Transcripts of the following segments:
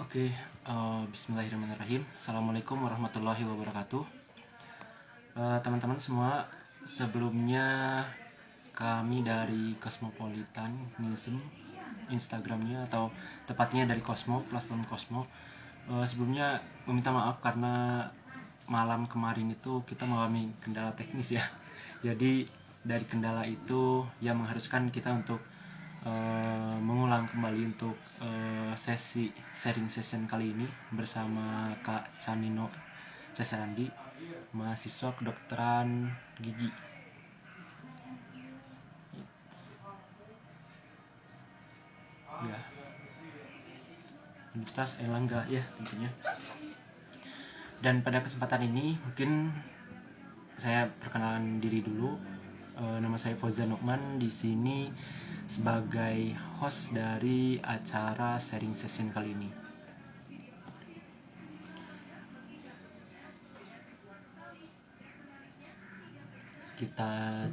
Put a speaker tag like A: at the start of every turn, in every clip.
A: Oke, Bismillahirrahmanirrahim. Assalamualaikum warahmatullahi wabarakatuh. Teman-teman semua, sebelumnya kami dari Cosmopolitanism, Instagramnya atau tepatnya dari Cosmo, platform Cosmo. Sebelumnya meminta maaf karena malam kemarin itu kita mengalami kendala teknis ya. Jadi dari kendala itu yang mengharuskan kita untuk mengulang kembali untuk sesi sharing session kali ini bersama Kak Canino Cesarandi, mahasiswa kedokteran gigi ya, Universitas Airlangga ya tentunya. Dan pada kesempatan ini mungkin saya perkenalan diri dulu. Nama saya Fauzan Nukman, di sini sebagai host dari acara sharing session kali ini. Kita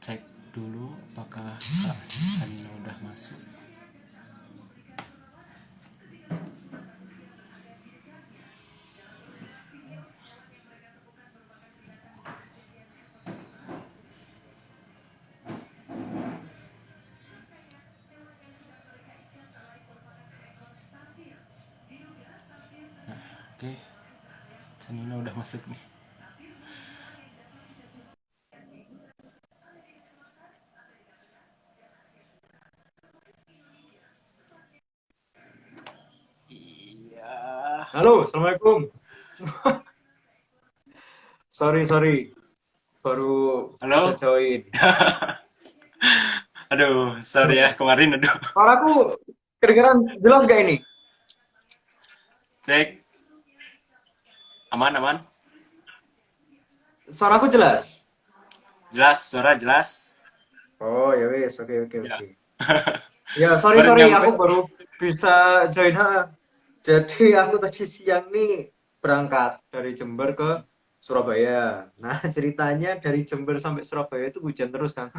A: cek dulu apakah Kak Sanino udah masuk. Oke, Sanino udah masuk nih. Iya.
B: Halo, assalamualaikum. sorry, baru
A: Halo.
B: bisa join.
A: Aduh, sorry ya kemarin. Aduh.
B: Suaraku kedengeran jelas gak ini?
A: Cek. Aman.
B: Suaraku jelas.
A: Jelas, suara jelas.
B: Oh ya wes, oke.
A: Ya.
B: Ya sorry,
A: Baru nyampe.
B: aku baru bisa join. Jadi aku tadi siang nih berangkat dari Jember ke Surabaya. Nah ceritanya dari Jember sampai Surabaya itu hujan terus kan,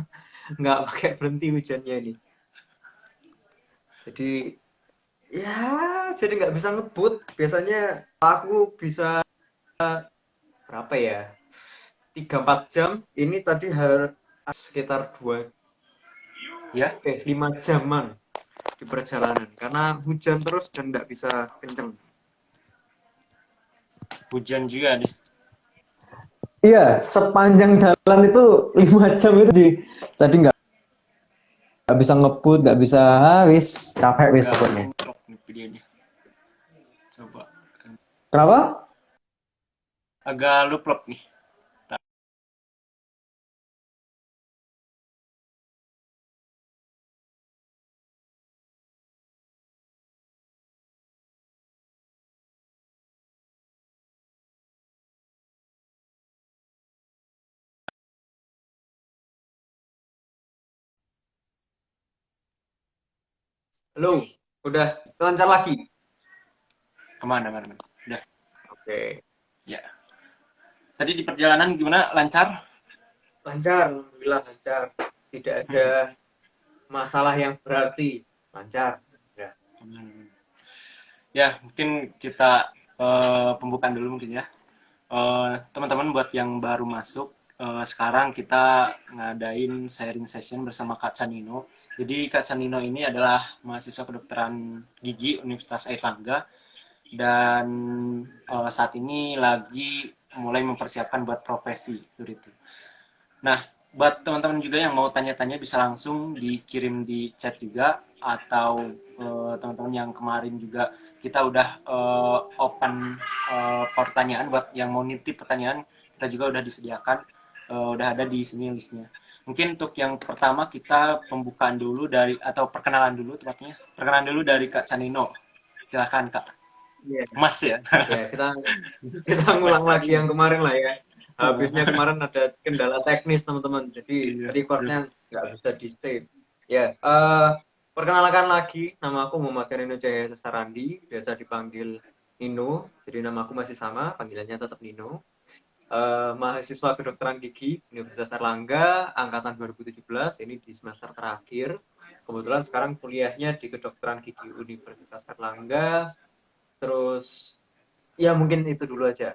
B: nggak pakai berhenti hujannya ini. Jadi ya, jadi nggak bisa ngebut. Biasanya aku bisa berapa ya? 3-4 jam. Ini tadi harus sekitar 5 jaman di perjalanan karena hujan terus dan nggak bisa kenceng.
A: Hujan juga nih.
B: Iya, sepanjang jalan itu 5 jam itu tadi nggak bisa ngebut, nggak bisa wis capek wis
A: Agak
B: pokoknya.
A: ngomong nih videonya. Coba.
B: Kenapa?
A: Agak luplok nih.
B: Halo, udah lancar lagi.
A: Aman. Udah.
B: Oke.
A: Ya. Tadi di perjalanan gimana? Lancar?
B: Lancar, alhamdulillah lancar. Tidak ada masalah yang berarti. Lancar. Ya.
A: Ya, mungkin kita pembukaan dulu mungkin ya. Teman-teman buat yang baru masuk, sekarang kita ngadain sharing session bersama Kak Canino. Jadi Kak Canino ini adalah mahasiswa kedokteran gigi Universitas Airlangga dan saat ini lagi mulai mempersiapkan buat profesi seperti itu. Nah, buat teman-teman juga yang mau tanya-tanya bisa langsung dikirim di chat juga, atau teman-teman yang kemarin juga kita udah open pertanyaan buat yang mau nitip pertanyaan, kita juga udah disediakan, udah ada di sini listnya. Mungkin untuk yang pertama kita pembukaan dulu dari, atau perkenalan dulu tepatnya. Perkenalan dulu dari Kak Canino. Silahkan Kak.
B: Iya.
A: Mas ya.
B: Ya, kita
A: Mas
B: ngulang lagi
A: Canino.
B: yang kemarin lah ya. Habisnya kemarin ada kendala teknis teman-teman, jadi
A: Iya. Aduh.
B: recordnya nggak bisa di save. Ya, perkenalkan lagi, nama aku Muhammad Nino Jaya Sesarandi, biasa dipanggil Nino. Jadi nama aku masih sama, panggilannya tetap Nino. Mahasiswa kedokteran gigi Universitas Airlangga, angkatan 2017, ini di semester terakhir. Kebetulan sekarang kuliahnya di kedokteran gigi Universitas Airlangga. Terus ya mungkin itu dulu aja.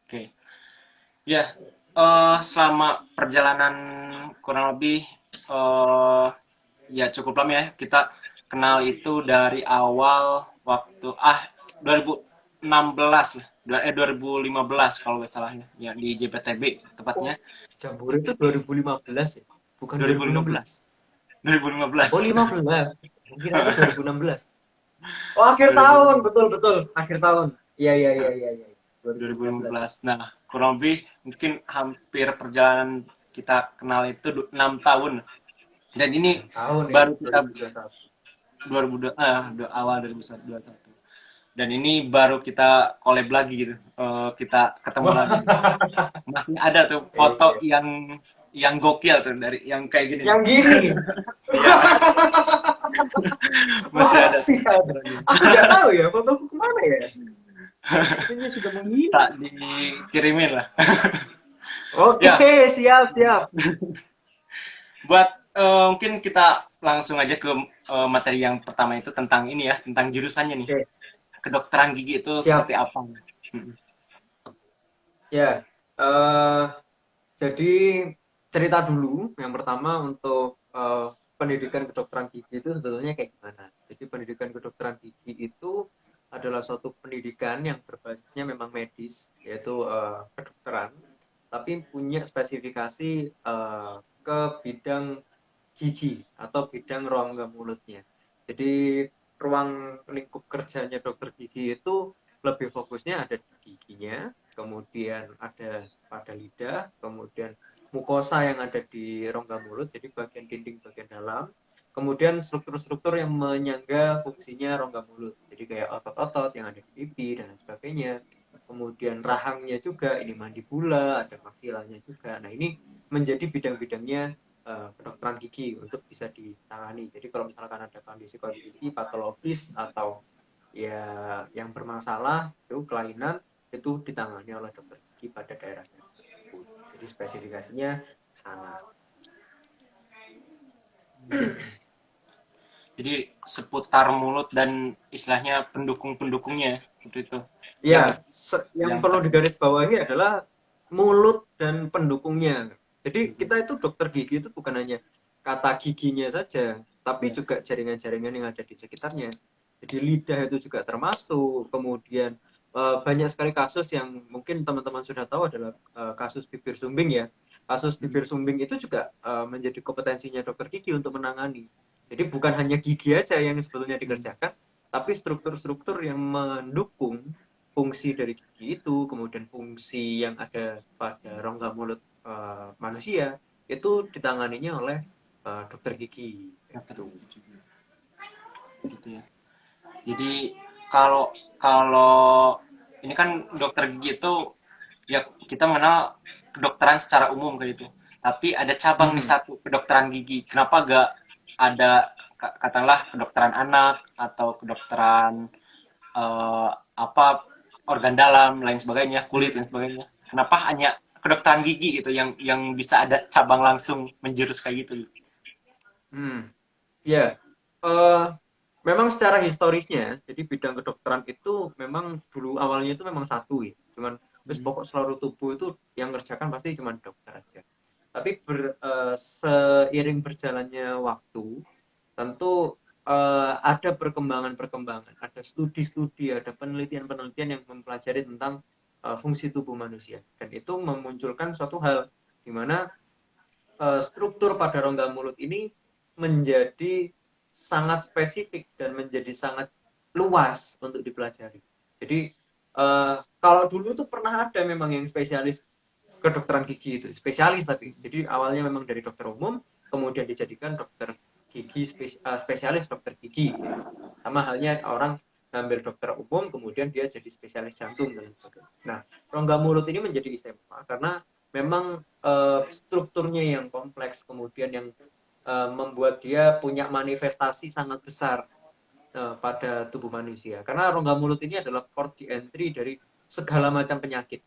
A: Oke. Ya, selama perjalanan kurang lebih eh ya cukup lama ya. Kita kenal itu dari awal waktu 2016 lah. 2015 kalau nggak salahnya. Ya di JPTB
B: Oh,
A: tepatnya
B: Jambore itu 2015 ya, bukan 2016.
A: 2015. 2015.
B: Oh, 15. Kirain 2016. Oh, akhir tahun,
A: 2015.
B: betul betul, akhir tahun. Iya iya iya iya iya. 2015.
A: 2015. Nah, kurang lebih mungkin hampir perjalanan kita kenal itu 6 tahun. Dan ini
B: 6 tahun ya,
A: baru kita
B: 2021.
A: 2002 awal 2021. Dan ini baru kita collab lagi gitu. Kita ketemu
B: Wah,
A: lagi. Masih ada tuh foto
B: iya.
A: yang gokil tuh dari yang kayak gini nih.
B: Yang gini.
A: Iya, masih ada tuh.
B: Masih ada. Aku nggak tahu ya fotoku kemana ya. Sepertinya sudah
A: Tak
B: menghilang.
A: dikirimin lah.
B: Oke,
A: Ya,
B: siap siap.
A: buat mungkin kita langsung aja ke materi yang pertama itu tentang ini ya, tentang jurusannya nih.
B: Oke,
A: Kedokteran gigi itu seperti
B: siap.
A: apa?
B: Ya, jadi cerita dulu. Yang pertama untuk pendidikan kedokteran gigi itu sebetulnya kayak gimana? Jadi pendidikan kedokteran gigi itu adalah suatu pendidikan yang berbasisnya memang medis, yaitu kedokteran, tapi punya spesifikasi ke bidang gigi atau bidang rongga mulutnya. Jadi ruang lingkup kerjanya dokter gigi itu lebih fokusnya ada di giginya, kemudian ada pada lidah, kemudian mukosa yang ada di rongga mulut, jadi bagian dinding bagian dalam, kemudian struktur-struktur yang menyangga fungsinya rongga mulut, jadi kayak otot-otot yang ada di pipi dan lain sebagainya, kemudian rahangnya juga, ini mandibula, ada maksilanya juga. Nah ini menjadi bidang-bidangnya kedokteran gigi untuk bisa ditangani. Jadi kalau misalkan ada kondisi-kondisi patologis atau ya yang bermasalah itu kelainan itu ditangani oleh dokter gigi pada daerahnya tersebut. Jadi spesifikasinya sana.
A: Jadi seputar mulut dan istilahnya pendukung-pendukungnya seperti itu. Yang
B: Ya, yang perlu digarisbawahi adalah mulut dan pendukungnya. Jadi kita itu dokter gigi itu bukan hanya kata giginya saja, tapi
A: ya,
B: juga jaringan-jaringan yang ada di sekitarnya. Jadi lidah itu juga termasuk. Kemudian banyak sekali kasus yang mungkin teman-teman sudah tahu adalah kasus bibir sumbing ya. Kasus bibir sumbing itu juga menjadi kompetensinya dokter gigi untuk menangani. Jadi bukan hanya gigi aja yang sebetulnya dikerjakan, tapi struktur-struktur yang mendukung fungsi dari gigi itu, kemudian fungsi yang ada pada rongga mulut manusia itu ditanganinya oleh dokter gigi.
A: dokter
B: Itu.
A: gigi juga. Gitu ya. Jadi kalau kalau ini kan dokter gigi itu ya kita mengenal kedokteran secara umum kayak gitu. Tapi ada cabang nih
B: Hmm.
A: satu kedokteran gigi. Kenapa gak ada katakanlah kedokteran anak atau kedokteran apa organ dalam lain sebagainya, kulit
B: Hmm.
A: lain sebagainya. Kenapa hanya kedokteran gigi gitu yang bisa ada cabang langsung menjurus kayak gitu?
B: Hmm. Ya, uh, memang secara historisnya, jadi bidang kedokteran itu memang dulu awalnya itu memang satu ya, cuman terus
A: Hmm.
B: pokok seluruh tubuh itu yang ngerjakan pasti cuma dokter aja. Tapi seiring berjalannya waktu, tentu ada perkembangan-perkembangan, ada studi-studi, ada penelitian-penelitian yang mempelajari tentang fungsi tubuh manusia, dan itu memunculkan suatu hal di mana struktur pada rongga mulut ini menjadi sangat spesifik dan menjadi sangat luas untuk dipelajari. Jadi kalau dulu tuh pernah ada memang yang spesialis kedokteran gigi itu, spesialis tapi. Jadi awalnya memang dari dokter umum, kemudian dijadikan dokter gigi spesialis dokter gigi. Sama halnya orang ngambil dokter umum, kemudian dia jadi spesialis jantung dan sebagainya. Nah, rongga mulut ini menjadi istimewa karena memang strukturnya yang kompleks, kemudian yang membuat dia punya manifestasi sangat besar pada tubuh manusia. Karena rongga mulut ini adalah port di entry dari segala macam penyakit.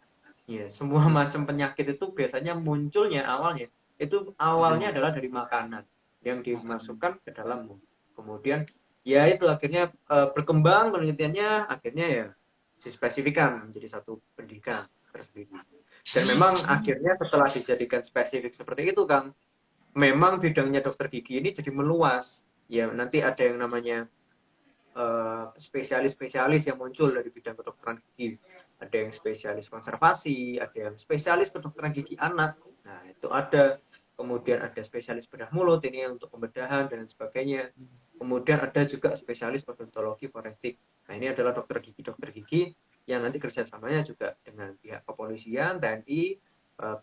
B: Ya, semua macam penyakit itu biasanya munculnya awalnya itu
A: Dari
B: awalnya
A: mulut
B: adalah dari makanan yang
A: makan.
B: dimasukkan ke dalam mulut. Kemudian ya itu akhirnya berkembang penelitiannya, akhirnya ya dispesifikkan menjadi satu pendidikan tersendiri. Dan memang akhirnya setelah dijadikan spesifik seperti itu, Kang, memang bidangnya dokter gigi ini jadi meluas. Ya nanti ada yang namanya spesialis-spesialis yang muncul dari bidang kedokteran gigi. Ada yang spesialis konservasi, ada yang spesialis kedokteran gigi anak. Nah, itu ada. Kemudian ada spesialis bedah mulut, ini untuk pembedahan dan sebagainya. Kemudian ada juga spesialis odontologi forensik. Nah, ini adalah dokter gigi yang nanti kerjasamanya juga dengan pihak kepolisian, TNI,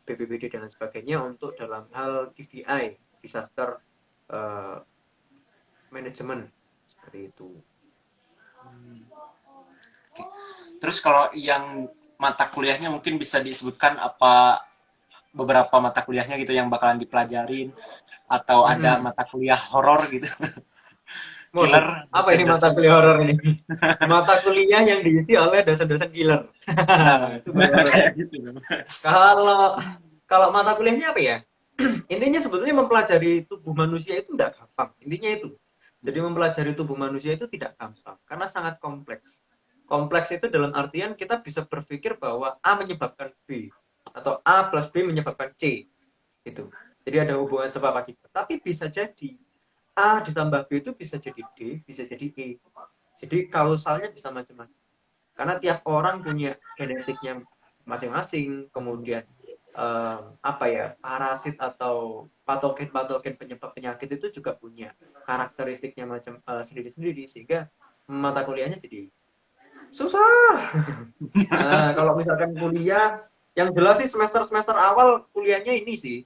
B: BPBD dan sebagainya untuk dalam hal DVI, disaster uh, management, seperti itu.
A: Terus kalau yang mata kuliahnya mungkin bisa disebutkan apa beberapa mata kuliahnya gitu yang bakalan dipelajarin atau ada mata kuliah horor gitu.
B: Waduh,
A: Killer,
B: apa ini mata
A: dosen-dosen.
B: kuliah horor ini? Mata kuliah yang diisi oleh dosen-dosen killer.
A: Nah,
B: Itu baru horor.
A: kayak gitu.
B: Kalau kalau mata kuliahnya apa ya? Intinya sebetulnya mempelajari tubuh manusia itu tidak gampang. Intinya itu. Jadi mempelajari tubuh manusia itu tidak gampang karena sangat kompleks. Kompleks itu dalam artian kita bisa berpikir bahwa A menyebabkan B atau A plus B menyebabkan C gitu. Jadi ada hubungan sebab akibat. Tapi bisa jadi A ditambah B itu bisa jadi D, bisa jadi E. Jadi kausalnya bisa macam-macam. Karena tiap orang punya genetiknya masing-masing, kemudian apa ya, parasit atau patogen-patogen penyebab penyakit itu juga punya karakteristiknya macam sendiri-sendiri, sehingga mata kuliahnya jadi susah. Nah, kalau misalkan kuliah, yang jelas sih semester-semester awal kuliahnya ini sih,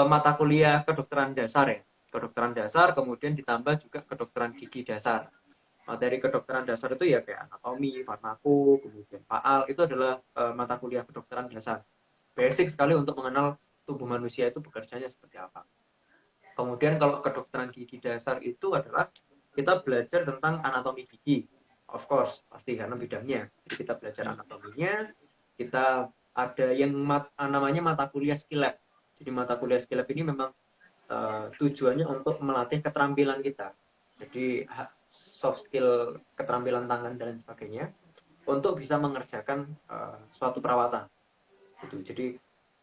B: mata kuliah kedokteran dasar ya. Kedokteran dasar, kemudian ditambah juga kedokteran gigi dasar. Materi kedokteran dasar itu ya kayak anatomi, farmaku, kemudian faal, itu adalah mata kuliah kedokteran dasar. Basic sekali untuk mengenal tubuh manusia itu bekerjanya seperti apa. Kemudian kalau kedokteran gigi dasar itu adalah kita belajar tentang anatomi gigi. Of course, pasti karena bidangnya. Jadi kita belajar anatominya, kita ada yang namanya mata kuliah skill lab. Jadi mata kuliah skill lab ini memang tujuannya untuk melatih keterampilan kita. Jadi soft skill, keterampilan tangan dan sebagainya untuk bisa mengerjakan suatu perawatan. Gitu. Jadi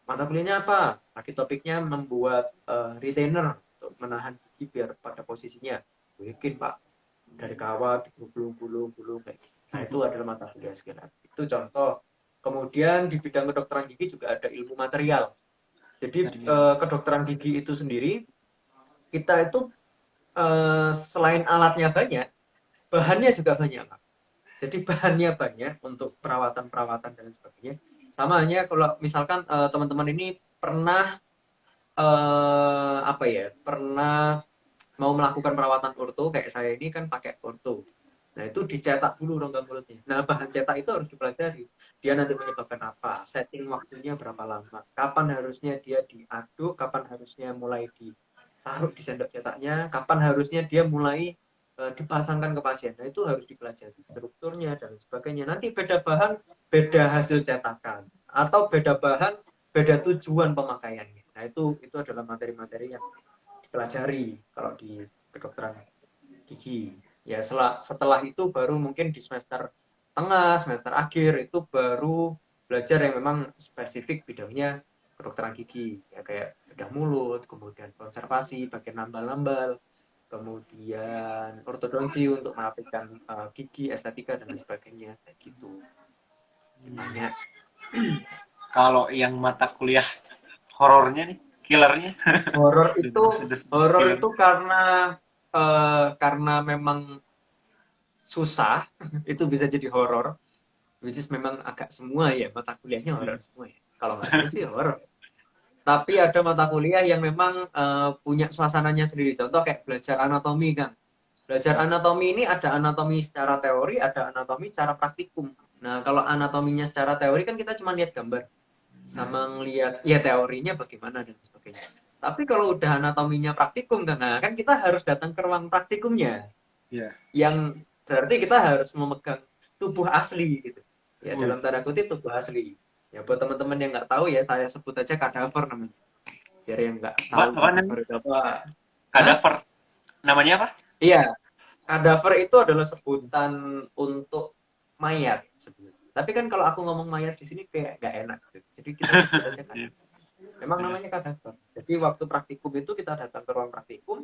B: mata kuliahnya apa? Lagi topiknya membuat retainer untuk menahan gigi biar pada posisinya. Bikin Pak dari kawat, gulung kayak. Nah itu adalah mata kuliah skill lab. Itu contoh. Kemudian di bidang kedokteran gigi juga ada ilmu material. Jadi kedokteran gigi itu sendiri kita itu selain alatnya banyak, bahannya juga banyak, Pak. Jadi bahannya banyak untuk perawatan-perawatan dan sebagainya. Sama hanya kalau misalkan teman-teman ini pernah apa ya, pernah mau melakukan perawatan orto, kayak saya ini kan pakai orto. Nah itu dicetak dulu rongga mulutnya. Nah bahan cetak itu harus dipelajari. Dia nanti menyebabkan apa, setting waktunya berapa lama, kapan harusnya dia diaduk, kapan harusnya mulai ditaruh di sendok cetaknya, kapan harusnya dia mulai dipasangkan ke pasien. Nah itu harus dipelajari strukturnya dan sebagainya. Nanti beda bahan, beda hasil cetakan, atau beda bahan, beda tujuan pemakaiannya. Nah itu adalah materi-materi yang dipelajari kalau di kedokteran gigi. Ya setelah itu baru mungkin di semester tengah, semester akhir itu baru belajar yang memang spesifik bidangnya kedokteran gigi. Ya kayak bedah mulut, kemudian konservasi, bagian nambal-nambal, kemudian ortodonti untuk merapikan gigi, estetika dan sebagainya kayak gitu. Banyak.
A: Kalau yang mata kuliah horornya nih, killernya.
B: Horor
A: Killer.
B: itu karena memang susah itu bisa jadi horor, which is memang agak semua ya mata kuliahnya horor semua ya. Kalau nggak salah sih horor. Tapi ada mata kuliah yang memang punya suasananya sendiri. Contoh kayak belajar anatomi kan. Belajar anatomi ini ada anatomi secara teori, ada anatomi secara praktikum. Nah, kalau anatominya secara teori kan kita cuma lihat gambar sama ngelihat ya teorinya bagaimana dan sebagainya. Tapi kalau udah anatominya praktikum kan, nah, kan kita harus datang ke ruang praktikumnya.
A: Yeah.
B: Yang berarti kita harus memegang tubuh asli gitu. Ya dalam tanda kutip tubuh asli. Ya buat teman-teman yang nggak tahu ya saya sebut aja kadaver namanya. Biar yang nggak tahu
A: Apa namanya?
B: kadaver itu apa.
A: Kadaver. Namanya apa?
B: Iya, kadaver itu adalah sebutan untuk mayat sebenarnya. Tapi kan kalau aku ngomong mayat di sini kayak nggak enak gitu. Jadi kita sebut aja
A: Iya,
B: kadaver. Memang
A: iya.
B: namanya kadaver. Jadi waktu praktikum itu kita datang ke ruang praktikum,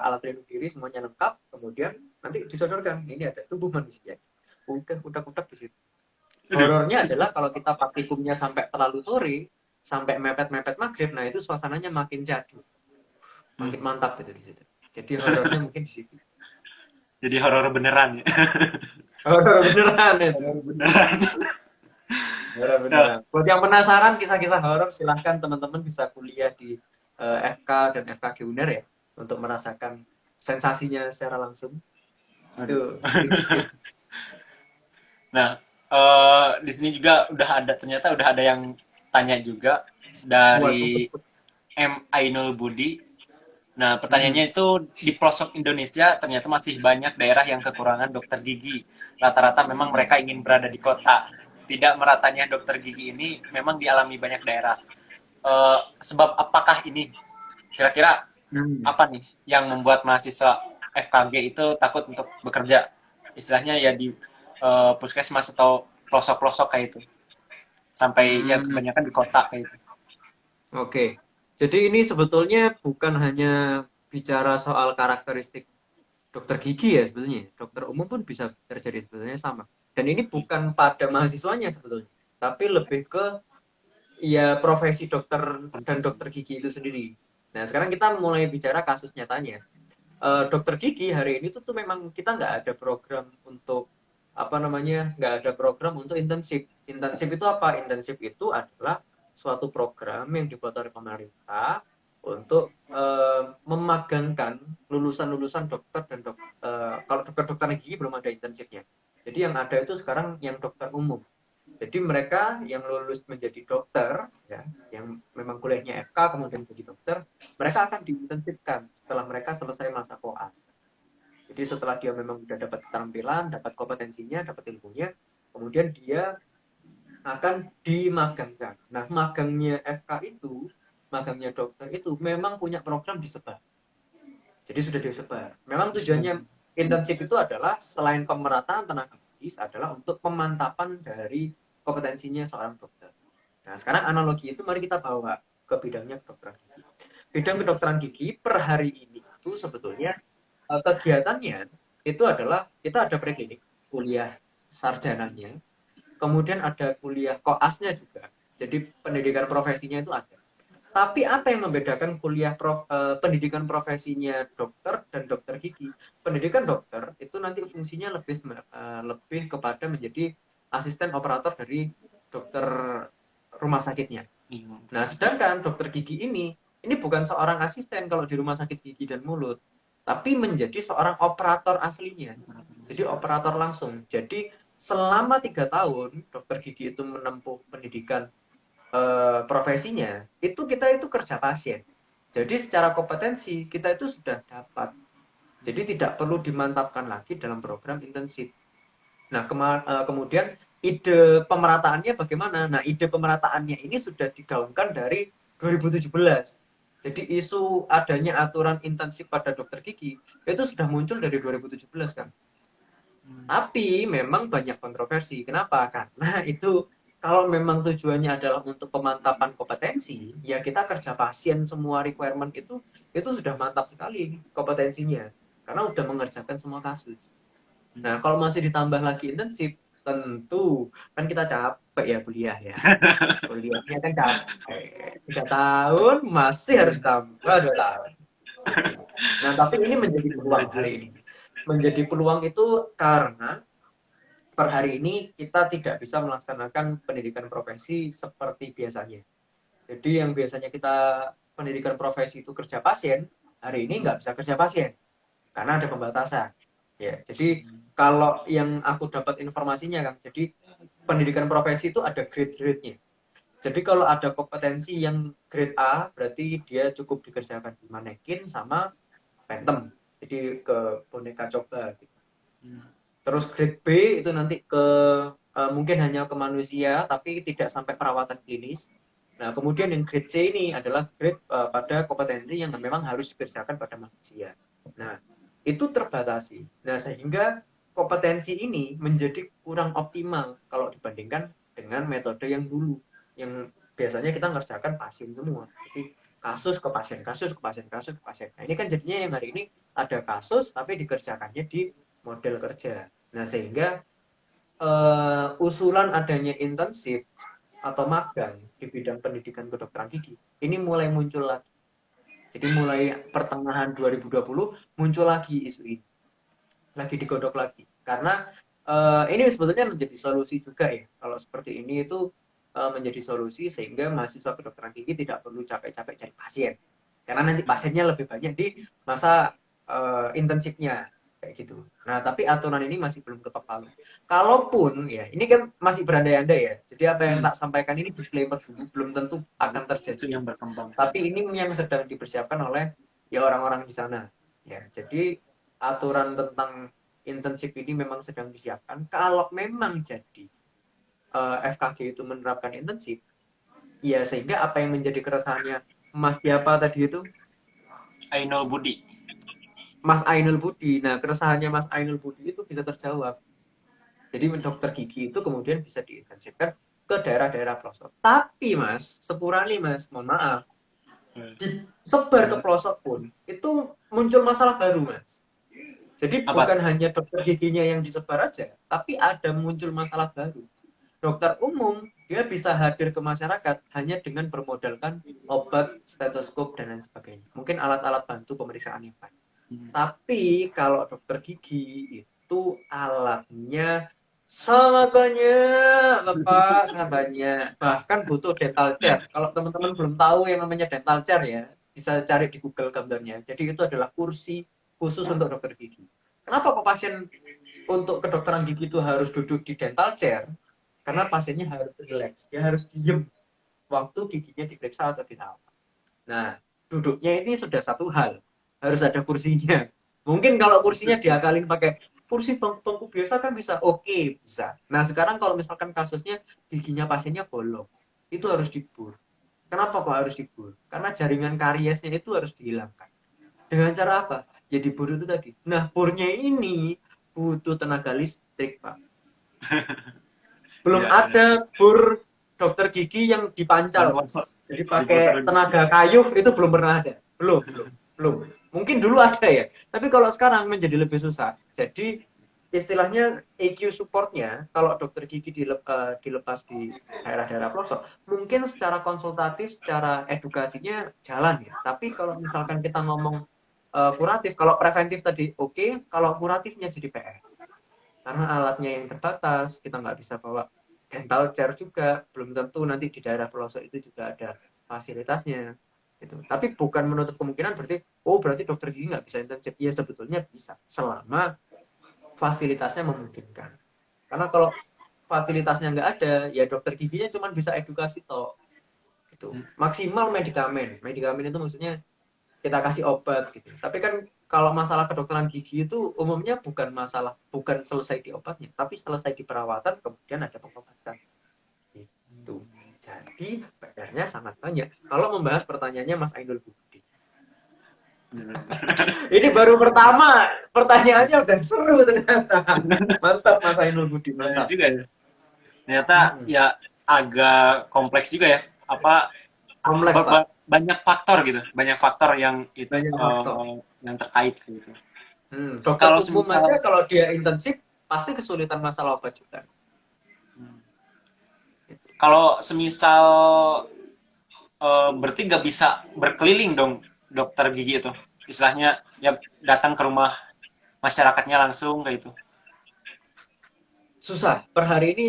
B: alat pelindung diri semuanya lengkap, kemudian nanti disodorkan ini ada tubuh manusia. Udah udak di situ.
A: Aduh.
B: Horornya adalah kalau kita praktikumnya sampai terlalu sore, sampai mepet-mepet maghrib, nah itu suasananya makin jadu,
A: Hmm.
B: makin mantap gitu di situ. Jadi horornya mungkin di situ.
A: Jadi horor beneran ya.
B: Horor beneran itu.
A: Horor beneran.
B: Horor
A: Nah,
B: beneran. Buat yang penasaran kisah-kisah horor, silahkan teman-teman bisa kuliah di FK dan FKG UNER ya, untuk merasakan sensasinya secara langsung.
A: aduh.
B: Itu sih.
A: Nah, di sini juga ternyata udah ada yang tanya juga
B: Waduh.
A: dari M. Ainul Budi. Nah,
B: Hmm.
A: pertanyaannya itu di pelosok Indonesia ternyata masih banyak daerah yang kekurangan dokter gigi. Rata-rata memang mereka ingin berada di kota. Tidak meratanya dokter gigi ini memang dialami banyak daerah. Sebab apakah ini? Kira-kira
B: Hmm.
A: apa nih yang membuat mahasiswa FKG itu takut untuk bekerja? Istilahnya ya di puskesmas atau pelosok-pelosok kayak itu. Sampai ya
B: Hmm.
A: kebanyakan di kota kayak itu.
B: Oke. Jadi ini sebetulnya bukan hanya bicara soal karakteristik dokter gigi ya sebetulnya. Dokter umum pun bisa terjadi sebetulnya sama. Dan ini bukan pada mahasiswanya sebetulnya, tapi lebih ke ya profesi dokter dan dokter gigi itu sendiri. Nah, sekarang kita mulai bicara kasus nyatanya. Dokter gigi hari ini tuh memang kita nggak ada program untuk apa namanya, nggak ada program untuk intensif. Intensif itu apa? Intensif itu adalah suatu program yang dibuat oleh pemerintah untuk memagangkan lulusan-lulusan dokter dan kalau dokter-dokter gigi belum ada intensifnya. Jadi yang ada itu sekarang yang dokter umum. Jadi mereka yang lulus menjadi dokter, ya, yang memang kuliahnya FK kemudian menjadi dokter, mereka akan diintensifkan setelah mereka selesai masa koas. Jadi setelah dia memang sudah dapat keterampilan, dapat kompetensinya, dapat ilmunya, kemudian dia akan dimagangkan. Nah, magangnya FK itu, magangnya dokter itu memang punya program disebar. Jadi sudah disebar. Memang tujuannya intensif itu adalah selain pemerataan tenaga medis adalah untuk pemantapan dari kompetensinya seorang dokter. Nah, sekarang analogi itu mari kita bawa ke bidangnya kedokteran gigi. Bidang kedokteran gigi per hari ini itu sebetulnya kegiatannya itu adalah kita ada preklinik, kuliah sarjananya, kemudian ada kuliah koasnya juga. Jadi pendidikan profesinya itu ada. Tapi apa yang membedakan pendidikan profesinya dokter dan dokter gigi? Pendidikan dokter itu nanti fungsinya lebih kepada menjadi asisten operator dari dokter rumah sakitnya. Nah, sedangkan dokter gigi ini bukan seorang asisten kalau di rumah sakit gigi dan mulut, tapi menjadi seorang operator aslinya. Jadi operator langsung. Jadi selama 3 tahun dokter gigi itu menempuh pendidikan profesinya, itu kita itu kerja pasien. Jadi secara kompetensi kita itu sudah dapat. Jadi tidak perlu dimantapkan lagi dalam program intensif. Nah, kemudian ide pemerataannya bagaimana? Nah, ide pemerataannya ini sudah digaungkan dari 2017. Jadi isu adanya aturan intensif pada dokter gigi itu sudah muncul dari 2017 kan. Tapi memang banyak kontroversi. Kenapa? Karena itu kalau memang tujuannya adalah untuk pemantapan kompetensi, ya kita kerja pasien semua requirement itu sudah mantap sekali kompetensinya. Karena udah mengerjakan semua kasus. Nah, kalau masih ditambah lagi intensif, tentu kan kita capek ya kuliah ya. Kuliahnya kan capek. 3 tahun masih harus tambah 2 tahun. Gitu. Nah, tapi ini menjadi
A: Mesti
B: peluang
A: belajar.
B: hari ini. Menjadi peluang itu karena per hari ini kita tidak bisa melaksanakan pendidikan profesi seperti biasanya. Jadi yang biasanya kita pendidikan profesi itu kerja pasien, hari ini nggak bisa kerja pasien karena ada pembatasan. Ya, jadi kalau yang aku dapat informasinya kan, jadi pendidikan profesi itu ada grade-grade-nya. Jadi kalau ada kompetensi yang grade A, berarti dia cukup dikerjakan di manekin sama phantom. Jadi ke boneka coba. Gitu. Terus grade B itu nanti ke mungkin hanya ke manusia, tapi tidak sampai perawatan klinis. Nah, kemudian yang grade C ini adalah grade pada kompetensi yang memang harus dikerjakan pada manusia. Nah, itu terbatasi. Nah, sehingga kompetensi ini menjadi kurang optimal kalau dibandingkan dengan metode yang dulu, yang biasanya kita ngerjakan pasien semua. Jadi kasus ke pasien, kasus ke pasien, kasus ke pasien. Nah, ini kan jadinya yang hari ini ada kasus tapi dikerjakannya di model kerja. Nah, sehingga usulan adanya intensif atau magang di bidang pendidikan kedokteran gigi ini mulai muncul lagi. Jadi mulai pertengahan 2020 muncul lagi isu ini, lagi digodok lagi. Karena ini sebetulnya menjadi solusi juga ya. Kalau seperti ini itu menjadi solusi sehingga mahasiswa kedokteran gigi tidak perlu capek-capek cari pasien. Karena nanti pasiennya lebih banyak di masa intensifnya kayak gitu. Nah, tapi aturan ini masih belum ketok palu. Kalaupun ya, ini kan masih berandai-andai ya. Jadi apa yang tak sampaikan ini disclaimer dulu, belum tentu akan
A: Itu
B: terjadi.
A: yang berkembang.
B: Tapi ini yang sedang dipersiapkan oleh ya orang-orang di sana. Ya, jadi aturan tentang intensif ini memang sedang disiapkan. Kalau memang jadi FKG itu menerapkan intensif, ya sehingga apa yang menjadi keresahannya Mas siapa tadi itu?
A: Ainul Budi.
B: Mas Ainul Budi. Nah, keresahannya Mas Ainul Budi itu bisa terjawab. Jadi dokter gigi itu kemudian bisa diintensifkan ke daerah-daerah pelosok. Tapi Mas, sepurani Mas, mohon maaf, disebar ke pelosok pun itu muncul masalah baru Mas. Jadi
A: Apa?
B: bukan hanya dokter giginya yang disebar aja, tapi ada muncul masalah baru. Dokter umum dia bisa hadir ke masyarakat hanya dengan bermodalkan obat, stetoskop dan lain sebagainya. Mungkin alat-alat bantu pemeriksaan yang lain. Tapi kalau dokter gigi itu alatnya sangat banyak, Bapak, sangat banyak. Bahkan butuh dental chair. Kalau teman-teman belum tahu yang namanya dental chair ya, bisa cari di Google gambarnya. Jadi itu adalah kursi khusus untuk dokter gigi. Kenapa kok pasien untuk kedokteran gigi itu harus duduk di dental chair? Karena pasiennya harus relax, dia harus diem waktu giginya diperiksa atau dirawat. Nah, duduknya ini sudah satu hal, harus ada kursinya. Mungkin kalau kursinya diakalin pakai kursi bangku biasa kan bisa, oke, bisa. Nah, sekarang kalau misalkan kasusnya giginya pasiennya bolong, itu harus dibur. Kenapa kok harus dibur? Karena jaringan kariesnya itu harus dihilangkan. Dengan cara apa? Ya dibur itu tadi. Nah, burnya ini butuh tenaga listrik, Pak. Belum
A: Iya, iya.
B: ada bur dokter gigi yang dipancal,
A: Manual
B: Mas. Jadi pakai
A: diputar gitu.
B: tenaga kayu itu belum pernah ada. Belum. Mungkin dulu ada ya, tapi kalau sekarang menjadi lebih susah. Jadi istilahnya EQ supportnya kalau dokter gigi dilepas di daerah-daerah pelosok, mungkin secara konsultatif, secara edukasinya jalan ya. Tapi kalau misalkan kita ngomong kuratif, kalau preventif tadi oke, kalau kuratifnya jadi PR. Karena alatnya yang terbatas, kita nggak bisa bawa dental chair juga, belum tentu nanti di daerah pelosok itu juga ada fasilitasnya. Gitu. Tapi bukan menutup kemungkinan berarti dokter gigi nggak bisa intensif. Ya sebetulnya bisa, selama fasilitasnya memungkinkan. Karena kalau fasilitasnya nggak ada, ya dokter giginya cuma bisa edukasi toh. Gitu. Maksimal medikamen. Medikamen itu maksudnya kita kasih obat gitu. Tapi kan kalau masalah kedokteran gigi itu umumnya bukan selesai di obatnya, tapi selesai di perawatan kemudian ada pengobatan. Itu. Jadi PR-nya sangat banyak. Kalau membahas pertanyaannya Mas Ainul Budi. Ini baru pertama, pertanyaannya udah seru ternyata. Mantap Mas Ainul Budi,
A: Benar
B: mantap.
A: juga ya. Ternyata
B: Hmm.
A: ya agak kompleks juga ya. Apa
B: Kompleks Pak,
A: banyak faktor gitu, banyak faktor yang
B: banyak faktor.
A: yang terkait gitu.
B: Dokter
A: Kalau
B: umum aja
A: semisal
B: kalau dia intensif pasti kesulitan masalah obat juga.
A: kalau semisal berarti nggak bisa berkeliling dong dokter gigi itu. Istilahnya ya datang ke rumah masyarakatnya langsung kayak itu.
B: Susah. Per hari ini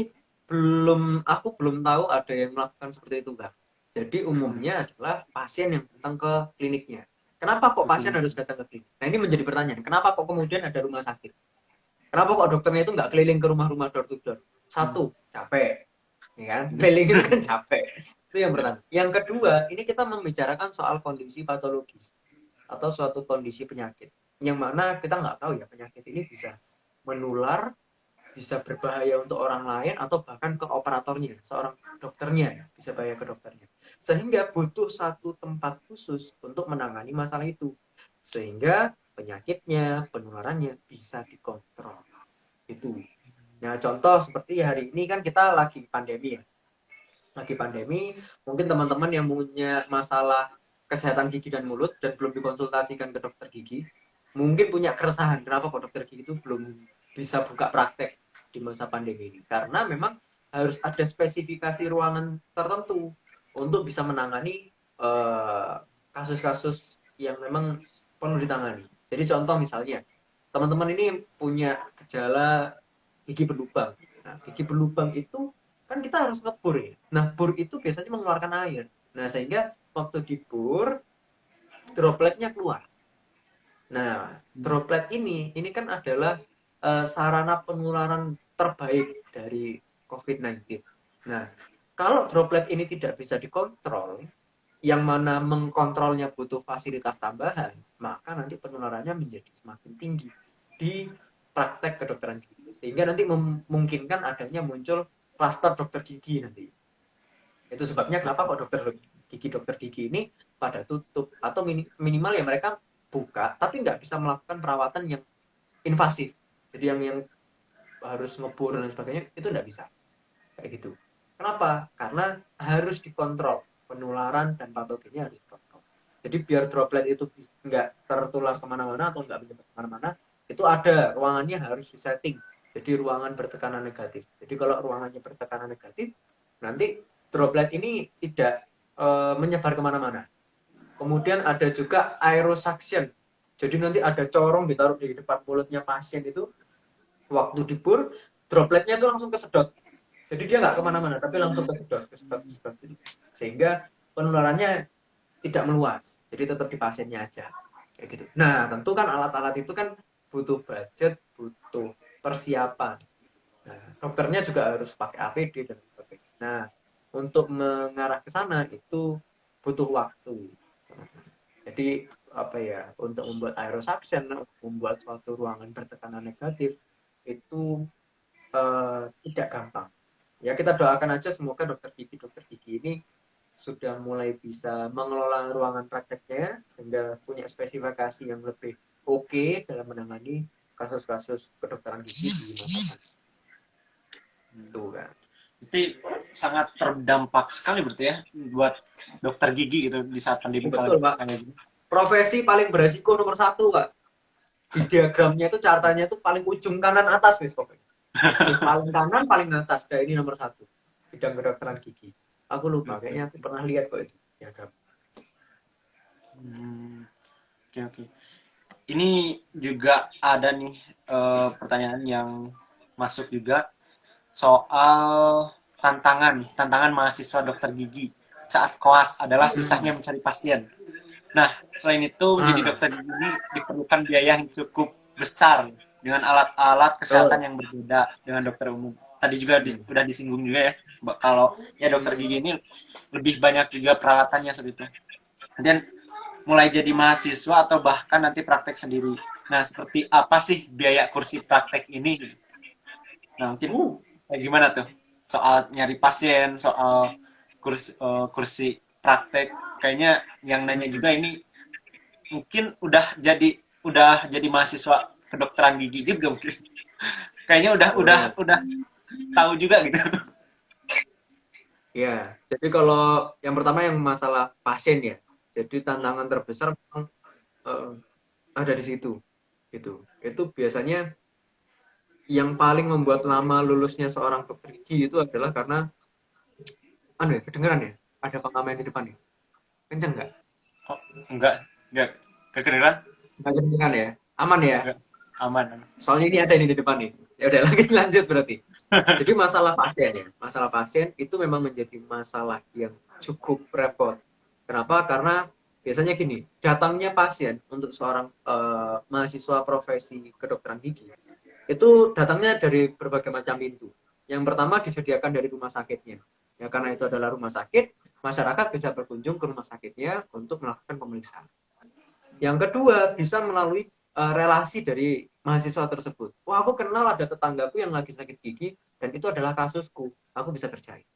B: aku belum tahu ada yang melakukan seperti itu, Mbak. Jadi umumnya adalah pasien yang datang ke kliniknya. Kenapa kok pasien harus datang ke klinik? Nah ini menjadi pertanyaan. Kenapa kok kemudian ada rumah sakit? Kenapa kok dokternya itu nggak keliling ke rumah-rumah door to door? Satu, capek, ya kan? Keliling itu kan capek. Itu yang pertama. Yang kedua, ini kita membicarakan soal kondisi patologis atau suatu kondisi penyakit. Yang mana kita nggak tahu ya penyakit ini bisa menular, bisa berbahaya untuk orang lain atau bahkan ke operatornya, seorang dokternya bisa bahaya ke dokternya. Sehingga butuh satu tempat khusus untuk menangani masalah itu. Sehingga penyakitnya, penularannya bisa dikontrol. Itu. Nah, contoh seperti hari ini kan kita lagi pandemi ya. Lagi pandemi, mungkin teman-teman yang punya masalah kesehatan gigi dan mulut dan belum dikonsultasikan ke dokter gigi, mungkin punya keresahan kenapa kok dokter gigi itu belum bisa buka praktek di masa pandemi ini. Karena memang harus ada spesifikasi ruangan tertentu untuk bisa menangani kasus-kasus yang memang perlu ditangani. Jadi contoh misalnya, teman-teman ini punya gejala gigi berlubang. Nah, gigi berlubang itu kan kita harus ngebur ya. Nah, bur itu biasanya mengeluarkan air. Nah, sehingga waktu dibur, dropletnya keluar. Nah, droplet ini kan adalah sarana penularan terbaik dari COVID-19. Nah, kalau droplet ini tidak bisa dikontrol, yang mana mengkontrolnya butuh fasilitas tambahan, maka nanti penularannya menjadi semakin tinggi di praktek kedokteran gigi. Sehingga nanti memungkinkan adanya muncul klaster dokter gigi nanti. Itu sebabnya kenapa kok dokter gigi ini pada tutup atau minimal ya mereka buka tapi nggak bisa melakukan perawatan yang invasif. Jadi yang harus ngebor dan sebagainya itu nggak bisa kayak gitu. Kenapa? Karena harus dikontrol penularan dan patogennya harus dikontrol. Jadi biar droplet itu nggak tertular kemana-mana atau nggak menyebar kemana-mana, itu ada ruangannya harus disetting. Jadi ruangan bertekanan negatif. Jadi kalau ruangannya bertekanan negatif, nanti droplet ini tidak menyebar kemana-mana. Kemudian ada juga aerosuction. Jadi nanti ada corong ditaruh di depan mulutnya pasien itu, waktu dibur, dropletnya itu langsung kesedot. Jadi dia nggak kemana-mana, tapi langsung kesedot. Sehingga penularannya tidak meluas. Jadi tetap di pasiennya aja. Kayak gitu. Nah, tentu kan alat-alat itu kan butuh budget, butuh persiapan. Nah, dokternya juga harus pakai APD dan sebagainya. Nah, untuk mengarah ke sana itu butuh waktu. Jadi apa ya, untuk membuat aerosuction, membuat suatu ruangan bertekanan negatif itu tidak gampang. Ya kita doakan aja semoga dokter gigi ini sudah mulai bisa mengelola ruangan prakteknya sehingga punya spesifikasi yang lebih oke dalam menangani kasus-kasus kedokteran gigi di masa depan. Itu kan.
A: Berarti sangat terdampak sekali berarti ya buat dokter gigi gitu di saat pandemi
B: Betul, Pak.
A: kayak gini.
B: Profesi paling beresiko nomor 1, Pak. Di diagramnya itu cartanya itu paling ujung kanan atas, wis pokoknya. Terus paling kanan paling atas, nah ini nomor 1 bidang kedokteran gigi. Aku lupa, kayaknya aku pernah lihat kok itu diagram.
A: Oke, oke. Ini juga ada nih pertanyaan yang masuk juga soal tantangan mahasiswa dokter gigi saat koas adalah susahnya mencari pasien. Nah, selain itu menjadi dokter gigi ini diperlukan biaya yang cukup besar dengan alat-alat kesehatan yang berbeda dengan dokter umum. Tadi juga sudah disinggung juga ya, kalau ya dokter gigi ini lebih banyak juga peralatannya seperti itu. Dan mulai jadi mahasiswa atau bahkan nanti praktek sendiri. Nah, seperti apa sih biaya kursi praktek ini? Nah, mungkin gimana tuh? Soal nyari pasien, soal kursi praktek. Kayaknya yang nanya juga ini mungkin udah jadi mahasiswa kedokteran gigi juga mungkin. Kayaknya udah tahu juga gitu.
B: Ya, jadi kalau yang pertama yang masalah pasien ya. Jadi tantangan terbesar memang ada di situ. Gitu. Itu biasanya yang paling membuat lama lulusnya seorang dokter gigi itu adalah karena kedengeran ya? Ada pengamen di depan nih. Kenceng nggak?
A: Oh, enggak kedengeran?
B: Nggak kedengeran ya? Aman ya?
A: Enggak. Aman.
B: Soalnya ini ada ini di depan nih. Ya udah lanjut berarti. Jadi masalah pasien ya. Masalah pasien itu memang menjadi masalah yang cukup repot. Kenapa? Karena biasanya gini, datangnya pasien untuk seorang mahasiswa profesi kedokteran gigi itu datangnya dari berbagai macam pintu. Yang pertama disediakan dari rumah sakitnya. Ya karena itu adalah rumah sakit, masyarakat bisa berkunjung ke rumah sakitnya untuk melakukan pemeriksaan. Yang kedua bisa melalui relasi dari mahasiswa tersebut. Wah, aku kenal ada tetanggaku yang lagi sakit gigi dan itu adalah kasusku. Aku bisa kerjain.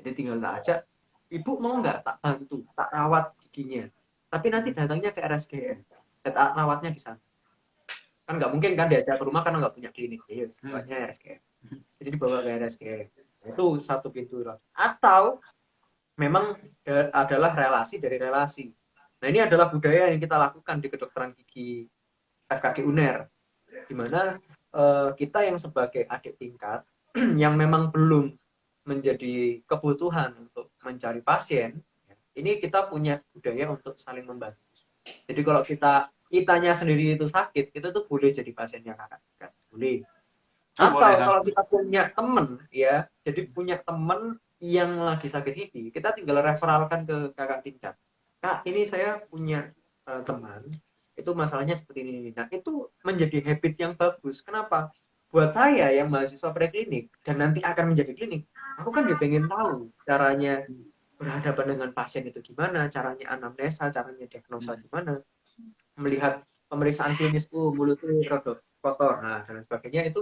B: Jadi tinggal tak ajak, ibu mau nggak tak bantu, tak rawat giginya. Tapi nanti datangnya ke RSGN, tak rawatnya di sana. Kan nggak mungkin kan diajak ke rumah karena nggak punya klinik. Iya,
A: Hmm.
B: buatnya RSGM. Jadi dibawa ke RSGM. Itu satu pintu. Atau memang adalah relasi dari relasi. Nah, ini adalah budaya yang kita lakukan di kedokteran gigi FKG UNER, di mana kita yang sebagai adik tingkat yang memang belum menjadi kebutuhan untuk mencari pasien, ini kita punya budaya untuk saling membantu. Jadi kalau kitanya sendiri itu sakit, kita tuh boleh jadi pasiennya kakak tingkat, boleh.
A: Oh
B: Atau
A: boleh.
B: kalau kita punya temen, ya, jadi punya temen yang lagi sakit gigi, kita tinggal referalkan ke kakak tingkat. Kak, ini saya punya teman, itu masalahnya seperti ini. Nah, itu menjadi habit yang bagus. Kenapa? Buat saya yang mahasiswa preklinik dan nanti akan menjadi klinik, aku kan juga pengen tahu caranya berhadapan dengan pasien itu gimana, caranya anamnesa, caranya diagnosa gimana, melihat pemeriksaan klinis mulut tuh rodok kotor, nah dan sebagainya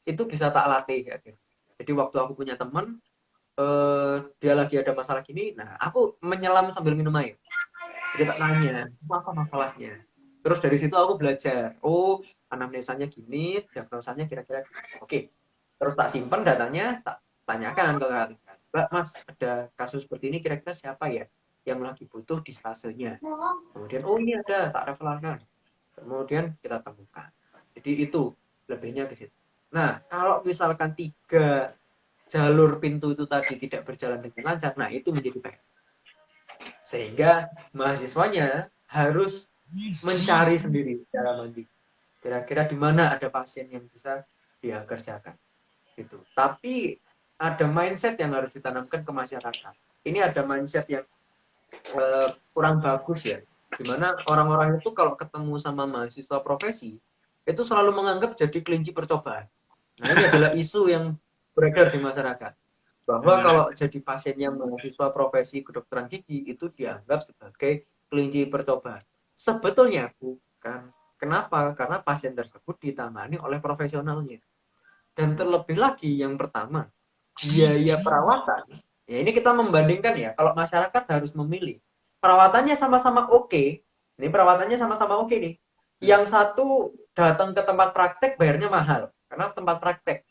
B: itu bisa tak latih ya. Jadi waktu aku punya teman dia lagi ada masalah gini, nah aku menyelam sambil minum air. Jadi tak nanya, apa masalahnya? Terus dari situ aku belajar, oh anamnesanya gini, diagnosanya kira-kira gini. Oke, terus tak simpan datanya, tak tanyakan ke kakak, Mbak, Mas, ada kasus seperti ini, kira-kira siapa ya yang lagi butuh di stasenya? Kemudian, oh ini ada, tak referalkan. Kemudian kita temukan. Jadi itu lebihnya ke situ. Nah, kalau misalkan 3 jalur pintu itu tadi tidak berjalan dengan lancar, nah itu menjadi PR. Sehingga mahasiswanya harus mencari sendiri secara mandiri. Kira-kira di mana ada pasien yang bisa dia kerjakan. Gitu. Tapi ada mindset yang harus ditanamkan ke masyarakat. Ini ada mindset yang kurang bagus ya. Dimana orang-orang itu kalau ketemu sama mahasiswa profesi, itu selalu menganggap jadi kelinci percobaan. Nah, ini adalah isu yang beredar di masyarakat. Bahwa kalau
A: Benar.
B: jadi pasiennya mahasiswa profesi kedokteran gigi, itu dianggap sebagai kelinci percobaan. Sebetulnya bukan. Kenapa? Karena pasien tersebut ditangani oleh profesionalnya. Dan terlebih lagi yang pertama, biaya perawatan. Ya ini kita membandingkan ya, kalau masyarakat harus memilih. Perawatannya sama-sama oke, ini perawatannya sama-sama oke nih.
A: Hmm.
B: Yang satu datang ke tempat praktek bayarnya mahal, karena tempat praktek.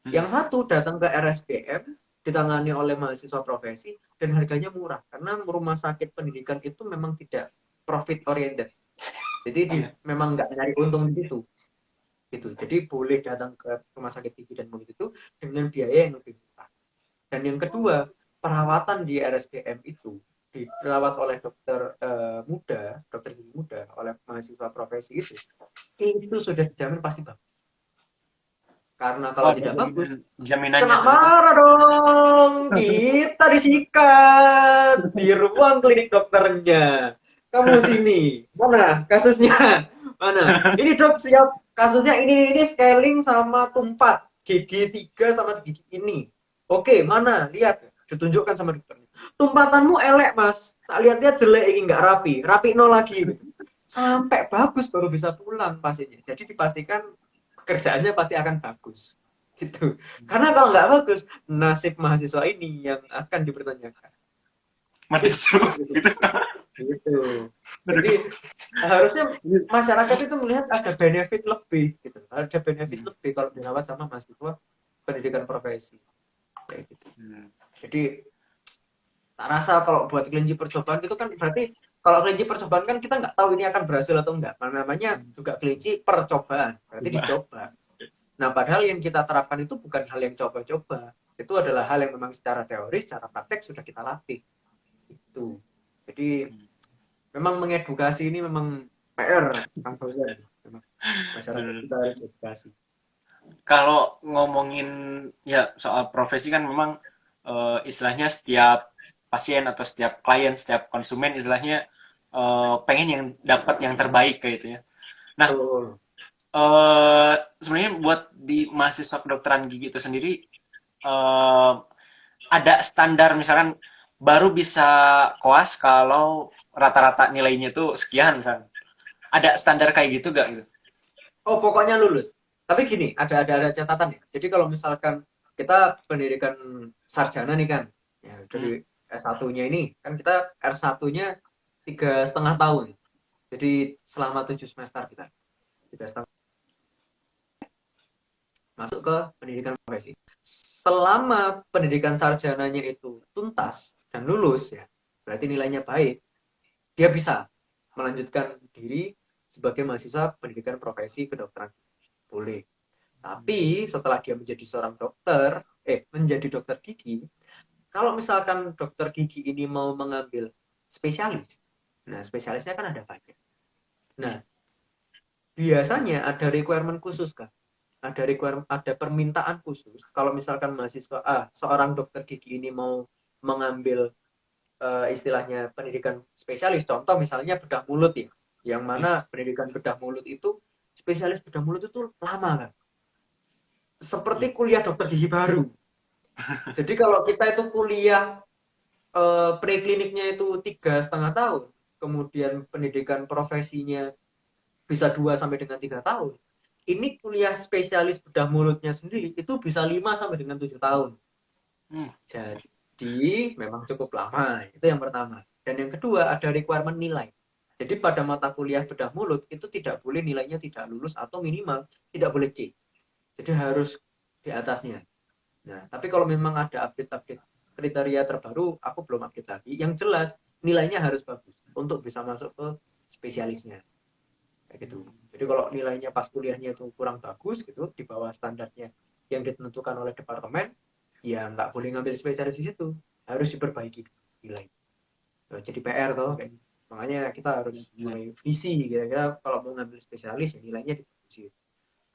A: Hmm.
B: Yang satu datang ke RSPM, ditangani oleh mahasiswa profesi, dan harganya murah. Karena rumah sakit pendidikan itu memang tidak profit oriented. Jadi
A: Iya.
B: memang nggak nyari untung di situ gitu. Jadi boleh datang ke rumah sakit gigi dan mulut itu dengan biaya yang lebih murah. Dan yang kedua, perawatan di RSDM itu dirawat oleh dokter muda, dokter gigi muda, oleh mahasiswa profesi itu sudah dijamin pasti bagus. Karena
A: Oh
B: kalau
A: ada
B: tidak bagus,
A: jaminannya
B: kena
A: seperti itu.
B: marah dong. Kita disikat di ruang klinik dokternya. Kamu sini. Mana kasusnya? Mana? Ini dok siap. Kasusnya ini scaling sama tumpat. Gigi 3 sama gigi ini. Oke, mana? Lihat. Ditunjukkan sama dokternya. Tumpatanmu elek, Mas. Tak lihat-lihat jelek ini nggak rapi. Rapi nol lagi. Sampai bagus baru bisa pulang pasiennya. Jadi dipastikan pekerjaannya pasti akan bagus. Gitu. Karena kalau nggak bagus, nasib mahasiswa ini yang akan dipertanyakan.
A: Mati su
B: Gitu.
A: gitu.
B: Gitu. Jadi
A: Aduh.
B: harusnya masyarakat itu melihat ada benefit lebih gitu. Ada benefit
A: Hmm.
B: lebih kalau dirawat sama mahasiswa pendidikan profesi. Kayak gitu.
A: Hmm.
B: Jadi tak rasa kalau buat kelinci percobaan itu kan berarti kalau kelinci percobaan kan kita nggak tahu ini akan berhasil atau enggak. Namanya juga kelinci percobaan, berarti
A: Coba.
B: dicoba. Nah, padahal yang kita terapkan itu bukan hal yang coba-coba. Itu adalah hal yang memang secara teori, secara praktek sudah kita latih. Itu. Jadi memang mengedukasi ini memang PR, Kang Fauzan. Memang masyarakat
A: Benar.
B: kita harus edukasi.
A: Kalau ngomongin ya soal profesi kan memang istilahnya setiap pasien atau setiap klien, setiap konsumen istilahnya pengen yang dapat yang terbaik kayak gitu ya. Nah,
B: Betul.
A: sebenarnya buat di mahasiswa kedokteran gigi itu sendiri eh, ada standar misalkan baru bisa koas kalau rata-rata nilainya tuh sekian misalkan. Ada standar kayak gitu gak gitu?
B: Oh, pokoknya lulus. Tapi gini, ada catatan ya. Jadi kalau misalkan kita pendidikan sarjana nih kan, ya
A: Hmm.
B: dari S1-nya ini, kan kita R1-nya 3,5 tahun. Jadi selama 7 semester kita. 3,5. masuk ke pendidikan profesi. Selama pendidikan sarjananya itu tuntas dan lulus ya, berarti nilainya baik, dia bisa melanjutkan diri sebagai mahasiswa pendidikan profesi kedokteran. Boleh. Tapi setelah dia menjadi seorang dokter, menjadi dokter gigi, kalau misalkan dokter gigi ini mau mengambil spesialis, nah spesialisnya kan ada banyak. Nah, biasanya ada requirement khusus kan? Ada permintaan khusus. Kalau misalkan mahasiswa seorang dokter gigi ini mau mengambil istilahnya pendidikan spesialis, contoh misalnya bedah mulut ya, yang mana pendidikan bedah mulut itu spesialis bedah mulut itu lama kan? Seperti kuliah dokter gigi baru. Jadi kalau kita itu kuliah prekliniknya itu 3,5 tahun, kemudian pendidikan profesinya bisa 2 sampai dengan 3 tahun. Ini kuliah spesialis bedah mulutnya sendiri itu bisa 5 sampai dengan 7 tahun. Jadi memang cukup lama, itu yang pertama. Dan yang kedua ada requirement nilai. Jadi pada mata kuliah bedah mulut itu tidak boleh nilainya tidak lulus atau minimal tidak boleh C. Jadi harus di atasnya. Nah, tapi kalau memang ada update-update kriteria terbaru, aku belum update lagi. Yang jelas nilainya harus bagus untuk bisa masuk ke spesialisnya. Kayak gitu. Jadi kalau nilainya pas kuliahnya itu kurang bagus gitu, di bawah standarnya yang ditentukan oleh departemen, ya nggak boleh ngambil spesialis di situ. Harus diperbaiki nilai. Jadi PR toh. Makanya kita harus mulai visi kira-kira kalau mau ngambil spesialis ya nilainya di situ.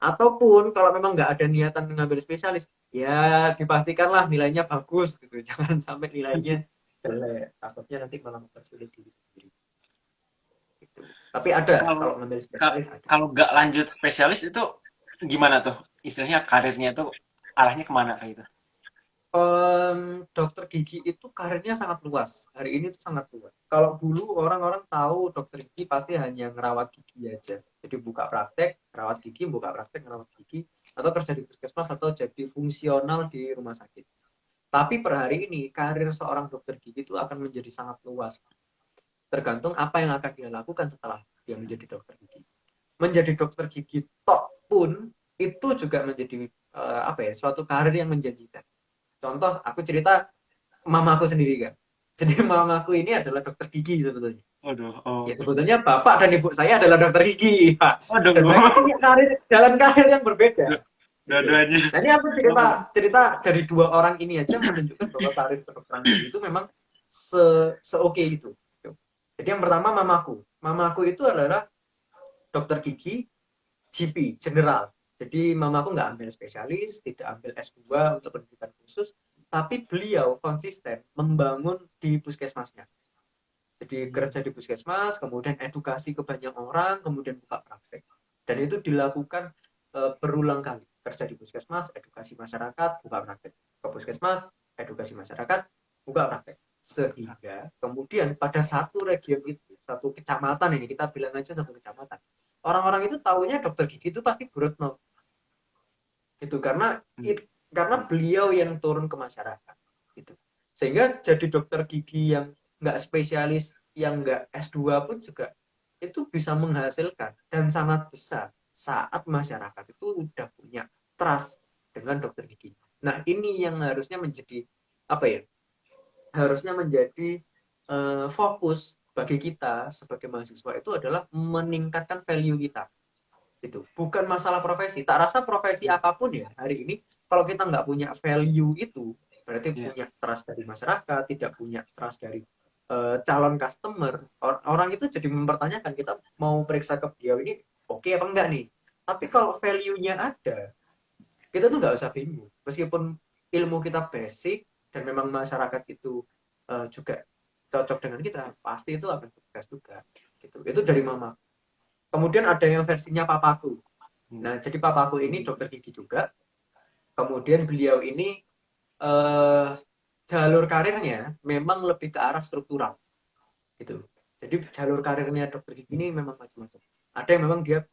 B: Ataupun kalau memang nggak ada niatan ngambil spesialis, ya dipastikanlah nilainya bagus gitu. Jangan sampai nilainya jelek. Takutnya nanti malah mempersulit diri sendiri. Gitu. Tapi ada
A: Kalau
B: kalau ngambil spesialis ada.
A: kalau nggak lanjut spesialis itu gimana tuh? Istilahnya karirnya tuh arahnya kemana kayak gitu?
B: Dokter gigi itu karirnya sangat luas. Hari ini tuh sangat luas. Kalau dulu orang-orang tahu dokter gigi pasti hanya ngerawat gigi aja. Jadi buka praktek, rawat gigi, buka praktek, ngerawat gigi, atau kerja di puskesmas atau jadi fungsional di rumah sakit. Tapi per hari ini karir seorang dokter gigi itu akan menjadi sangat luas. Tergantung apa yang akan dia lakukan setelah dia menjadi dokter gigi. Menjadi dokter gigi top pun itu juga menjadi suatu karir yang menjanjikan. Contoh, aku cerita mamaku sendiri kan. Jadi mamaku ini adalah dokter gigi sebetulnya.
A: Waduh, oh.
B: Ya sebetulnya bapak dan ibu saya adalah dokter gigi, Pak.
A: Waduh,
B: Dan mereka punya jalan karir yang berbeda.
A: dua-duanya.
B: Nah ini aku cerita dari dua orang ini aja menunjukkan bahwa karir kedokteran gigi itu memang se-oke itu. Jadi yang pertama mamaku. Mamaku itu adalah dokter gigi GP, general. Jadi mamaku nggak ambil spesialis, tidak ambil S2 untuk pendidikan khusus, tapi beliau konsisten membangun di puskesmasnya. Jadi kerja di puskesmas, kemudian edukasi ke banyak orang, kemudian buka praktek. Dan itu dilakukan berulang kali. Kerja di puskesmas, edukasi masyarakat, buka praktek. Ke puskesmas, edukasi masyarakat, buka praktek. Sehingga kemudian pada satu region itu, satu kecamatan ini, kita bilang aja satu kecamatan, orang-orang itu tahunya dokter gigi itu pasti Bu Retno. Gitu, karena beliau yang turun ke masyarakat. Gitu. Sehingga jadi dokter gigi yang nggak spesialis, yang nggak S2 pun juga itu bisa menghasilkan dan sangat besar saat masyarakat itu udah punya trust dengan dokter gigi. Nah ini yang harusnya menjadi harusnya menjadi fokus bagi kita sebagai mahasiswa itu adalah meningkatkan value kita. Itu bukan masalah profesi. Tak rasa profesi apapun ya hari ini kalau kita nggak punya value itu berarti punya trust dari masyarakat, tidak punya trust dari calon customer, orang itu jadi mempertanyakan kita mau periksa ke beliau ini oke apa enggak nih. Tapi kalau value-nya ada, kita tuh nggak usah bingung. Meskipun ilmu kita basic dan memang masyarakat itu juga cocok dengan kita, pasti itu akan sukses juga. Gitu. Itu dari mama. Kemudian ada yang versinya papaku. Nah, jadi papaku ini dokter gigi juga. Kemudian beliau ini jalur karirnya memang lebih ke arah struktural. Gitu. Jadi jalur karirnya dokter gigi ini memang macam-macam. Ada yang memang dia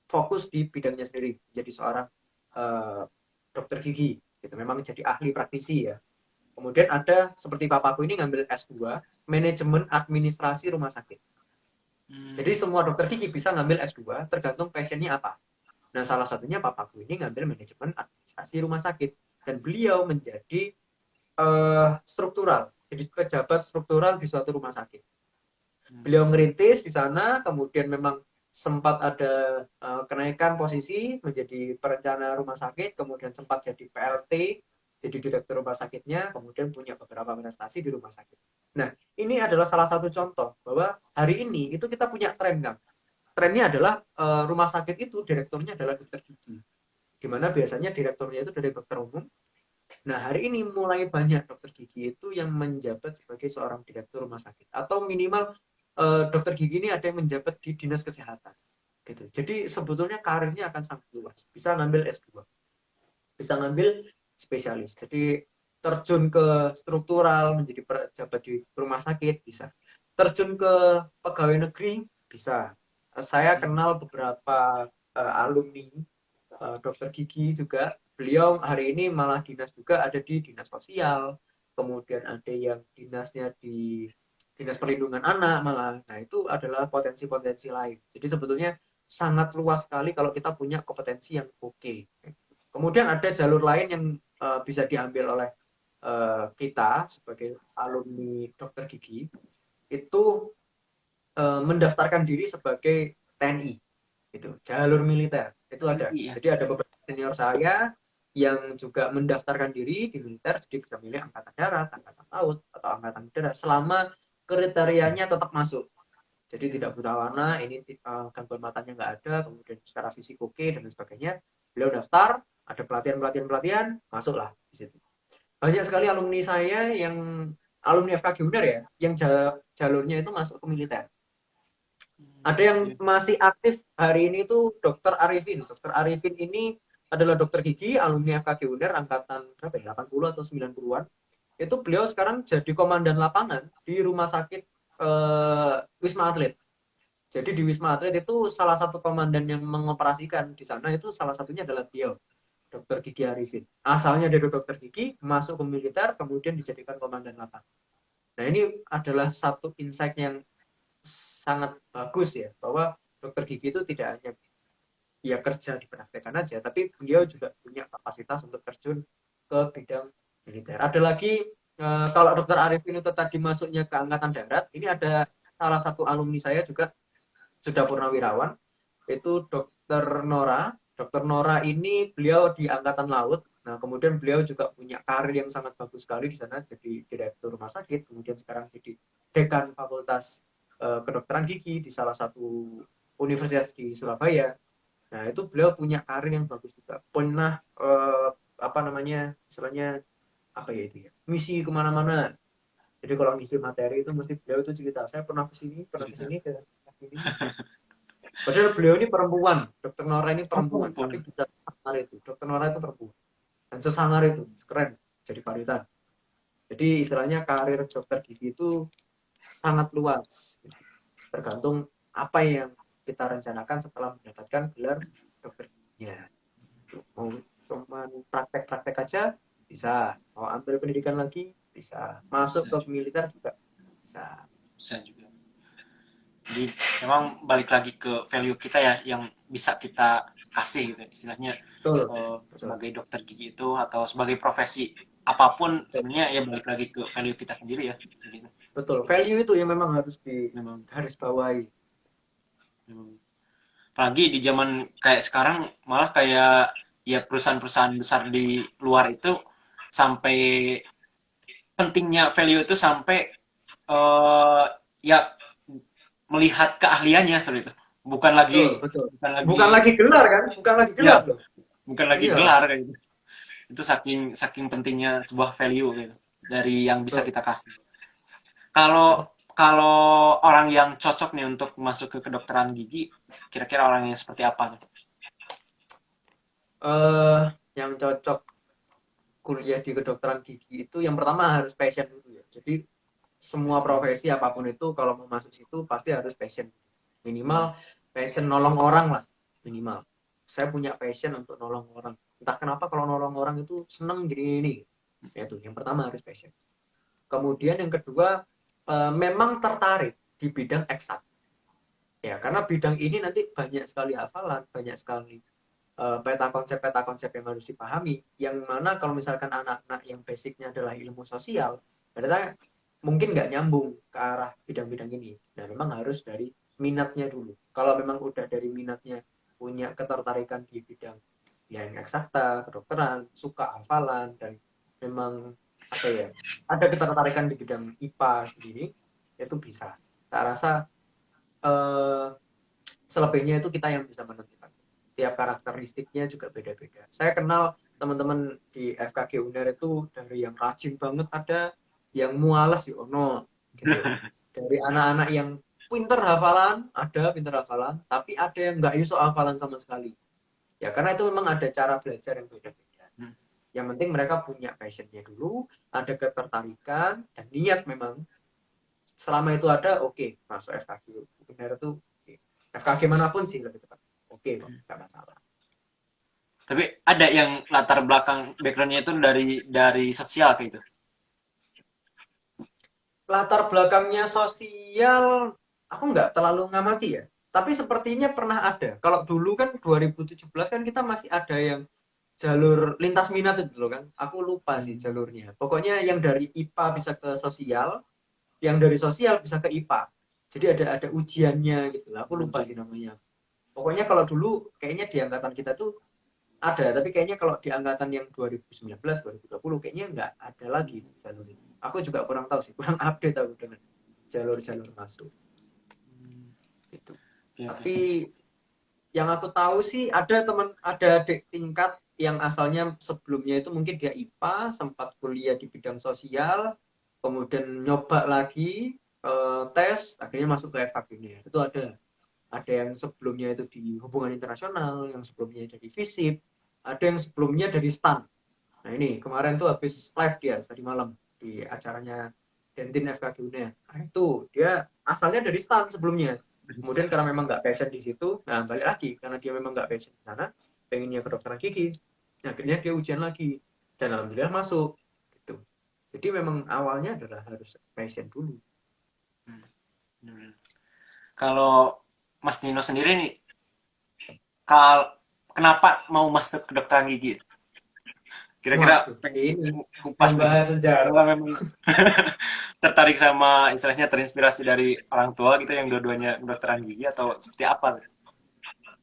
B: fokus di bidangnya sendiri, jadi seorang dokter gigi. Gitu. Memang jadi ahli praktisi ya. Kemudian ada seperti papaku ini ngambil S2, manajemen administrasi rumah sakit. Jadi semua dokter gigi bisa ngambil S2, tergantung passionnya apa. Nah, salah satunya papaku ini ngambil manajemen administrasi rumah sakit dan beliau menjadi struktural, jadi pejabat struktural di suatu rumah sakit. Beliau ngerintis di sana, kemudian memang sempat ada kenaikan posisi menjadi perencana rumah sakit, kemudian sempat jadi PLT, jadi direktur rumah sakitnya, kemudian punya beberapa prestasi di rumah sakit. Nah, ini adalah salah satu contoh bahwa hari ini itu kita punya tren, kan. Trennya adalah rumah sakit itu direkturnya adalah dokter gigi. Di mana biasanya direkturnya itu dari dokter umum. Nah, hari ini mulai banyak dokter gigi itu yang menjabat sebagai seorang direktur rumah sakit. Atau minimal dokter gigi ini ada yang menjabat di dinas kesehatan. Gitu. Jadi sebetulnya karirnya akan sangat luas. Bisa ngambil S2, bisa ngambil spesialis. Jadi terjun ke struktural, menjadi pejabat di rumah sakit, bisa. Terjun ke pegawai negeri, bisa. Saya kenal beberapa alumni dokter gigi juga. Beliau hari ini malah dinas juga, ada di dinas sosial, kemudian ada yang dinasnya di dinas perlindungan anak malah. Nah, itu adalah potensi-potensi lain. Jadi sebetulnya sangat luas sekali kalau kita punya kompetensi yang oke. Kemudian ada jalur lain yang bisa diambil oleh kita sebagai alumni dokter gigi, itu mendaftarkan diri sebagai TNI. Itu jalur militer itu ada.
A: Iya.
B: Jadi ada beberapa senior saya yang juga mendaftarkan diri di militer, jadi bisa milih angkatan darat, angkatan laut, atau angkatan udara selama kriterianya tetap masuk. Jadi tidak buta warna, ini gangguan matanya nggak ada, kemudian secara fisik oke dan sebagainya. Beliau daftar, ada pelatihan, masuklah di situ. Banyak sekali alumni saya yang alumni FKG UNER ya, yang jalurnya itu masuk ke militer. Ada yang masih aktif hari ini tuh Dokter Arifin. Dokter Arifin ini adalah dokter gigi, alumni FKG UNER angkatan berapa ya, 80 atau 90-an. Itu beliau sekarang jadi komandan lapangan di rumah sakit Wisma Atlet. Jadi di Wisma Atlet itu salah satu komandan yang mengoperasikan di sana itu salah satunya adalah beliau, Dokter Gigi Arifin. Asalnya dari dokter gigi, masuk ke militer, kemudian dijadikan komandan lapangan. Nah, ini adalah satu insight yang sangat bagus ya, bahwa dokter gigi itu tidak hanya ya kerja dipraktekkan aja, tapi beliau juga punya kapasitas untuk terjun ke bidang militer. Ada lagi kalau dokter Arifin itu tadi masuknya ke angkatan darat, ini ada salah satu alumni saya juga sudah purnawirawan, itu dokter Nora. Dokter Nora ini beliau di angkatan laut. Nah, kemudian beliau juga punya karir yang sangat bagus sekali di sana, jadi direktur rumah sakit, kemudian sekarang jadi dekan fakultas kedokteran gigi di salah satu universitas di Surabaya. Nah, itu beliau punya karir yang bagus juga. Pernah apa namanya, istilahnya apa ya itu ya, misi kemana-mana. Jadi kalau ngisi materi itu mesti beliau itu cerita, saya pernah ke sini, ke sini. Padahal beliau ini perempuan, dokter Nora ini perempuan, tapi bisa sangar itu. Dokter Nora itu perempuan. Dan sesangar itu, keren, jadi panutan. Jadi istilahnya karir dokter gigi itu sangat luas. Tergantung apa yang kita rencanakan setelah mendapatkan gelar dokter giginya. Mau cuma praktek-praktek aja bisa, mau ambil pendidikan lagi bisa, masuk ke militer juga bisa.
A: Bisa juga. Jadi memang balik lagi ke value kita ya, yang bisa kita kasih gitu istilahnya.
B: Betul.
A: Sebagai dokter gigi itu atau sebagai profesi apapun sebenarnya ya balik lagi ke value kita sendiri ya.
B: Betul, value itu yang memang harus
A: Memang
B: garis bawahi.
A: apalagi di zaman kayak sekarang malah kayak ya perusahaan-perusahaan besar di luar itu sampai pentingnya value itu sampai uh, ya melihat keahliannya seperti itu. Bukan lagi
B: Betul.
A: bukan lagi
B: Bukan lagi gelar kan? Bukan lagi
A: ya
B: gelar loh.
A: bukan lagi
B: Iya.
A: gelar kayak gitu. Itu saking saking pentingnya sebuah value gitu dari yang bisa
B: Betul.
A: kita kasih. Kalau kalau orang yang cocok nih untuk masuk ke kedokteran gigi, kira-kira orang yang seperti apa nih?
B: Yang cocok kuliah di kedokteran gigi itu yang pertama harus passion dulu ya. Jadi semua profesi apapun itu kalau mau masuk situ pasti harus passion. Minimal passion nolong orang lah, minimal. Saya punya passion untuk nolong orang. Entah kenapa kalau nolong orang itu seneng gini-gini. Itu yang pertama harus passion. Kemudian yang kedua memang tertarik di bidang eksak. Ya, karena bidang ini nanti banyak sekali hafalan, banyak sekali peta konsep yang harus dipahami, yang mana kalau misalkan anak-anak yang basicnya adalah ilmu sosial, ternyata mungkin nggak nyambung ke arah bidang-bidang ini. Nah, memang harus dari minatnya dulu. Kalau memang udah dari minatnya punya ketertarikan di bidang yang eksakta, kedokteran, suka hafalan, dan memang apa ya, ada ketertarikan di bidang IPA sendiri, itu bisa. Saya rasa eh, selebihnya itu kita yang bisa menentukan. Tiap karakteristiknya juga beda-beda. Saya kenal teman-teman di FKG UNER itu dari yang rajin banget ada, yang muales ya ono gitu. Dari anak-anak yang pinter hafalan, ada pinter hafalan, tapi ada yang nggak iso hafalan sama sekali. Ya karena itu memang ada cara belajar yang beda-beda. Yang penting mereka punya passionnya dulu, ada ketertarikan dan niat memang. Selama itu ada, oke, masuk FKG UNER itu FKG manapun sih lebih tepat. Oke kok, nggak masalah.
A: Tapi ada yang latar belakang backgroundnya itu dari sosial kayak gitu.
B: Latar belakangnya sosial, aku nggak terlalu ngamati ya. Tapi sepertinya pernah ada. Kalau dulu kan 2017 kan kita masih ada yang jalur lintas minat itu loh kan. Aku lupa sih jalurnya. Pokoknya yang dari IPA bisa ke sosial, yang dari sosial bisa ke IPA. Jadi ada ujiannya gitu lah. Aku lupa sih namanya. Pokoknya kalau dulu kayaknya di angkatan kita tuh ada, tapi kayaknya kalau di angkatan yang 2019, 2020 kayaknya nggak ada lagi jalur itu. Aku juga kurang tahu sih, kurang update aku dengan jalur-jalur masuk itu.
A: Ya,
B: Tapi yang aku tahu sih ada adik tingkat yang asalnya sebelumnya itu mungkin dia IPA, sempat kuliah di bidang sosial, kemudian nyoba lagi tes, akhirnya masuk ke FKG ini. Itu ada yang sebelumnya itu di hubungan internasional, yang sebelumnya jadi FISIP, ada yang sebelumnya dari STAN. Nah ini kemarin tuh habis live dia tadi malam di acaranya Dentin FKG UNER. Nah itu dia asalnya dari STAN sebelumnya. Kemudian karena memang nggak passion di situ, nah balik lagi karena dia memang nggak passion di sana, pengennya kedokteran gigi, nah, akhirnya dia ujian lagi dan alhamdulillah masuk. Gitu. Jadi memang awalnya adalah harus passion dulu.
A: kalau Mas Nino sendiri nih, kal kenapa mau masuk kedokteran gigi? Kira-kira
B: Waduh,
A: pengen
B: ini
A: kupas nih.
B: membahas sejarah.
A: Kalau memang tertarik sama istilahnya terinspirasi dari orang tua gitu yang dua-duanya kedokteran gigi atau seperti apa?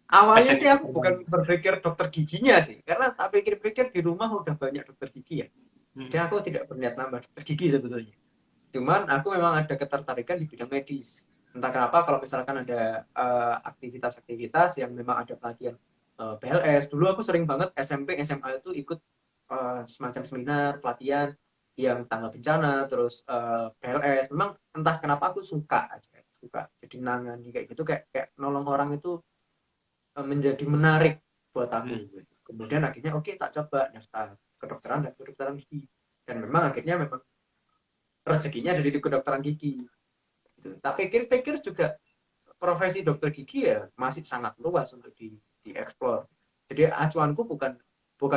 B: Awalnya
A: Passion
B: sih
A: itu
B: aku bukan
A: pertama.
B: berpikir dokter giginya sih, karena tak pikir-pikir di rumah udah banyak dokter gigi ya.
A: Hmm.
B: Dan aku tidak berniat nambah dokter gigi sebetulnya. Cuman aku memang ada ketertarikan di bidang medis. Entah kenapa kalau misalkan ada aktivitas-aktivitas yang memang ada pelatihan PLS. Dulu aku sering banget SMP, SMA itu ikut semacam seminar, pelatihan yang tanggal bencana, terus PLS. Memang entah kenapa aku suka aja, suka. Jadi nangani kayak gitu, kayak nolong orang itu menjadi menarik buat aku.
A: Hmm.
B: Kemudian akhirnya oke, tak coba daftar kedokteran dan kedokteran gigi. Dan memang akhirnya memang rezekinya ada di kedokteran gigi. Gitu. Tak pikir-pikir juga profesi dokter gigi ya masih sangat luas untuk dieksplor. Jadi acuanku bukan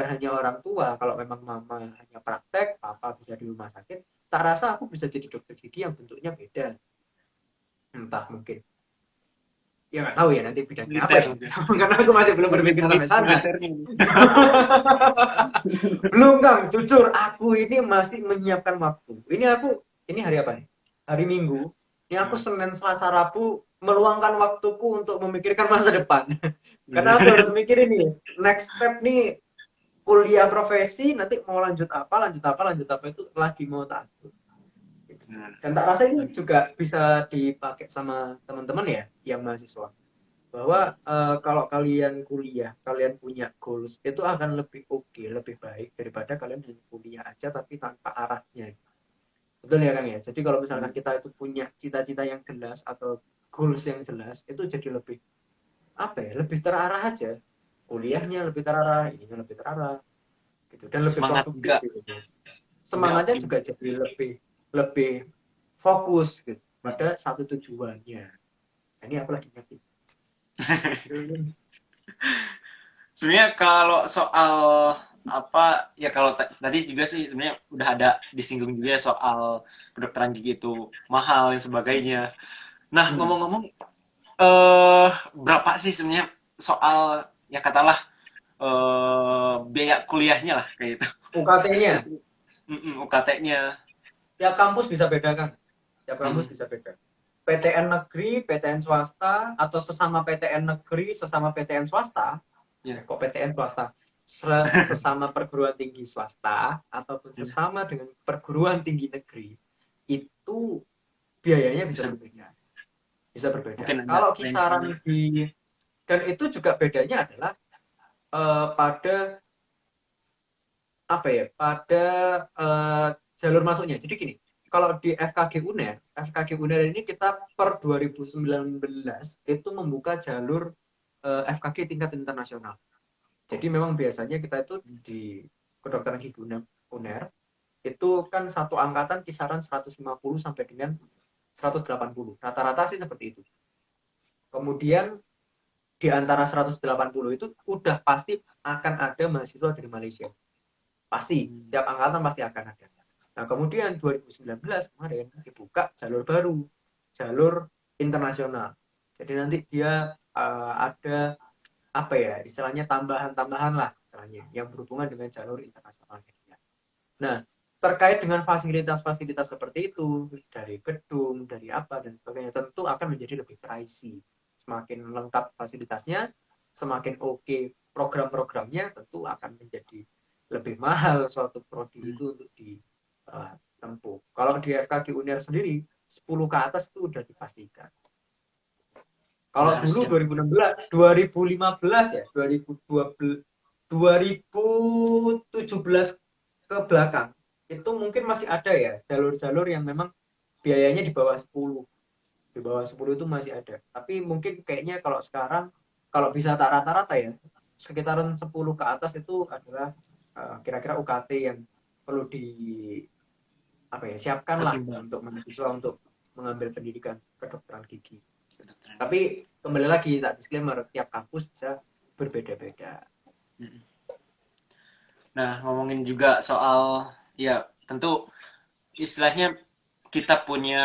B: hanya orang tua. Kalau memang mama hanya praktek, papa bisa di rumah sakit, tak rasa aku bisa jadi dokter gigi yang bentuknya beda. Entah mungkin. Ya nggak tahu ya nanti bidangnya apa
A: Militer
B: ya.
A: mungkin.
B: Karena aku masih belum
A: Lebih
B: berpikir sampai sana.
A: militernya ini.
B: Belum Kang, jujur aku ini masih menyiapkan waktu. Ini hari apa nih? Hari Minggu. Ini aku
A: Hmm.
B: Senin, Selasa, Rabu meluangkan waktuku untuk memikirkan masa depan. Karena aku harus mikir ini, next step nih kuliah profesi, nanti mau lanjut apa itu lagi mau tak. Dan tak rasa ini juga bisa dipakai sama teman-teman ya, yang mahasiswa. Bahwa kalau kalian kuliah, kalian punya goals, itu akan lebih oke, lebih baik daripada kalian hanya kuliah aja tapi tanpa arahnya. Betul ya Kang ya? Jadi kalau misalkan kita itu punya cita-cita yang jelas atau goals yang jelas, itu jadi lebih apa ya? Lebih terarah aja. Kuliahnya lebih terarah, ininya lebih terarah, gitu dan lebih
A: Semangat
B: produktif
A: juga,
B: gitu.
A: lebih
B: Semangatnya
A: optimis.
B: juga jadi lebih lebih fokus gitu pada satu tujuannya. Nah, ini aku lagi ngerti.
A: Sebenarnya kalau soal apa ya kalau tadi juga sih sebenarnya udah ada disinggung juga ya soal kedokteran gigi itu mahal dan sebagainya. Nah,
B: Hmm.
A: ngomong-ngomong berapa sih sebenarnya soal ya katalah biaya kuliahnya lah kayak itu.
B: UKT-nya,
A: UKT-nya.
B: tiap kampus bisa beda kan? Tiap kampus
A: Mm,
B: bisa beda. PTN negeri, PTN swasta, atau sesama PTN negeri, sesama PTN swasta,
A: ya,
B: kok PTN swasta? Sesama perguruan tinggi swasta, ataupun
A: ya.
B: sesama dengan perguruan tinggi negeri, itu biayanya bisa
A: Bisa
B: berbeda. Bisa berbeda.
A: mungkin ada
B: Kalau
A: range-nya.
B: kisaran di, dan itu juga bedanya adalah pada apa ya, pada jalur masuknya. Jadi gini, kalau di FKG UNER ini kita per 2019 itu membuka jalur FKG tingkat internasional. Jadi memang biasanya kita itu di kedokteran gigi UNER itu kan satu angkatan kisaran 150 sampai dengan 180. Rata-rata sih seperti itu. Kemudian di antara 180 itu udah pasti akan ada mahasiswa dari Malaysia. Pasti,
A: Hmm.
B: tiap angkatan pasti akan ada. Nah, kemudian 2019 kemarin dibuka jalur baru, jalur internasional. Jadi nanti dia ada apa ya, istilahnya tambahan-tambahan lah, istilahnya yang berhubungan dengan jalur internasional. Nah, terkait dengan fasilitas-fasilitas seperti itu, dari gedung, dari apa dan sebagainya, tentu akan menjadi lebih pricey. Semakin lengkap fasilitasnya, semakin oke program-programnya, tentu akan menjadi lebih mahal suatu prodi
A: Hmm.
B: itu untuk ditempuh. Kalau di FKG UNER sendiri, 10 ke atas itu udah dipastikan.
A: Nggak
B: Kalau
A: harus
B: dulu
A: yang
B: 2016, 2015 ya, 2012, 2017 ke belakang, itu mungkin masih ada ya jalur-jalur yang memang biayanya di bawah 10. Di bawah 10 itu masih ada. Tapi mungkin kayaknya kalau sekarang, kalau bisa tak rata-rata ya, sekitaran 10 ke atas itu adalah kira-kira UKT yang perlu di apa ya, siapkan lah
A: pertimbang
B: untuk mahasiswa untuk mengambil pendidikan kedokteran gigi.
A: kedokteran gigi.
B: Tapi kembali lagi tak disclaimer, tiap kampus bisa berbeda-beda.
A: Mm. Nah, ngomongin juga soal, ya tentu istilahnya kita punya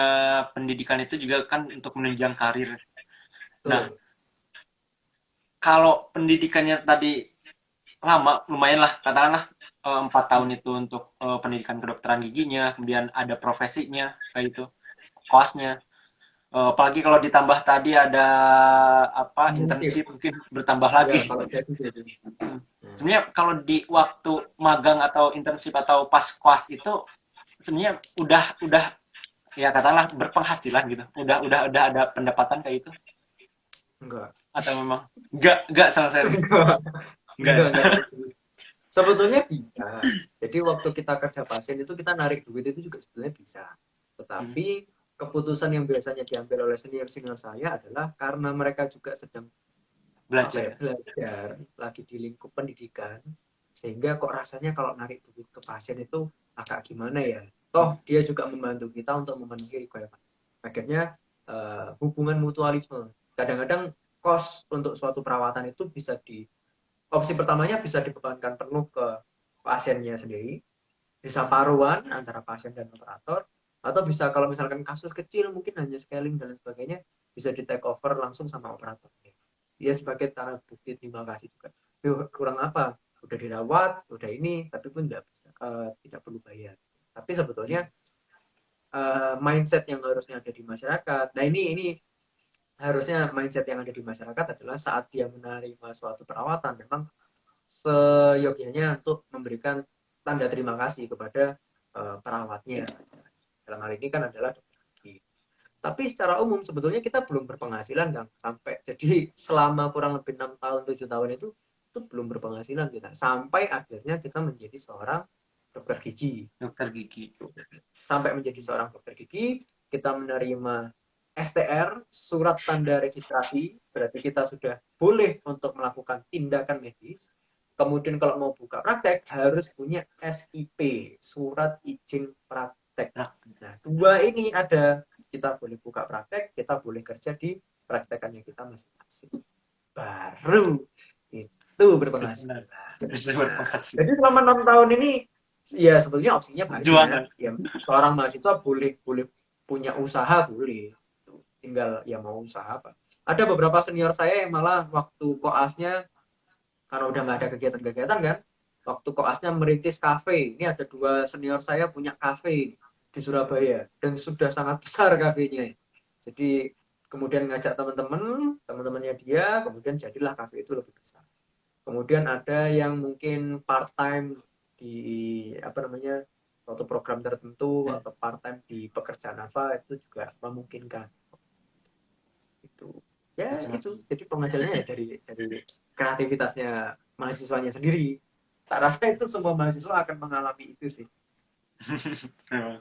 A: pendidikan itu juga kan untuk menunjang karir. Nah,
B: Betul.
A: kalau pendidikannya tadi lama, lumayan lah, katakanlah 4 tahun itu untuk pendidikan kedokteran giginya, kemudian ada profesinya, kayak itu, koasnya. Apalagi kalau ditambah tadi ada apa
B: Intensif.
A: internship mungkin bertambah
B: Ya,
A: lagi.
B: kalau jadi jadi.
A: Hmm.
B: Hmm.
A: Sebenarnya kalau di waktu magang atau internship atau pas koas itu sebenarnya udah ya katakanlah berpenghasilan gitu. Udah ada pendapatan kayak itu
B: Enggak.
A: atau memang nggak sama sekali. Enggak ya.
B: Enggak gitu. Sebetulnya bisa. Jadi waktu kita kerja pasien itu kita narik duit itu juga sebetulnya bisa.
A: Hmm.
B: Tetapi keputusan yang biasanya diambil oleh senior-senior saya adalah karena mereka juga sedang apa ya,
A: Belajar.
B: belajar lagi di lingkup pendidikan, sehingga kok rasanya kalau narik duit ke pasien itu agak gimana ya, toh dia juga membantu kita untuk memenuhi requirement. Akhirnya hubungan mutualisme, kadang-kadang cost untuk suatu perawatan itu bisa di, opsi pertamanya bisa dibebankan penuh ke pasiennya sendiri, bisa paruan antara pasien dan operator, atau bisa kalau misalkan kasus kecil mungkin hanya scaling dan sebagainya, bisa di take over langsung sama operatornya. Dia sebagai tanda bukti terima kasih juga. Kurang apa? Udah dirawat, udah ini, tapi pun tidak perlu bayar. Tapi sebetulnya mindset yang harusnya ada di masyarakat. Nah ini harusnya mindset yang ada di masyarakat adalah saat dia menerima suatu perawatan, memang seyogianya untuk memberikan tanda terima kasih kepada perawatnya. Dalam hal ini kan adalah dokter gigi. Tapi secara umum sebetulnya kita belum berpenghasilan kan sampai, jadi selama kurang lebih 6 tahun 7 tahun itu belum berpenghasilan kita sampai akhirnya kita menjadi seorang dokter gigi.
A: Dokter gigi.
B: Sampai menjadi seorang dokter gigi, kita menerima STR, surat tanda registrasi, berarti kita sudah boleh untuk melakukan tindakan medis. Kemudian kalau mau buka praktek harus punya SIP, surat izin praktek.
A: Praktek.
B: Nah, dua ini ada, kita boleh buka praktek, kita boleh kerja di praktekannya kita masing-masing. Baru itu berpenghasilan.
A: Benar. Bisa
B: Nah,
A: berpenghasilan.
B: jadi selama 6 tahun ini ya sebetulnya opsinya banyak.
A: Perjuangan.
B: Ya, seorang mahasiswa boleh boleh punya usaha, boleh. Tinggal ya mau usaha apa. Ada beberapa senior saya yang malah waktu koasnya karena udah nggak ada kegiatan-kegiatan kan, waktu koasnya merintis kafe. Ini ada 2 senior saya punya kafe di Surabaya dan sudah sangat besar kafenya. Jadi kemudian ngajak teman-temannya dia, kemudian jadilah kafe itu lebih besar. Kemudian ada yang mungkin part time di apa namanya suatu program tertentu
A: Hmm,
B: atau part time di pekerjaan apa, itu juga memungkinkan itu. Ya
A: macam-macam.
B: itu, jadi penghasilannya ya dari kreativitasnya mahasiswanya sendiri. Saya rasa itu semua mahasiswa akan mengalami itu sih.
A: Memang.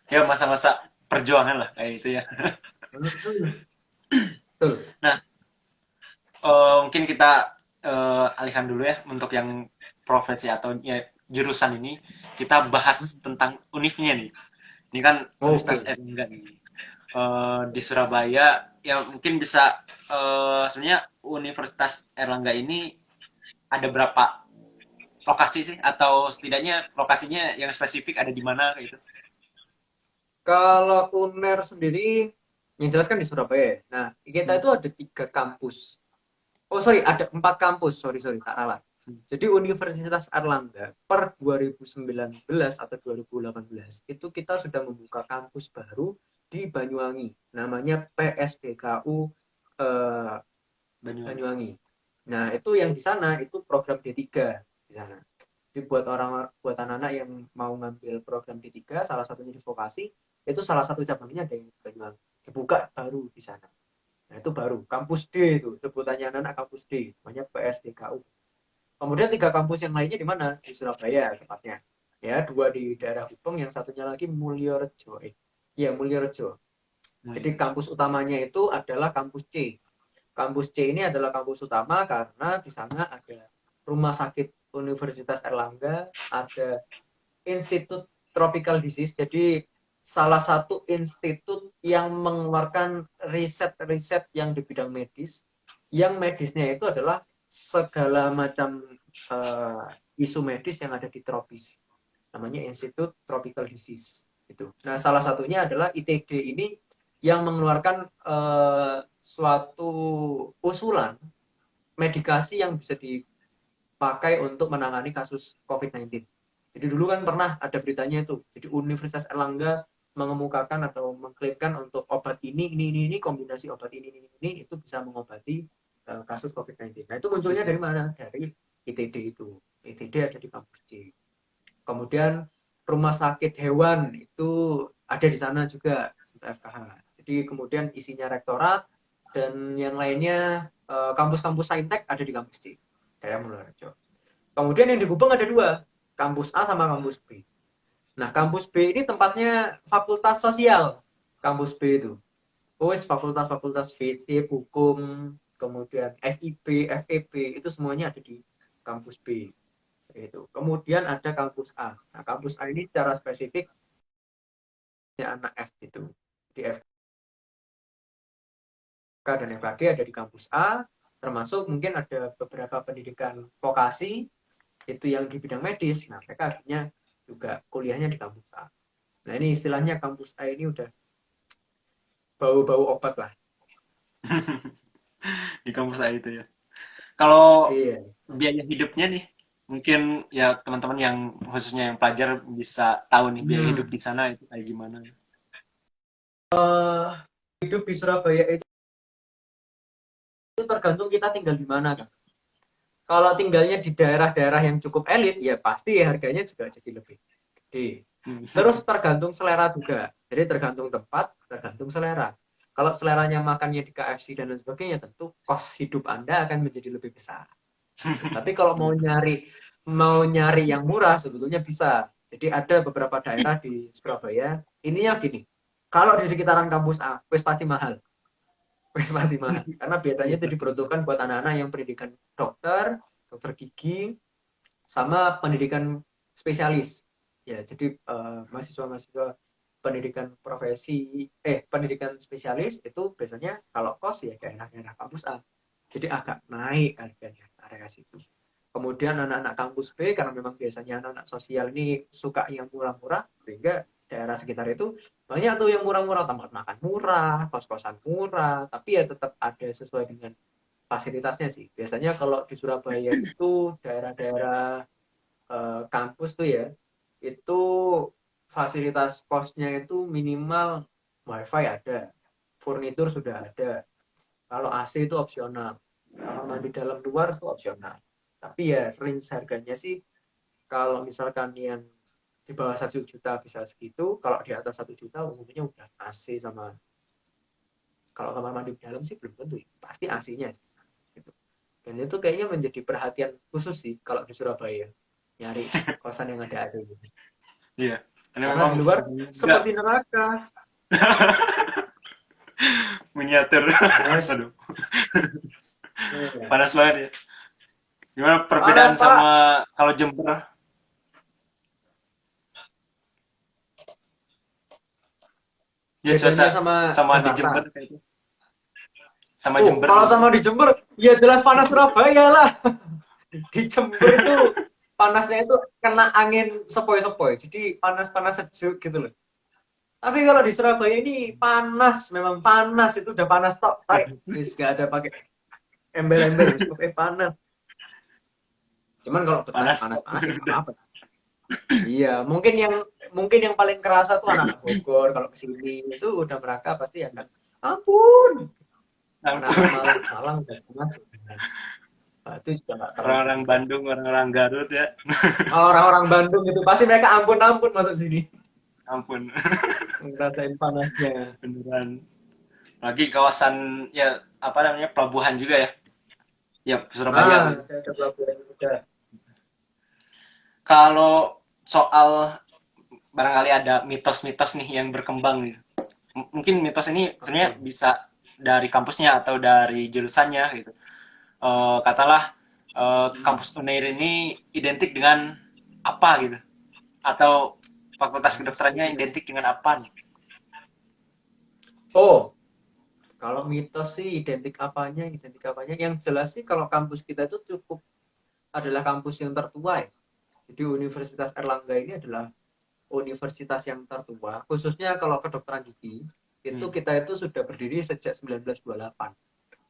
A: Ya masa-masa perjuangan lah kayak itu ya.
B: Betul.
A: Nah, mungkin kita alihkan dulu ya untuk yang profesi atau ya, jurusan ini kita bahas tentang univnya nih. Ini kan Universitas
B: Oke.
A: Erlangga nih. Di Surabaya ya mungkin bisa sebenarnya Universitas Erlangga ini ada berapa lokasi sih atau setidaknya lokasinya yang spesifik ada di mana kayak gitu.
B: Kalau UNER sendiri yang jelaskan di Surabaya. Nah, kita
A: Hmm.
B: itu ada 3 kampus. Oh sorry, ada 4 kampus. Sorry, tak ralat.
A: Hmm.
B: Jadi Universitas Erlangga per 2019 atau 2018 itu kita sudah membuka kampus baru di Banyuwangi. Namanya PSDKU eh,
A: Banyuwangi.
B: Banyuwangi. Nah, itu yang di sana itu program D3 di sana. Jadi buat anak-anak yang mau ngambil program D3, salah satunya di vokasi, itu salah satu cabangnya ada yang di Banyuwangi. Dibuka baru di sana. Nah, itu baru kampus D, itu sebutannya anak-anak kampus D, namanya PSDKU. Kemudian 3 kampus yang lainnya di mana? Di Surabaya tepatnya. Ya, 2 di daerah Gubeng, yang satunya lagi Mulyorejo. Iya, Mulyorejo. Jadi
A: Mulyo.
B: kampus utamanya itu adalah kampus C. Kampus C ini adalah kampus utama karena di sana ada Rumah Sakit Universitas Erlangga, ada Institut Tropical Disease. Jadi salah satu institut yang mengeluarkan riset-riset yang di bidang medis, yang medisnya itu adalah segala macam uh, isu medis yang ada di tropis. Namanya Institut Tropical Disease. Itu. Nah, salah satunya adalah ITD ini yang mengeluarkan suatu usulan medikasi yang bisa dipakai untuk menangani kasus COVID-19. Jadi dulu kan pernah ada beritanya itu. Jadi Universitas Erlangga mengemukakan atau mengklaimkan untuk obat ini, kombinasi obat ini itu bisa mengobati kasus COVID-19. Nah, itu munculnya dari mana? Dari ITD itu. ITD ada di kampus C. Kemudian rumah sakit hewan itu ada di sana juga untuk FKH. Jadi kemudian isinya rektorat dan yang lainnya kampus-kampus saintek ada di kampus C, daerah Mulyorejo. Kemudian yang di Gubeng ada 2, kampus A sama kampus B. Nah, kampus B ini tempatnya fakultas sosial. Kampus B itu. Terus fakultas-fakultas VT, hukum, kemudian FIB, FEB, itu semuanya ada di kampus B. Itu. Kemudian ada kampus A. Nah, kampus A ini secara spesifik anak F itu. Di FK dan FKG ada di kampus A, termasuk mungkin ada beberapa pendidikan vokasi itu yang di bidang medis. Nah, mereka akhirnya juga kuliahnya di kampus A. Nah, ini istilahnya kampus A ini udah bau-bau obat lah.
A: Di kampus saya itu ya. Kalau
B: Iya.
A: biaya hidupnya nih, mungkin ya teman-teman yang khususnya yang pelajar bisa tahu nih biaya hidup
B: Hmm.
A: di sana itu kayak gimana.
B: Hidup di Surabaya itu tergantung kita tinggal di mana kan. Kalau tinggalnya di daerah-daerah yang cukup elit, ya pasti harganya juga jadi lebih gede.
A: Hmm.
B: Terus tergantung selera juga. Jadi tergantung tempat, tergantung selera. Kalau seleranya makannya di KFC dan lain sebagainya, tentu kos hidup Anda akan menjadi lebih besar. Tapi kalau mau nyari yang murah, sebetulnya bisa. Jadi ada beberapa daerah di Surabaya, ininya gini. Kalau di sekitaran kampus A, wis pasti mahal. Wis pasti mahal. Karena biasanya itu diperuntukkan buat anak-anak yang pendidikan dokter, dokter gigi, sama pendidikan spesialis. Ya, jadi mahasiswa-mahasiswa pendidikan profesi, pendidikan spesialis itu biasanya kalau kos ya daerah-daerah kampus A. Jadi agak naik harganya area situ. Kemudian anak-anak kampus B karena memang biasanya anak-anak sosial ini suka yang murah-murah, sehingga daerah sekitar itu banyak tuh yang murah-murah, tempat makan murah, kos-kosan murah, tapi ya tetap ada sesuai dengan fasilitasnya sih. Biasanya kalau di Surabaya itu daerah-daerah kampus tuh ya, itu fasilitas kosnya itu minimal wifi ada, furnitur sudah ada. Kalau AC itu opsional, kamar mandi dalam luar itu opsional. Tapi ya range harganya sih kalau misalkan yang di bawah 1 juta bisa segitu, kalau di atas 1 juta umumnya udah AC sama kalau kamar mandi dalam sih belum tentu, pasti AC-nya sih. Gitu. Dan itu kayaknya menjadi perhatian khusus sih kalau di Surabaya nyari kosan yang ada AC gitu.
A: Iya. Ini
B: Karena
A: memang
B: di luar
A: enggak
B: seperti neraka.
A: miniatur.
B: Panas.
A: Aduh,
B: Ya.
A: panas banget ya. Gimana
B: Panas,
A: perbedaan
B: Pak.
A: sama kalau Jember? Ya cuaca
B: Bedanya sama
A: sama di Jember
B: Jakarta.
A: kayak itu. Sama Jember
B: Kalau
A: gimana?
B: sama di Jember, ya jelas panas Surabaya lah. Di Jember itu panasnya itu kena angin sepoi-sepoi. Jadi panas-panas sejuk gitu loh. Tapi kalau di Surabaya ini panas, memang panas. Itu udah panas tok. Wis gak ada pakai embel-embel. Wis pakai panas. Cuman kalau betah
A: Panas
B: panas-panas ya nggak apa-apa. Iya, mungkin yang paling kerasa tuh anak-anak Bogor kalau kesini itu udah mereka pasti akan ampun. Anak-anak
A: ampun.
B: Malang udah panas. Nah, itu juga nggak terlalu
A: Orang-orang
B: juga.
A: Bandung, orang-orang Garut ya.
B: Orang-orang Bandung itu pasti mereka ampun-ampun masuk sini
A: Ampun.
B: ngerasain panasnya.
A: Beneran. Lagi kawasan ya apa namanya pelabuhan juga ya. Ya Surabaya.
B: Nah, saya ada pelabuhan juga.
A: Kalau soal barangkali ada mitos-mitos nih yang berkembang nih. Mungkin mitos ini sebenarnya
B: Oke.
A: bisa dari kampusnya atau dari jurusannya gitu. Katalah kampus Unair ini identik dengan apa gitu, atau fakultas
B: Kampus
A: kedokterannya
B: Unair.
A: identik dengan apa nih?
B: Oh, kalau mitos sih identik apanya, identik apanya. Yang jelas sih kalau kampus kita itu cukup adalah kampus yang tertua ya. Jadi Universitas Erlangga ini adalah universitas yang tertua, khususnya kalau kedokteran gigi. Itu
A: Hmm,
B: kita itu sudah berdiri sejak 1928.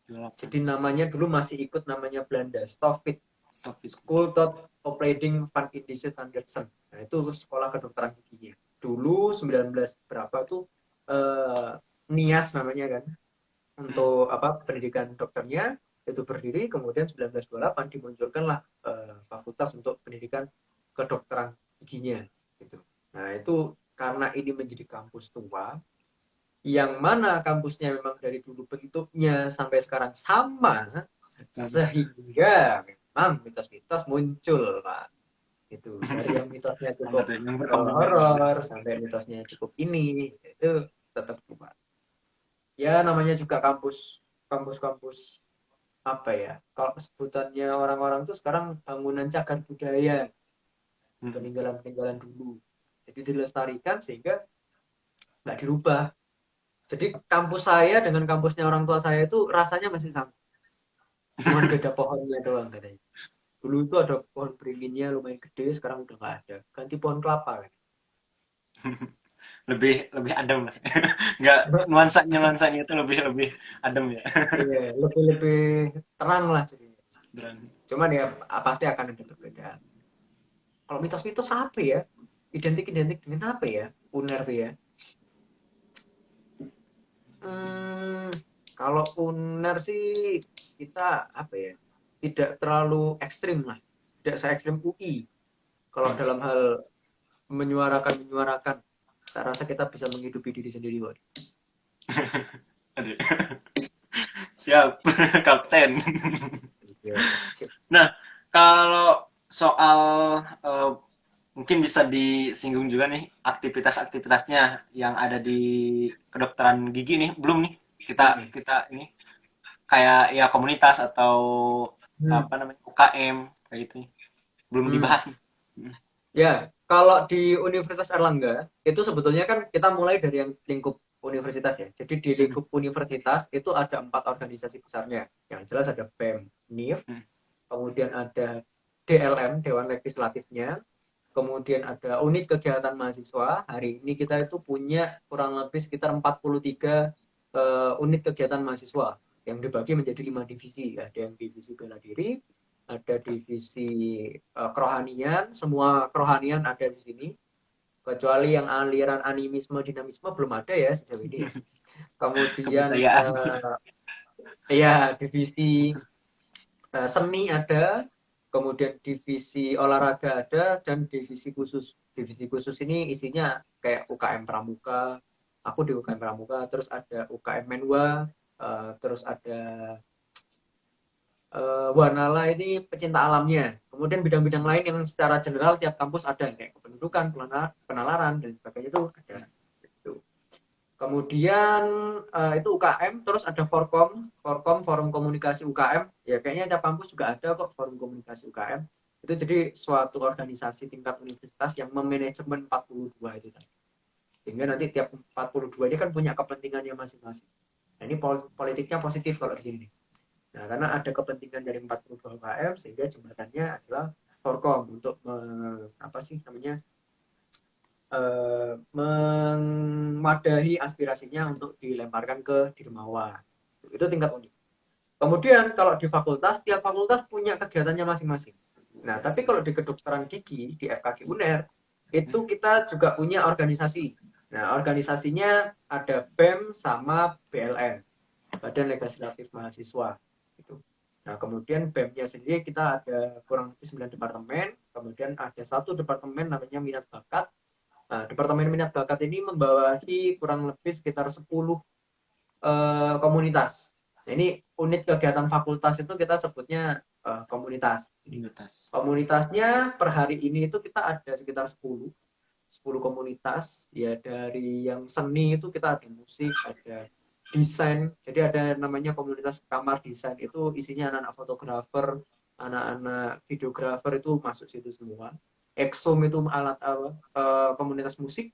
A: 28.
B: Jadi namanya dulu masih ikut namanya Belanda, Stoffit
A: Stop it.
B: School tot Opleiding van Indische Tandersen. Nah, itu sekolah kedokteran giginya. Dulu 19 berapa tuh NIAS namanya kan.
A: Hmm,
B: Untuk apa pendidikan dokternya itu berdiri, kemudian 1928 dimunculkanlah fakultas untuk pendidikan kedokteran giginya gitu. Nah, itu karena ini menjadi kampus tua yang mana kampusnya memang dari dulu bentuknya sampai sekarang sama, sehingga memang mitos-mitos muncul, Pak. Itu dari yang mitosnya
A: apa
B: cukup
A: tuh yang berkembang ya?
B: horor sampai mitosnya cukup ini itu tetap kuat. Ya namanya juga kampus-kampus apa ya? Kalau sebutannya orang-orang tuh sekarang bangunan cagar budaya,
A: Hmm.
B: peninggalan-peninggalan dulu. Jadi dilestarikan sehingga nggak dirubah. Jadi kampus saya dengan kampusnya orang tua saya itu rasanya masih sama. Cuman beda pohonnya doang katanya. Dulu itu ada pohon beringinnya lumayan gede, sekarang udah nggak ada. Ganti pohon kelapa kan.
A: Lebih lebih adem lah. Nggak, nuansanya itu lebih lebih adem ya.
B: Iya, lebih-lebih terang lah jadinya.
A: Beneran.
B: Cuman ya pasti akan ada perbedaan. Kalau mitos-mitos apa ya? Identik-identik dengan apa ya? Uner tuh ya. Hmm, kalau uner sih kita apa ya? Tidak terlalu ekstrim lah. Tidak se ekstrim UI. Kalau dalam hal menyuarakan, saya rasa kita bisa menghidupi diri sendiri, Wak.
A: Aduh. Siap, kapten.
B: Iya, sip.
A: Nah, kalau soal eh, mungkin bisa disinggung juga nih aktivitas-aktivitasnya yang ada di kedokteran gigi nih. Belum nih kita
B: Hmm.
A: kita ini kayak ya komunitas atau
B: Hmm.
A: apa namanya UKM kayak gitu nih. Belum
B: Hmm.
A: dibahas nih. Hmm.
B: Ya, kalau di Universitas Erlangga itu sebetulnya kan kita mulai dari yang lingkup universitas ya. Jadi di
A: Hmm.
B: lingkup universitas itu ada 4 organisasi besarnya. Yang jelas ada BEM, NIF,
A: Hmm.
B: kemudian ada DLM, Dewan Legislatifnya, kemudian ada unit kegiatan mahasiswa. Hari ini kita itu punya kurang lebih sekitar 43 unit kegiatan mahasiswa. yang dibagi menjadi 5 divisi. Ada yang divisi bela diri, ada divisi kerohanian, semua kerohanian ada di sini. Kecuali yang aliran animisme, dinamisme belum ada ya sejauh ini ya. Kemudian
A: Kepercayaan.
B: ya divisi seni ada, kemudian divisi olahraga ada, dan divisi khusus. Divisi khusus ini isinya kayak UKM Pramuka, aku di UKM Pramuka, terus ada UKM Menwa, terus ada Wanala ini pecinta alamnya. Kemudian bidang-bidang lain yang secara general tiap kampus ada, kayak kependudukan, penalaran, dan sebagainya itu ada. Gitu. Kemudian itu UKM, terus ada Forum Komunikasi UKM. Ya kayaknya tiap kampus juga ada kok Forum Komunikasi UKM. Itu jadi suatu organisasi tingkat universitas yang memanajemen 42 itu tadi. Sehingga nanti tiap 42 ini kan punya kepentingannya masing-masing. Nah ini politiknya positif kalau di sini. Nah karena ada kepentingan dari 42 UKM sehingga jembatannya adalah Forkom untuk apa sih namanya memadahi aspirasinya untuk dilemparkan ke Dirmawa. Itu tingkat unit. Kemudian kalau di fakultas, tiap fakultas punya kegiatannya masing-masing. Nah, tapi kalau di kedokteran gigi, di FKG UNER, itu kita juga punya organisasi. Nah, organisasinya ada BEM sama BLM, Badan Legislatif Mahasiswa. Gitu. Nah, kemudian BEM-nya sendiri kita ada kurang lebih 9 departemen, kemudian ada satu departemen namanya Minat Bakat. Nah, Departemen Minat Bakat ini membawahi kurang lebih sekitar 10 komunitas. Nah, ini unit kegiatan fakultas itu kita sebutnya komunitas. Komunitasnya per hari ini itu kita ada sekitar 10 komunitas. Ya dari yang seni itu kita ada musik, ada desain. Jadi ada namanya komunitas kamar desain itu isinya anak-anak fotografer, anak-anak videografer itu masuk situ semua. Exum itu alat komunitas musik.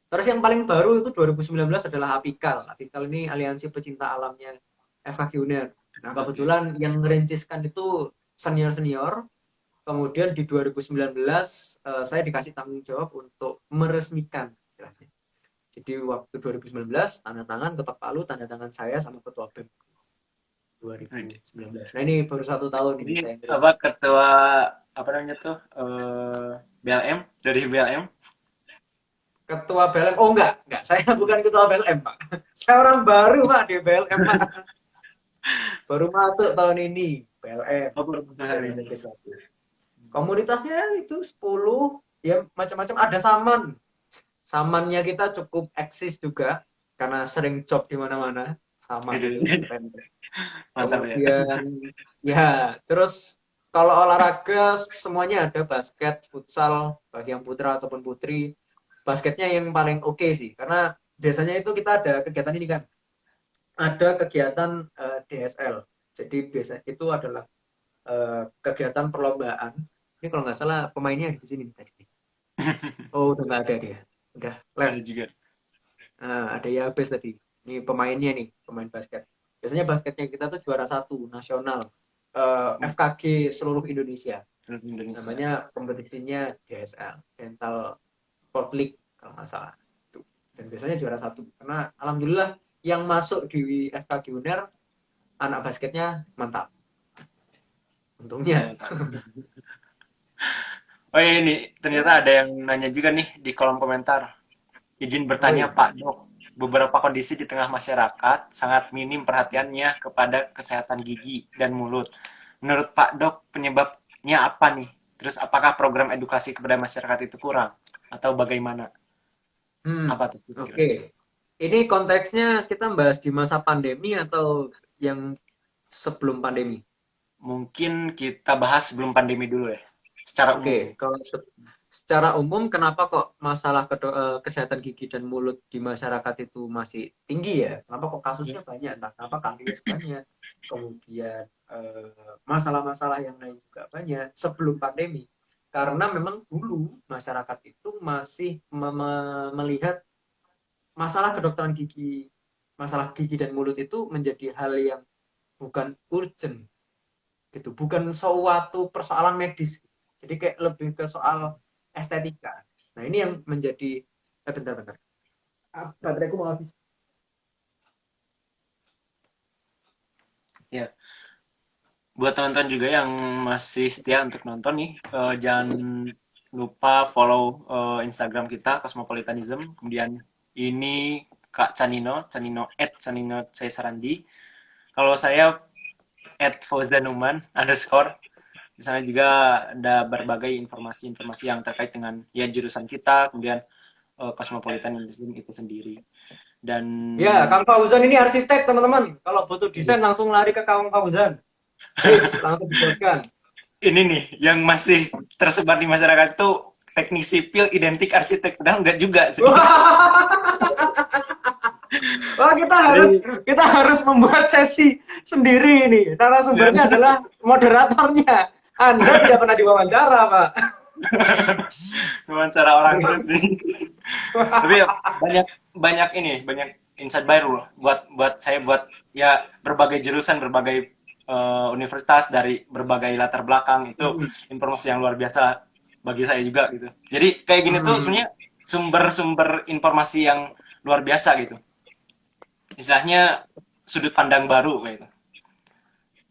B: Terus yang paling baru itu 2019 adalah Apikal. Apikal ini aliansi pecinta alamnya FKG UNER. Nah kebetulan yang merintiskan itu senior-senior. Kemudian di 2019 saya dikasih tanggung jawab untuk meresmikan istilahnya. Jadi waktu 2019 tanda tangan ketok palu, tanda tangan saya sama ketua BEM 2019. Nah ini baru 1 tahun ini
A: Ini
B: saya
A: apa
B: terima.
A: ketua apa namanya tuh BLM dari BLM?
B: Ketua BLM, oh enggak, saya bukan ketua BLM Pak. Saya orang baru Pak di BLM Pak. Baru masuk tahun ini BLM,
A: Oh, baru hari
B: Badan
A: ini.
B: Legislatif. Komunitasnya itu 10, ya macam-macam, ada saman. Samannya kita cukup eksis juga karena sering job di mana-mana. Saman itu keren.
A: Mantap ya.
B: Kemudian ya, terus kalau olahraga semuanya ada, basket, futsal, bagi yang putra ataupun putri. Basketnya yang paling oke sih, karena biasanya itu kita ada kegiatan ini kan, ada kegiatan DSL. Jadi biasa itu adalah kegiatan perlombaan. Ini kalau nggak salah pemainnya di sini tadi. Oh, udah nggak ada dia. Udah les.
A: Ada juga.
B: Ada Yabes tadi. Ini pemainnya nih, pemain basket. Biasanya basketnya kita tuh juara 1 nasional. FKG seluruh Indonesia.
A: Seluruh Indonesia.
B: Namanya kompetisinya DSL, Dental Sport League kalau nggak salah. Tuh. Dan biasanya juara 1. Karena alhamdulillah yang masuk di FKG UNER anak basketnya mantap. Untungnya.
A: Mantap. Oh iya, ini ternyata ada yang nanya juga nih di kolom komentar. Izin
B: Oh
A: bertanya
B: iya.
A: Pak Dok, beberapa kondisi di tengah masyarakat sangat minim perhatiannya kepada kesehatan gigi dan mulut. Menurut Pak Dok, penyebabnya apa nih? Terus apakah program edukasi kepada masyarakat itu kurang? Atau bagaimana?
B: Hmm,
A: Apa tuh
B: oke.
A: kira-kira?
B: Ini konteksnya kita bahas di masa pandemi atau yang sebelum pandemi?
A: Mungkin kita bahas sebelum pandemi dulu ya, secara umum.
B: Oke, kalau secara umum kenapa kok masalah kesehatan gigi dan mulut di masyarakat itu masih tinggi ya? Kenapa kok kasusnya banyak? Entah kenapa karies banyak, kemudian masalah-masalah yang lain juga banyak sebelum pandemi. Karena memang dulu masyarakat itu masih melihat masalah kedokteran gigi, masalah gigi dan mulut itu menjadi hal yang bukan urgent gitu, bukan suatu persoalan medis. Jadi kayak lebih ke soal estetika. Nah, ini yang menjadi bentar-bentar. Bateraiku mau habis.
A: Ya, buat teman-teman juga yang masih setia untuk nonton nih, jangan lupa follow Instagram kita Cosmopolitanism. Kemudian ini Kak Canino, Canino C Sarandi. Kalau saya @fauzanuman underscore. Di sana juga ada berbagai informasi-informasi yang terkait dengan ya jurusan kita, kemudian Cosmopolitanism itu sendiri. Dan
B: Ya, Kang Fauzan ini arsitek, teman-teman. Kalau butuh desain langsung lari ke Kang Fauzan. Wis, langsung dibuatkan.
A: ini nih yang masih tersebar di masyarakat itu teknik sipil identik arsitek, padahal enggak juga sih.
B: Wah, kita harus membuat sesi sendiri ini. Narasumbernya adalah moderatornya. Anda tidak pernah diwawancara, Pak.
A: Wawancara orang terus nih. Tapi ya, banyak banyak ini, banyak insight baru loh buat buat saya, buat ya berbagai jurusan, berbagai universitas dari berbagai latar belakang, itu informasi yang luar biasa bagi saya juga gitu. Jadi kayak gini tuh sebenarnya sumber-sumber informasi yang luar biasa gitu. Istilahnya sudut pandang baru kayak gitu.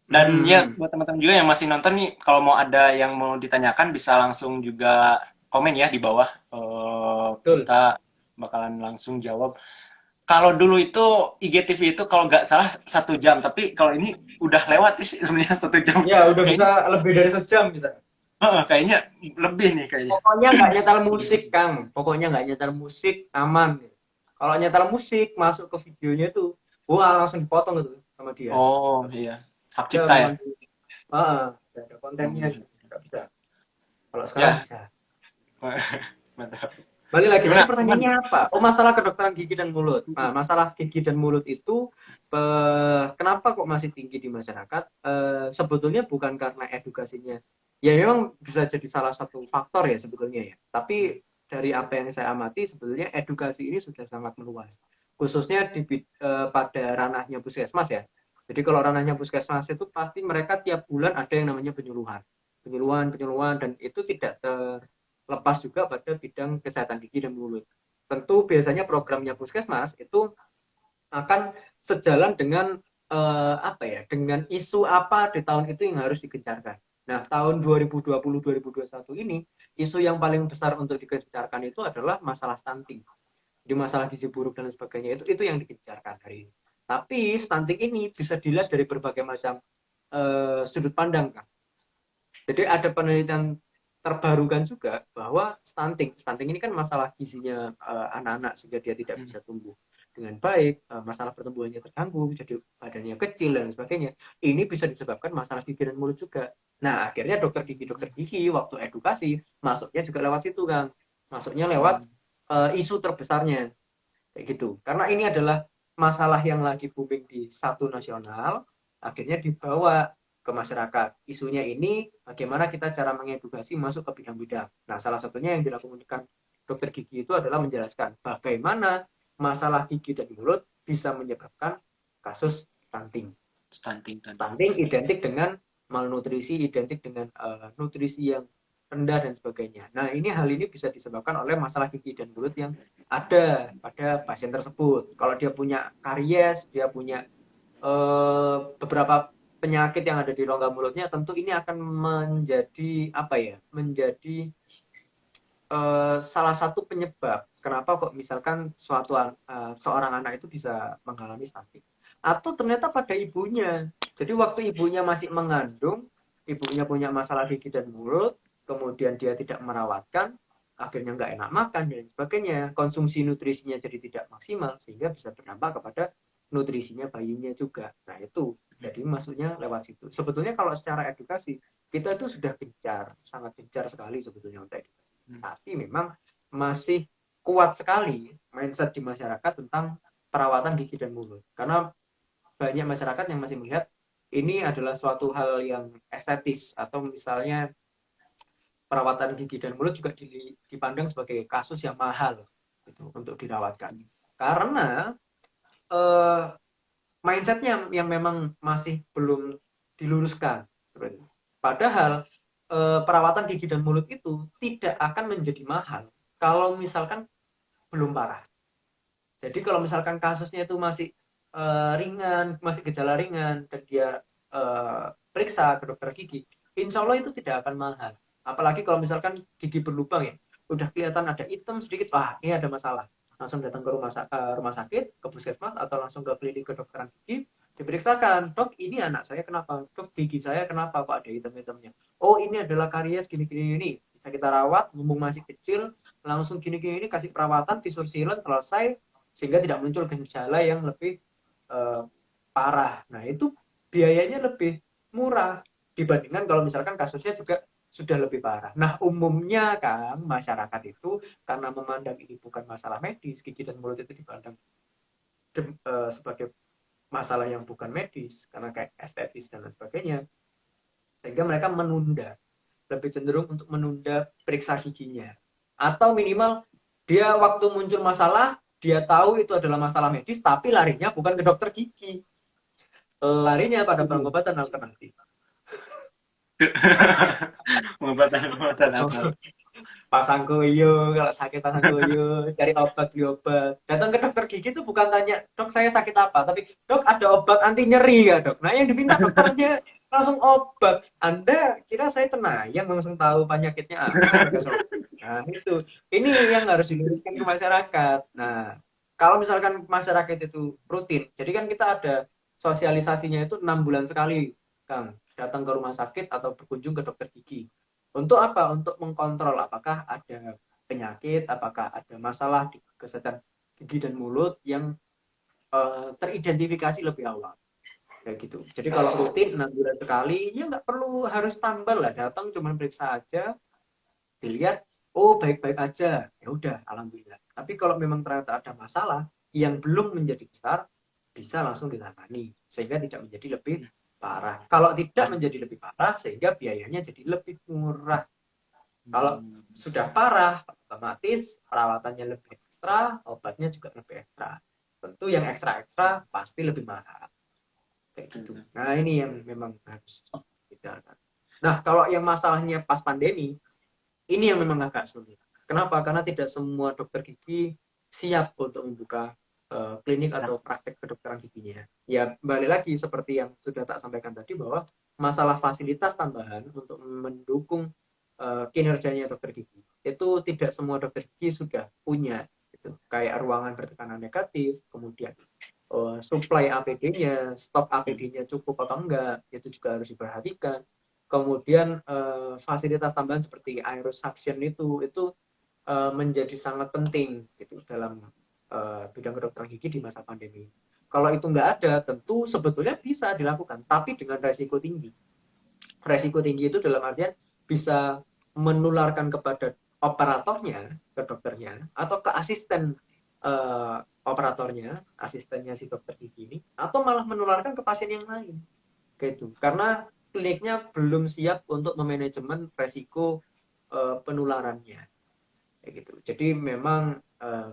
A: Dan ya buat teman-teman juga yang masih nonton nih, kalau mau ada yang mau ditanyakan bisa langsung juga komen ya di bawah.
B: Betul.
A: Kita bakalan langsung jawab. Kalau dulu itu IGTV itu kalau nggak salah 1 jam, tapi kalau ini udah lewat sih sebenarnya 1 jam.
B: Ya, udah bisa
A: Kayaknya,
B: lebih dari sejam kita.
A: kayaknya lebih nih kayaknya.
B: Pokoknya nggak nyetel musik, Kang. Pokoknya nggak nyetel musik, aman. Kalau nyetel musik, masuk ke videonya tuh, wah langsung dipotong itu sama dia.
A: Oh iya, hak
B: Ya,
A: cipta ya.
B: memang. Ada kontennya,
A: Hmm.
B: nggak bisa. Kalau sekarang
A: Ya,
B: bisa.
A: mantap.
B: Balik lagi, tadi
A: Gimana? Aman?
B: pertanyaannya apa? Oh, masalah kedokteran gigi dan mulut. Nah, masalah gigi dan mulut itu kenapa kok masih tinggi di masyarakat? Sebetulnya bukan karena edukasinya. Ya memang bisa jadi salah satu faktor ya sebetulnya ya. Tapi dari apa yang saya amati sebetulnya edukasi ini sudah sangat meluas. Khususnya pada ranahnya puskesmas ya. Jadi kalau ranahnya puskesmas itu pasti mereka tiap bulan ada yang namanya penyuluhan. Penyuluhan dan itu tidak lepas juga pada bidang kesehatan gigi dan mulut. Tentu biasanya programnya puskesmas itu akan sejalan dengan apa ya, dengan isu apa di tahun itu yang harus digencarkan. Nah, tahun 2020-2021 ini isu yang paling besar untuk digencarkan itu adalah masalah stunting. Jadi masalah gizi buruk dan sebagainya itu yang digencarkan hari ini. Tapi stunting ini bisa dilihat dari berbagai macam sudut pandang, kan. Jadi ada penelitian terbarukan juga bahwa stunting ini kan masalah gizinya anak-anak sehingga dia tidak bisa tumbuh dengan baik, masalah pertumbuhannya terganggu, jadi badannya kecil dan sebagainya. Ini bisa disebabkan masalah gigi dan mulut juga. Nah, akhirnya dokter gigi waktu edukasi masuknya juga lewat situ, Kang. Masuknya lewat isu terbesarnya kayak gitu. Karena ini adalah masalah yang lagi booming di satu nasional, akhirnya dibawa ke masyarakat. Isunya ini bagaimana kita cara mengedukasi masuk ke bidang-bidang. Nah, salah satunya yang dilakukan dokter gigi itu adalah menjelaskan bagaimana masalah gigi dan mulut bisa menyebabkan kasus stunting.
A: Stunting tadi.
B: Stunting identik dengan malnutrisi, identik dengan nutrisi yang rendah dan sebagainya. Nah, hal ini bisa disebabkan oleh masalah gigi dan mulut yang ada pada pasien tersebut. Kalau dia punya karies, dia punya beberapa penyakit yang ada di rongga mulutnya, tentu ini akan menjadi apa ya? Menjadi salah satu penyebab kenapa kok misalkan seorang anak itu bisa mengalami stunting. Atau ternyata pada ibunya. Jadi waktu ibunya masih mengandung, ibunya punya masalah gigi dan mulut, kemudian dia tidak merawatkan, akhirnya nggak enak makan dan sebagainya. Konsumsi nutrisinya jadi tidak maksimal sehingga bisa berdampak kepada nutrisinya bayinya juga. Nah itu, jadi maksudnya lewat situ. Sebetulnya kalau secara edukasi kita itu sudah gencar, sangat gencar sekali sebetulnya untuk edukasi. Tapi memang masih kuat sekali mindset di masyarakat tentang perawatan gigi dan mulut. Karena banyak masyarakat yang masih melihat ini adalah suatu hal yang estetis atau misalnya perawatan gigi dan mulut juga dipandang sebagai kasus yang mahal gitu, untuk dirawatkan. Karena mindsetnya yang memang masih belum diluruskan. Padahal perawatan gigi dan mulut itu tidak akan menjadi mahal kalau misalkan belum parah. Jadi kalau misalkan kasusnya itu masih ringan, masih gejala ringan, dan dia periksa ke dokter gigi, insya Allah itu tidak akan mahal. Apalagi kalau misalkan gigi berlubang ya, udah kelihatan ada hitam sedikit, wah ini ada masalah. Langsung datang ke rumah sakit, ke puskesmas, atau langsung ke klinik kedokteran gigi, diperiksakan, dok ini anak saya kenapa, dok gigi saya kenapa kok ada hitam-hitamnya, oh ini adalah karies gini-gini ini, bisa kita rawat, mumpung masih kecil, langsung gini-gini ini kasih perawatan, visur silen, selesai, sehingga tidak muncul gejala yang lebih parah. Nah, itu biayanya lebih murah dibandingkan kalau misalkan kasusnya juga sudah lebih parah. Nah, umumnya kan masyarakat itu karena memandang ini bukan masalah medis, gigi dan mulut itu dipandang sebagai masalah yang bukan medis karena kayak estetis dan lain sebagainya, sehingga mereka menunda, lebih cenderung untuk menunda periksa giginya, atau minimal dia waktu muncul masalah dia tahu itu adalah masalah medis tapi larinya bukan ke dokter gigi, larinya pada pengobatan alternatif.
A: Pengobatan apa?
B: Pasang koyo, kalau sakit pasang koyo, cari obat, beli obat. Datang ke dokter gigi itu bukan tanya, dok saya sakit apa, tapi dok ada obat anti nyeri ya dok. Nah yang diminta dokternya langsung obat. Anda kira saya cenayang langsung tahu penyakitnya apa, dikasih obat. Nah itu, ini yang harus diluruskan ke masyarakat. Nah kalau misalkan masyarakat itu rutin, jadi kan kita ada sosialisasinya itu 6 bulan sekali, Kang, datang ke rumah sakit atau berkunjung ke dokter gigi. Untuk apa? Untuk mengkontrol apakah ada penyakit, apakah ada masalah di kesehatan gigi dan mulut yang teridentifikasi lebih awal. Kayak gitu. Jadi kalau rutin 6 bulan sekali, ya nggak perlu harus tambal lah. Datang cuma periksa aja, dilihat, oh baik-baik aja, ya udah, alhamdulillah. Tapi kalau memang ternyata ada masalah yang belum menjadi besar, bisa langsung ditangani sehingga tidak menjadi lebih parah. Kalau tidak menjadi lebih parah, sehingga biayanya jadi lebih murah. Kalau sudah parah, otomatis perawatannya lebih ekstra, obatnya juga lebih ekstra. Tentu yang ekstra-ekstra pasti lebih mahal. Kayak gitu. Nah, ini yang memang harus dibedakan. Nah, kalau yang masalahnya pas pandemi, ini yang memang agak sulit. Kenapa? Karena tidak semua dokter gigi siap untuk membuka klinik atau praktek kedokteran giginya. Ya, balik lagi seperti yang sudah tak sampaikan tadi, bahwa masalah fasilitas tambahan untuk mendukung kinerjanya dokter gigi itu tidak semua dokter gigi sudah punya. Gitu. Kayak ruangan bertekanan negatif, kemudian supply APD-nya, stok APD-nya cukup apa enggak, itu juga harus diperhatikan. Kemudian fasilitas tambahan seperti aerosuction itu menjadi sangat penting gitu dalam bidang kedokteran gigi di masa pandemi. Kalau itu nggak ada, tentu sebetulnya bisa dilakukan, tapi dengan resiko tinggi. Resiko tinggi itu dalam artian bisa menularkan kepada operatornya, ke dokternya, atau ke asisten operatornya, asistennya si dokter gigi ini, atau malah menularkan ke pasien yang lain. Gitu. Karena kliniknya belum siap untuk memanajemen resiko penularannya. Kayak gitu. Jadi memang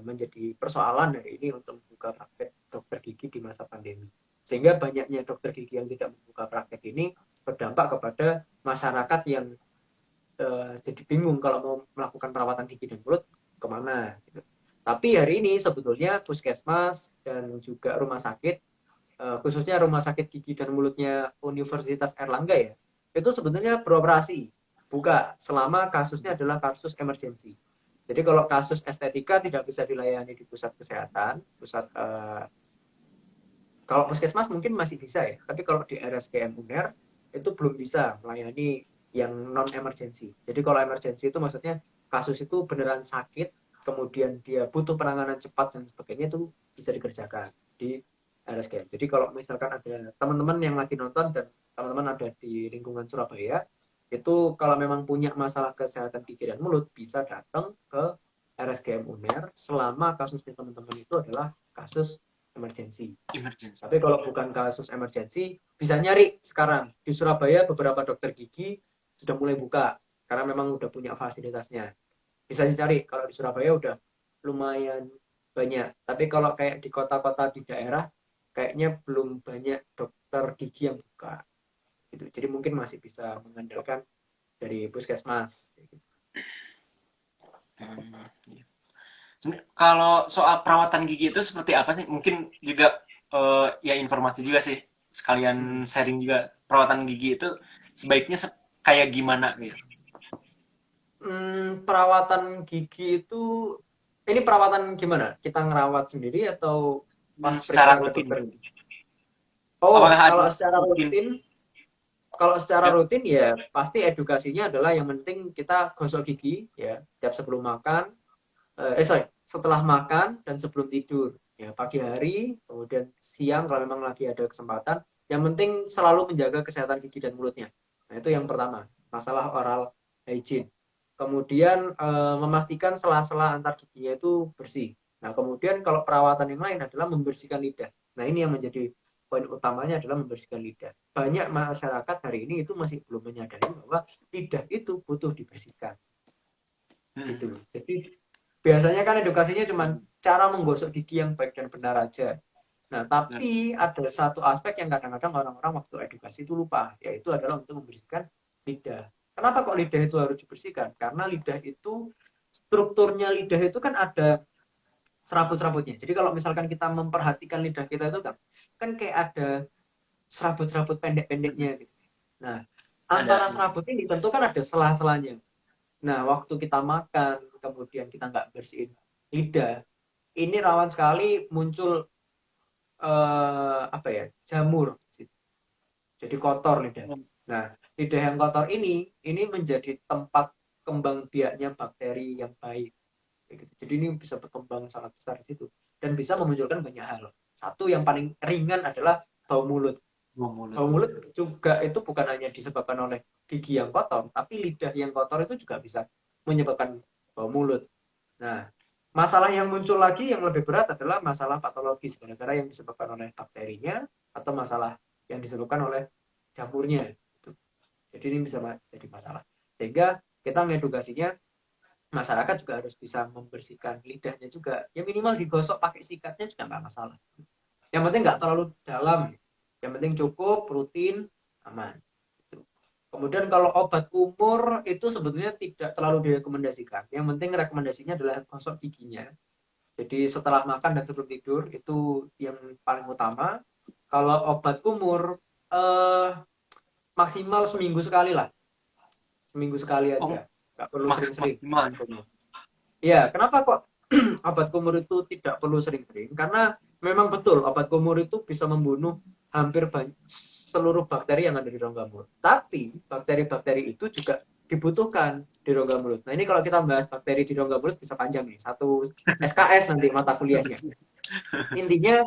B: menjadi persoalan hari ini untuk membuka praktek dokter gigi di masa pandemi. Sehingga banyaknya dokter gigi yang tidak membuka praktek ini berdampak kepada masyarakat yang jadi bingung kalau mau melakukan perawatan gigi dan mulut kemana. Gitu. Tapi hari ini sebetulnya puskesmas dan juga rumah sakit, khususnya rumah sakit gigi dan mulutnya Universitas Erlangga ya, itu sebetulnya beroperasi buka selama kasusnya adalah kasus emergensi. Jadi kalau kasus estetika tidak bisa dilayani di pusat kesehatan, kalau puskesmas mungkin masih bisa ya, tapi kalau di RSKM UNER itu belum bisa melayani yang non emergensi. Jadi kalau emergensi itu maksudnya kasus itu beneran sakit, kemudian dia butuh penanganan cepat dan sebagainya, itu bisa dikerjakan di RSKM. Jadi kalau misalkan ada teman-teman yang lagi nonton dan teman-teman ada di lingkungan Surabaya, itu kalau memang punya masalah kesehatan gigi dan mulut bisa datang ke RSKM UNER selama kasusnya teman-teman itu adalah kasus emergensi. Tapi kalau bukan kasus emergensi, bisa nyari sekarang di Surabaya beberapa dokter gigi sudah mulai buka karena memang udah punya fasilitasnya. Bisa dicari kalau di Surabaya udah lumayan banyak. Tapi kalau kayak di kota-kota di daerah kayaknya belum banyak dokter gigi yang buka. Gitu. Jadi mungkin masih bisa mengandalkan dari puskesmas.
A: Kalau soal perawatan gigi itu seperti apa sih? Mungkin juga ya informasi juga sih, sekalian sharing juga perawatan gigi itu sebaiknya kayak gimana gitu.
B: Perawatan gigi itu, ini perawatan gimana? Kita ngerawat sendiri atau pas
A: Secara
B: periksa ke
A: rutin.
B: dokter? Oh,
A: Apakah ada
B: kalau secara
A: rutin?
B: rutin, kalau secara
A: Ya.
B: rutin ya pasti edukasinya adalah yang penting kita gosok gigi ya tiap sebelum makan, sorry, setelah makan dan sebelum tidur. Ya pagi hari, kemudian siang kalau memang lagi ada kesempatan. Yang penting selalu menjaga kesehatan gigi dan mulutnya. Nah itu yang pertama, masalah oral hygiene. Kemudian memastikan sela-sela antar giginya itu bersih. Nah kemudian kalau perawatan yang lain adalah membersihkan lidah. Nah ini yang menjadi poin utamanya adalah membersihkan lidah. Banyak masyarakat hari ini itu masih belum menyadari bahwa lidah itu butuh dibersihkan.
A: Hmm.
B: Gitu. Jadi biasanya kan edukasinya cuma cara menggosok gigi yang baik dan benar aja. Nah,
A: Benar.
B: tapi ada satu aspek yang kadang-kadang orang-orang waktu edukasi itu lupa, yaitu adalah untuk membersihkan lidah. Kenapa kok lidah itu harus dibersihkan? Karena lidah itu, strukturnya lidah itu kan ada serabut-serabutnya. Jadi kalau misalkan kita memperhatikan lidah kita itu kan kayak ada serabut-serabut pendek-pendeknya gitu. Nah,
A: Ada.
B: antara serabut ini tentu kan ada sela-selanya. Nah, waktu kita makan, kemudian kita nggak bersihin lidah, ini rawan sekali muncul apa ya, jamur. Jadi kotor lidah. Nah, lidah yang kotor ini menjadi tempat kembang biaknya bakteri yang baik. Gitu. Jadi ini bisa berkembang sangat besar di situ dan bisa memunculkan banyak hal. Satu yang paling ringan adalah bau mulut.
A: Bau mulut.
B: Bau mulut juga itu bukan hanya disebabkan oleh gigi yang kotor, tapi lidah yang kotor itu juga bisa menyebabkan bau mulut. Nah, masalah yang muncul lagi yang lebih berat adalah masalah patologis, gara-gara yang disebabkan oleh bakterinya atau masalah yang disebabkan oleh jamurnya. Jadi ini bisa jadi masalah. Sehingga kita mengedukasinya, masyarakat juga harus bisa membersihkan lidahnya juga. Ya minimal digosok pakai sikatnya juga nggak masalah. Yang penting nggak terlalu dalam. Yang penting cukup, rutin, aman. Kemudian kalau obat kumur itu sebetulnya tidak terlalu direkomendasikan. Yang penting rekomendasinya adalah gosok giginya. Jadi setelah makan dan sebelum tidur itu yang paling utama. Kalau obat kumur maksimal seminggu sekali lah. Seminggu sekali
A: Oh,
B: aja. Nggak perlu sering-sering
A: maksimal.
B: obat kumur. Ya, kenapa kok obat kumur itu tidak perlu sering-sering? Karena memang betul obat kumur itu bisa membunuh hampir seluruh bakteri yang ada di rongga mulut. Tapi bakteri-bakteri itu juga dibutuhkan di rongga mulut. Nah ini kalau kita bahas bakteri di rongga mulut bisa panjang nih, satu SKS nanti mata kuliahnya. Intinya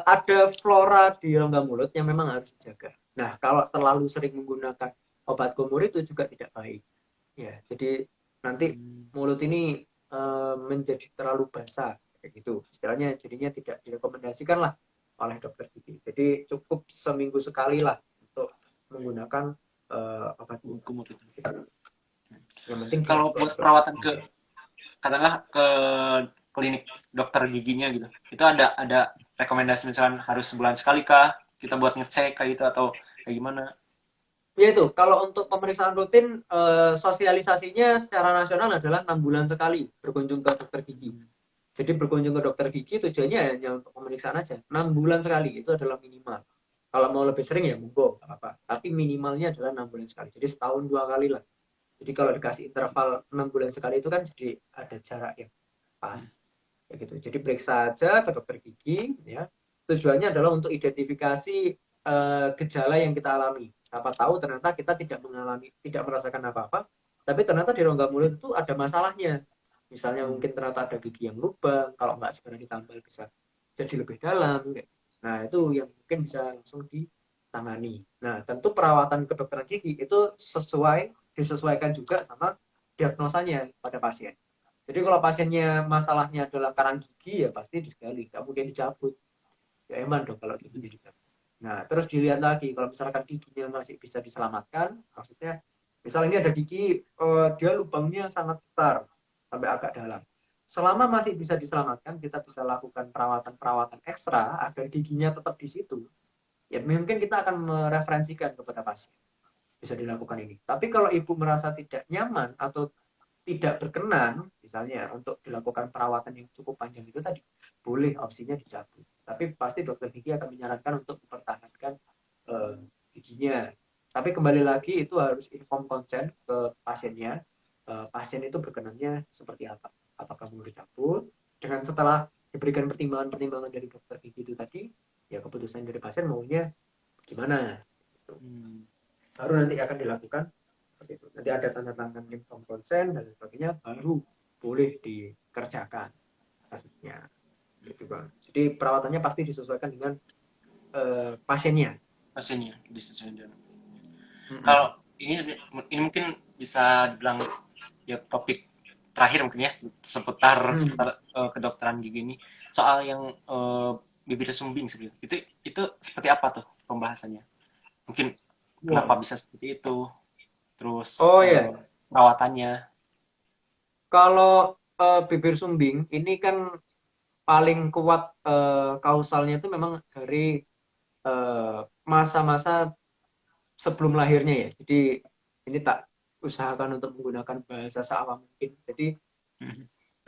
B: ada flora di rongga mulut yang memang harus dijaga. Nah kalau terlalu sering menggunakan obat kumur itu juga tidak baik. Ya, jadi nanti mulut ini menjadi terlalu basah kayak gitu. Istilahnya jadinya tidak direkomendasikan lah oleh dokter gigi. Jadi cukup seminggu sekali lah untuk menggunakan obat
A: Kumur itu.
B: yang penting
A: Kalau buat
B: digosok.
A: perawatan katakanlah ke klinik dokter giginya gitu, itu ada rekomendasi misalkan harus sebulan sekali kah kita buat ngecek kayak gitu atau kayak gimana?
B: Ya itu, kalau untuk pemeriksaan rutin sosialisasinya secara nasional adalah 6 bulan sekali berkunjung ke dokter gigi. Jadi berkunjung ke dokter gigi tujuannya hanya untuk pemeriksaan aja. 6 bulan sekali itu adalah minimal. Kalau mau lebih sering ya monggo, apa. Tapi minimalnya adalah 6 bulan sekali. Jadi setahun 2 kali lah. Jadi kalau dikasih interval 6 bulan sekali itu kan jadi ada jarak yang pas. Ya gitu. Jadi periksa aja ke dokter gigi, ya. Tujuannya adalah untuk identifikasi gejala yang kita alami. Siapa tahu ternyata kita tidak mengalami, tidak merasakan apa-apa, tapi ternyata di rongga mulut itu ada masalahnya. Misalnya mungkin ternyata ada gigi yang lubang, kalau nggak segera ditambal bisa jadi lebih dalam. Nah itu yang mungkin bisa langsung ditangani. Nah tentu perawatan kedokteran gigi itu disesuaikan juga sama diagnosanya pada pasien. Jadi kalau pasiennya masalahnya adalah karang gigi ya pasti digali, kemudian dicabut. Ya eman dong kalau gigi dicabut. Nah terus dilihat lagi kalau misalkan giginya masih bisa diselamatkan, maksudnya misalnya ini ada gigi dia lubangnya sangat besar sampai agak dalam. Selama masih bisa diselamatkan, kita bisa lakukan perawatan-perawatan ekstra agar giginya tetap di situ. Ya mungkin kita akan mereferensikan kepada pasien. Bisa dilakukan ini. Tapi kalau ibu merasa tidak nyaman atau tidak berkenan, misalnya untuk dilakukan perawatan yang cukup panjang itu tadi, boleh opsinya dicabut. Tapi pasti dokter gigi akan menyarankan untuk mempertahankan giginya. Tapi kembali lagi itu harus inform consent ke pasiennya. Pasien itu berkenannya seperti apa? Apakah mau dicabut? Dengan setelah diberikan pertimbangan-pertimbangan dari dokter gigi itu tadi, ya keputusan dari pasien maunya gimana? Gitu. Baru nanti akan dilakukan seperti itu. Nanti ada tanda tangan inform consent dan sebagainya, baru boleh dikerjakan kasusnya. Gitu Bang. Jadi perawatannya pasti disesuaikan dengan pasiennya.
A: Pasiennya disesuaikan. Kalau ini mungkin bisa dibilang ya topik terakhir mungkin ya seputar kedokteran gigi ini, soal yang bibir sumbing sebenarnya itu seperti apa tuh pembahasannya, mungkin kenapa bisa seperti itu, terus perawatannya.
B: Kalau bibir sumbing ini kan paling kuat kausalnya itu memang dari masa-masa sebelum lahirnya ya. Jadi ini tak usahakan untuk menggunakan bahasa seawam mungkin. Jadi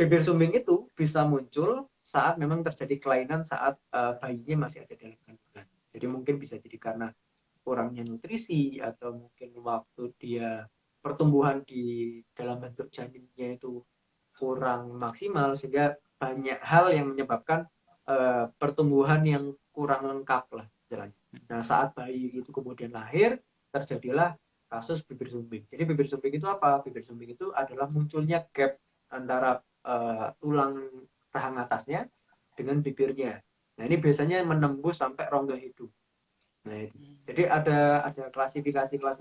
B: bibir sumbing itu bisa muncul saat memang terjadi kelainan saat bayinya masih ada dalam kandungan. Jadi mungkin bisa jadi karena kurangnya nutrisi atau mungkin waktu dia pertumbuhan di dalam bentuk janinnya itu kurang maksimal sehingga banyak hal yang menyebabkan pertumbuhan yang kurang lengkap lah jalannya. Nah saat bayi itu kemudian lahir terjadilah kasus bibir sumbing. Jadi bibir sumbing itu apa? Bibir sumbing itu adalah munculnya gap antara tulang rahang atasnya dengan bibirnya. Nah ini biasanya menembus sampai rongga hidung. Nah itu. Jadi ada klasifikasi juga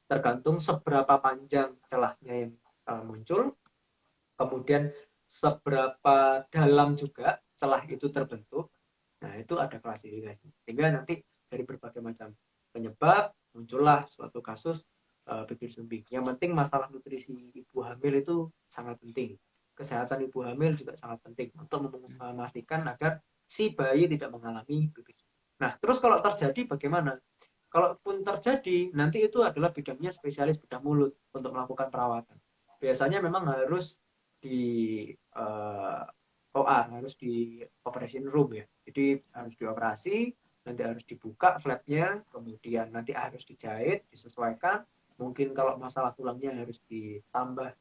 B: tergantung seberapa panjang celahnya yang muncul, kemudian seberapa dalam juga celah itu terbentuk. Nah itu ada klasifikasi. Sehingga nanti dari berbagai macam penyebab muncullah suatu kasus bibir sumbing. Yang penting masalah nutrisi ibu hamil itu sangat penting. Kesehatan ibu hamil juga sangat penting untuk memastikan agar si bayi tidak mengalami bibir sumbing. Nah, terus kalau terjadi bagaimana? Kalaupun terjadi, nanti itu adalah bidangnya spesialis bedah mulut untuk melakukan perawatan. Biasanya memang harus di OR, harus di operation room ya. Jadi harus dioperasi, nanti harus dibuka flapnya, kemudian nanti harus dijahit, disesuaikan. Mungkin kalau masalah tulangnya harus ditambah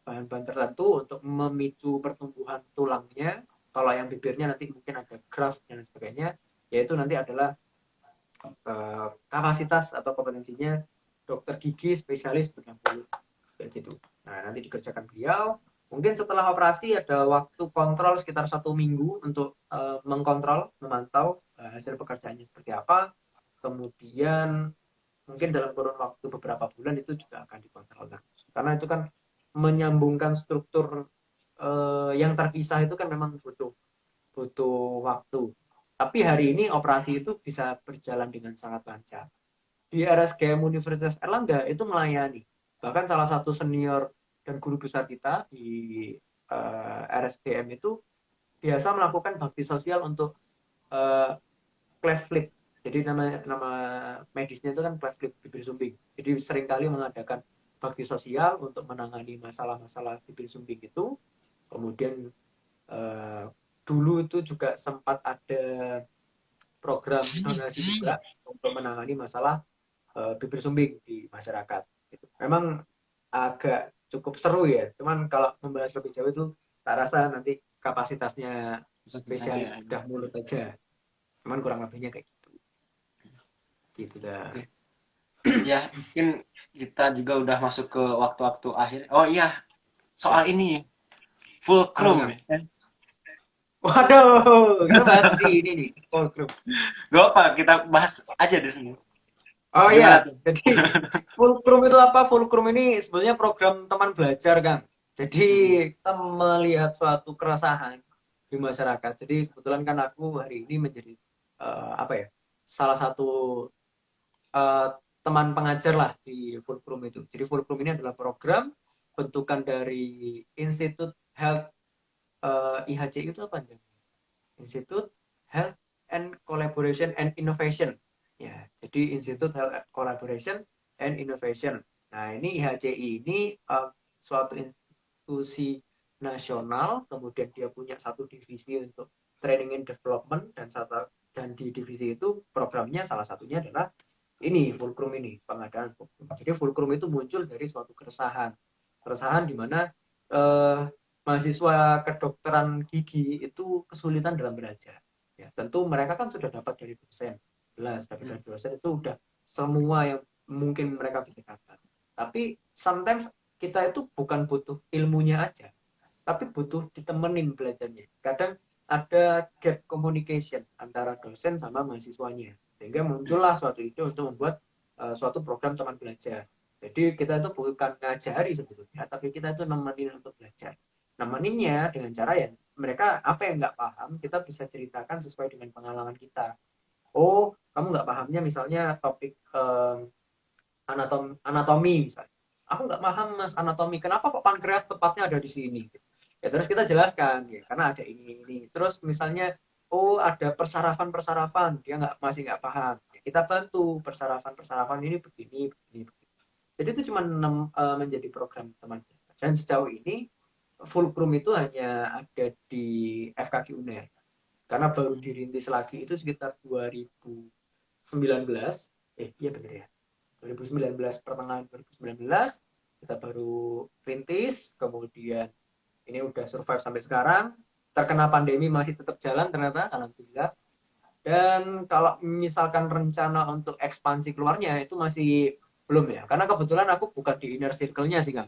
B: bahan-bahan tertentu untuk memicu pertumbuhan tulangnya. Kalau yang bibirnya nanti mungkin ada graft dan sebagainya, yaitu nanti adalah kapasitas atau kompetensinya dokter gigi spesialis bedah mulut kayak gitu. Nah nanti dikerjakan beliau. Mungkin setelah operasi ada waktu kontrol sekitar 1 minggu untuk mengkontrol, memantau hasil pekerjaannya seperti apa. Kemudian mungkin dalam kurun waktu beberapa bulan itu juga akan dikontrol terus. Karena itu kan menyambungkan struktur yang terpisah itu kan memang butuh waktu. Tapi hari ini operasi itu bisa berjalan dengan sangat lancar. Di RSGM Universitas Erlangga itu melayani. Bahkan salah satu senior dan guru besar kita di RSGM itu biasa melakukan bakti sosial untuk cleft lip. Jadi nama medisnya itu kan cleft lip bibir sumbing. Jadi seringkali mengadakan bakti sosial untuk menangani masalah-masalah bibir sumbing itu. Kemudian dulu itu juga sempat ada program donasi juga untuk menangani masalah bibir sumbing di masyarakat. Memang agak cukup seru ya, cuman kalau membahas lebih jauh itu tak rasa nanti kapasitasnya spesialis bedah mulut aja. Cuman kurang lebihnya kayak gitu. Gitu dah.
A: Okay. Ya, mungkin kita juga udah masuk ke waktu-waktu akhir. Oh iya, soal ini fulcrum.
B: Waduh, kita bahas sih ini nih, fulcrum.
A: Gak apa, kita bahas aja di sini.
B: Oh iya, jadi fulcrum itu apa? Fulcrum ini sebenarnya program teman belajar kan. Jadi kita melihat suatu keresahan di masyarakat. Jadi kebetulan kan aku hari ini menjadi salah satu teman pengajar lah di fulcrum itu. Jadi fulcrum ini adalah program bentukan dari Institute Health IHC itu apa? Institute Health and Collaboration and Innovation. Ya, jadi Institute Health Collaboration and Innovation. Nah, ini IHCI ini suatu institusi nasional, kemudian dia punya satu divisi untuk training and development, dan di divisi itu programnya salah satunya adalah ini fulcrum, ini pengadaan fulcrum. Jadi fulcrum itu muncul dari suatu keresahan di mana eh, mahasiswa kedokteran gigi itu kesulitan dalam belajar. Ya, tentu mereka kan sudah dapat dari dosen, jelas dapat dari dosen itu udah semua yang mungkin mereka bisa dapat. Tapi sometimes kita itu bukan butuh ilmunya aja, tapi butuh ditemenin belajarnya. Kadang ada gap communication antara dosen sama mahasiswanya, sehingga muncullah suatu ide untuk membuat suatu program teman belajar. Jadi kita itu bukan ngajari sebetulnya, tapi kita itu nemenin untuk belajar. Nemeninnya dengan cara yang mereka apa yang nggak paham, kita bisa ceritakan sesuai dengan pengalaman kita. Oh, kamu nggak pahamnya misalnya topik anatomi misalnya. Aku nggak paham mas anatomi, kenapa kok pankreas tepatnya ada di sini? Ya terus kita jelaskan, ya karena ada ini. Terus misalnya, oh ada persarafan, dia masih nggak paham. Ya, kita bantu persarafan ini begini, begini, begini. Jadi itu cuma menjadi program teman. Dan sejauh ini Fulcrum itu hanya ada di FKG UNER. Karena baru dirintis lagi itu sekitar 2019. Iya benar ya. 2019, pertengahan 2019 kita baru rintis, kemudian ini udah survive sampai sekarang. Terkena pandemi masih tetap jalan ternyata, alhamdulillah. Dan kalau misalkan rencana untuk ekspansi keluarnya itu masih belum ya, karena kebetulan aku bukan di inner circle-nya sih Kang.